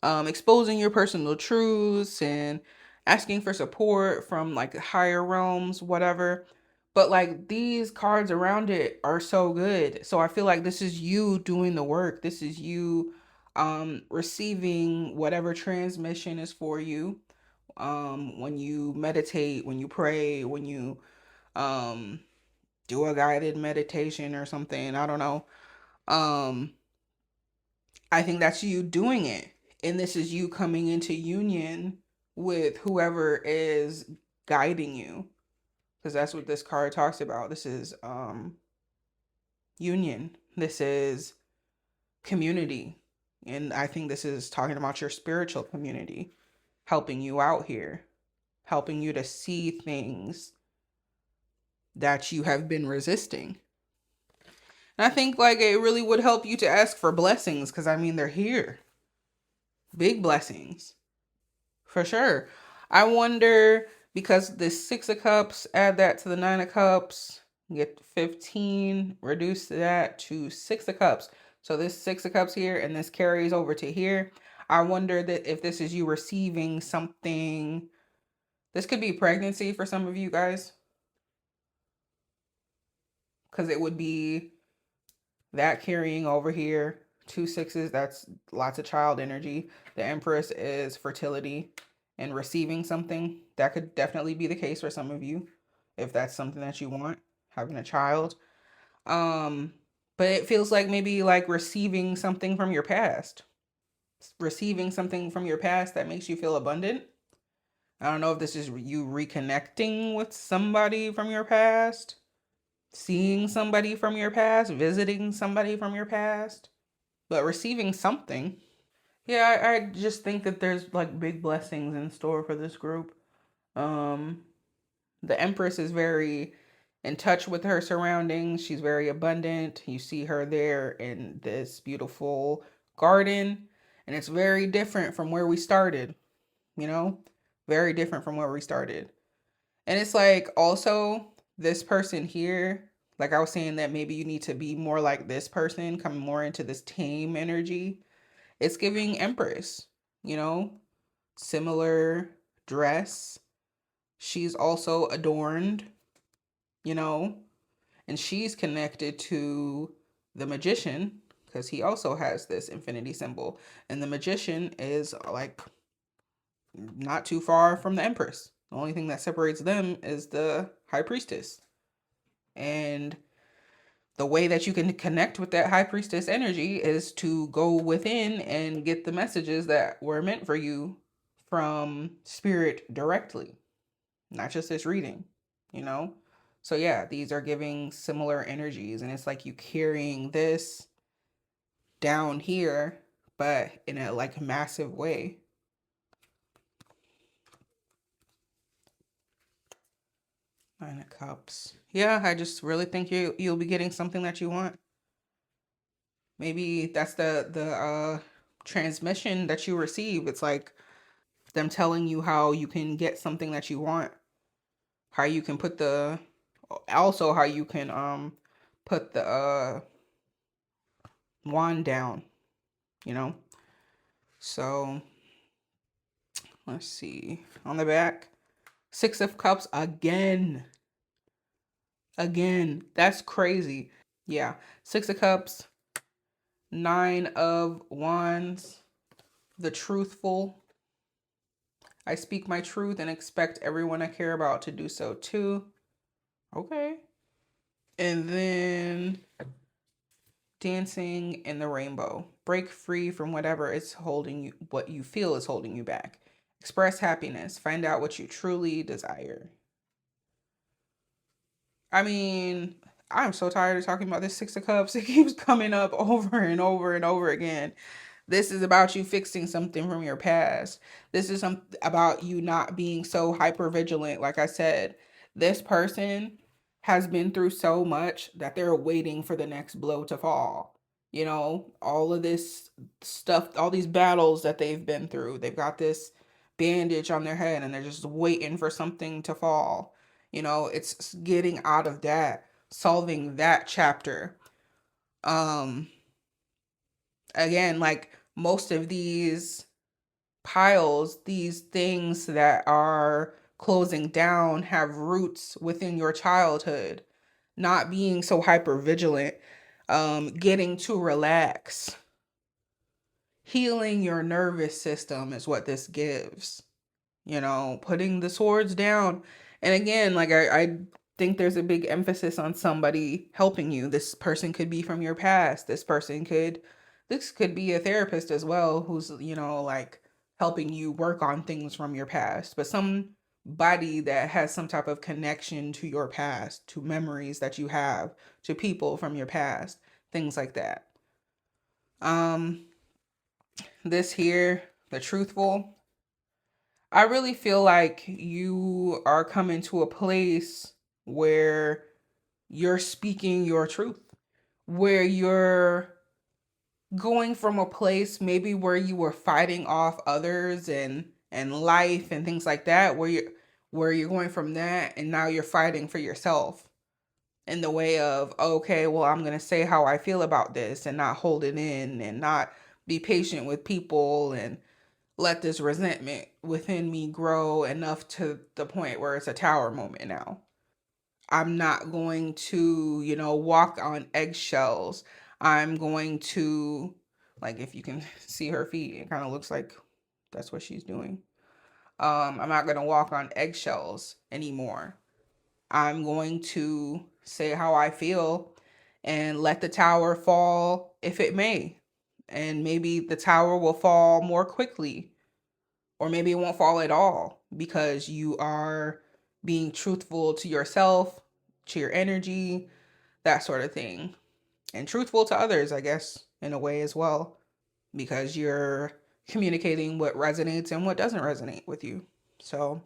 exposing your personal truths and asking for support from like higher realms, whatever. But like these cards around it are so good. So I feel like this is you doing the work. This is you receiving whatever transmission is for you. When you meditate, when you pray, when you um do a guided meditation or something, I don't know. Um I think that's you doing it. And this is you coming into union with whoever is guiding you. Because that's what this card talks about. This is union. This is community. And I think this is talking about your spiritual community helping you out here, helping you to see things that you have been resisting. And I think like it really would help you to ask for blessings because I mean, they're here. Big blessings. For sure. I wonder because the 6 of Cups, add that to the 9 of Cups, get 15, reduce that to 6 of Cups. So this 6 of Cups here and this carries over to here. I wonder that if this is you receiving something, this could be pregnancy for some of you guys. Because it would be that carrying over here. 2 6s, that's lots of child energy. The Empress is fertility and receiving something. That could definitely be the case for some of you if that's something that you want, having a child. Um, but it feels like maybe like receiving something from your past. Receiving something from your past that makes you feel abundant. I don't know if this is you reconnecting with somebody from your past, seeing somebody from your past, visiting somebody from your past, but receiving something. Yeah, I just think that there's like big blessings in store for this group. Um, the Empress is very in touch with her surroundings. She's very abundant. You see her there in this beautiful garden, and it's very different from where we started, you know? Very different from where we started. And it's like also this person here, like I was saying that maybe you need to be more like this person, come more into this tame energy. It's giving Empress, you know, similar dress. She's also adorned, you know, and she's connected to the Magician because he also has this infinity symbol. And the Magician is like not too far from the Empress. The only thing that separates them is the High Priestess. And the way that you can connect with that High Priestess energy is to go within and get the messages that were meant for you from Spirit directly, not just this reading, you know? So, yeah, these are giving similar energies, and it's like you carrying this down here, but in a like massive way. Nine of Cups. Yeah, I just really think you'll be getting something that you want. Maybe that's the transmission that you receive. It's like them telling you how you can get something that you want, how you can put the also how you can put the wand down, you know. So let's see on the back, 6 of Cups again, that's crazy. Yeah, 6 of Cups, 9 of Wands, the truthful. I speak my truth and expect everyone I care about to do so too. Okay. And then dancing in the rainbow. Break free from whatever is holding you, what you feel is holding you back. Express happiness. Find out what you truly desire. I mean, I'm so tired of talking about this 6 of Cups. It keeps coming up over and over and over again. This is about you fixing something from your past. This is about you not being so hyper vigilant. Like I said, this person has been through so much that they're waiting for the next blow to fall. You know, all of this stuff, all these battles that they've been through, they've got this bandage on their head and they're just waiting for something to fall. You know, it's getting out of that, solving that chapter. Um, Again, like most of these piles, these things that are closing down have roots within your childhood. Not being so hyper vigilant, getting to relax, healing your nervous system is what this gives. You know, putting the swords down. And again, like I think there's a big emphasis on somebody helping you. This person could be from your past. This could be a therapist as well who's, you know, like helping you work on things from your past. But somebody that has some type of connection to your past, to memories that you have, to people from your past, things like that. Um This here, the truthful, I really feel like you are coming to a place where you're speaking your truth, where you're going from a place maybe where you were fighting off others and life and things like that, where you're going from that and now you're fighting for yourself in the way of, okay, well, I'm going to say how I feel about this and not hold it in and not be patient with people and let this resentment within me grow enough to the point where it's a tower moment now. I'm not going to, walk on eggshells. I'm going to, like, if you can see her feet, it kind of looks like that's what she's doing. I'm not going to walk on eggshells anymore. I'm going to say how I feel and let the tower fall if it may. And maybe the tower will fall more quickly, or maybe it won't fall at all because you are being truthful to yourself, to your energy, that sort of thing. And truthful to others, I guess, in a way as well, because you're communicating what resonates and what doesn't resonate with you. So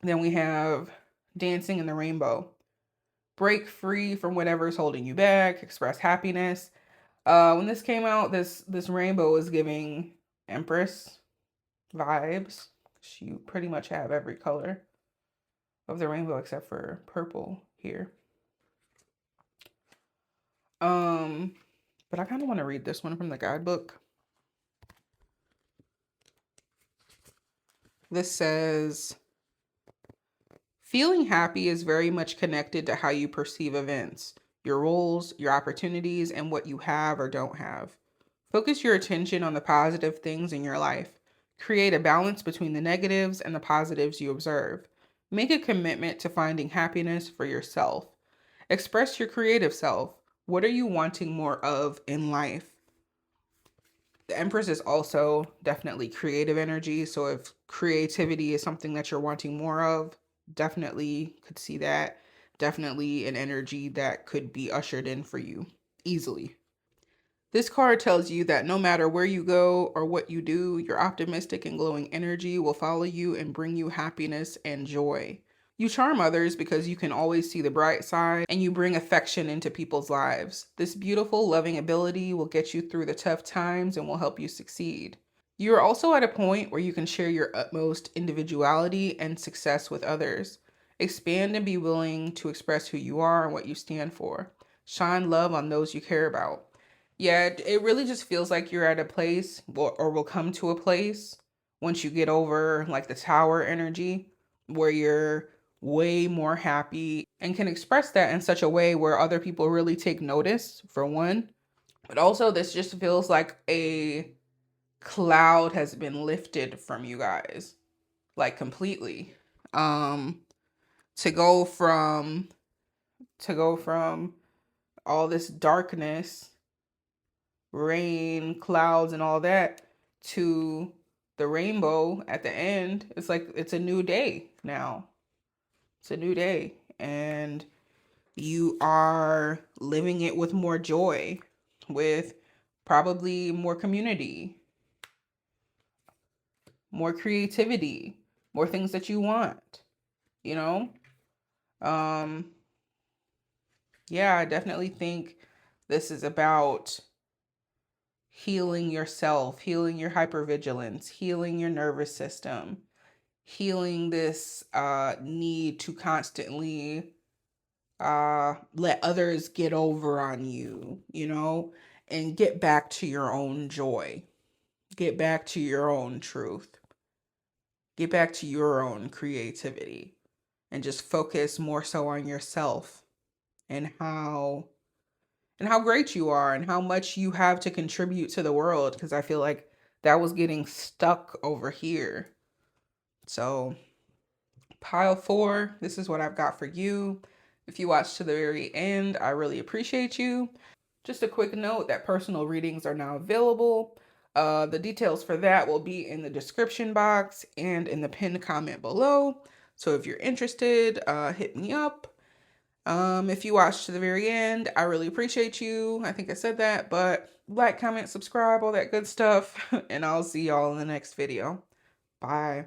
then we have dancing in the rainbow. Break free from whatever's holding you back, express happiness. When this came out, this rainbow was giving Empress vibes. You pretty much have every color of the rainbow except for purple here. But I kind of want to read this one from the guidebook. This says, feeling happy is very much connected to how you perceive events, your roles, your opportunities, and what you have or don't have. Focus your attention on the positive things in your life. Create a balance between the negatives and the positives you observe. Make a commitment to finding happiness for yourself. Express your creative self. What are you wanting more of in life? The Empress is also definitely creative energy. So if creativity is something that you're wanting more of, definitely could see that. Definitely an energy that could be ushered in for you easily. This card tells you that no matter where you go or what you do, your optimistic and glowing energy will follow you and bring you happiness and joy. You charm others because you can always see the bright side and you bring affection into people's lives. This beautiful, loving ability will get you through the tough times and will help you succeed. You are also at a point where you can share your utmost individuality and success with others. Expand and be willing to express who you are and what you stand for. Shine love on those you care about. Yeah, it really just feels like you're at a place or will come to a place once you get over like the tower energy where you're way more happy and can express that in such a way where other people really take notice, for one. But also, this just feels like a cloud has been lifted from you guys, like completely. Um, to go from all this darkness, rain, clouds, and all that to the rainbow at the end. It's like it's a new day now. It's a new day. And you are living it with more joy, with probably more community, more creativity, more things that you want, you know? Um, yeah, I definitely think this is about healing yourself, healing your hypervigilance, healing your nervous system, healing this need to constantly let others get over on you, and get back to your own joy, get back to your own truth, get back to your own creativity, and just focus more so on yourself and how great you are and how much you have to contribute to the world, because I feel like that was getting stuck over here. So pile 4, this is what I've got for you. If you watch to the very end, I really appreciate you. Just a quick note that personal readings are now available. The details for that will be in the description box and in the pinned comment below. So if you're interested, hit me up. If you watched to the very end, I really appreciate you. I think I said that, but like, comment, subscribe, all that good stuff. And I'll see y'all in the next video. Bye.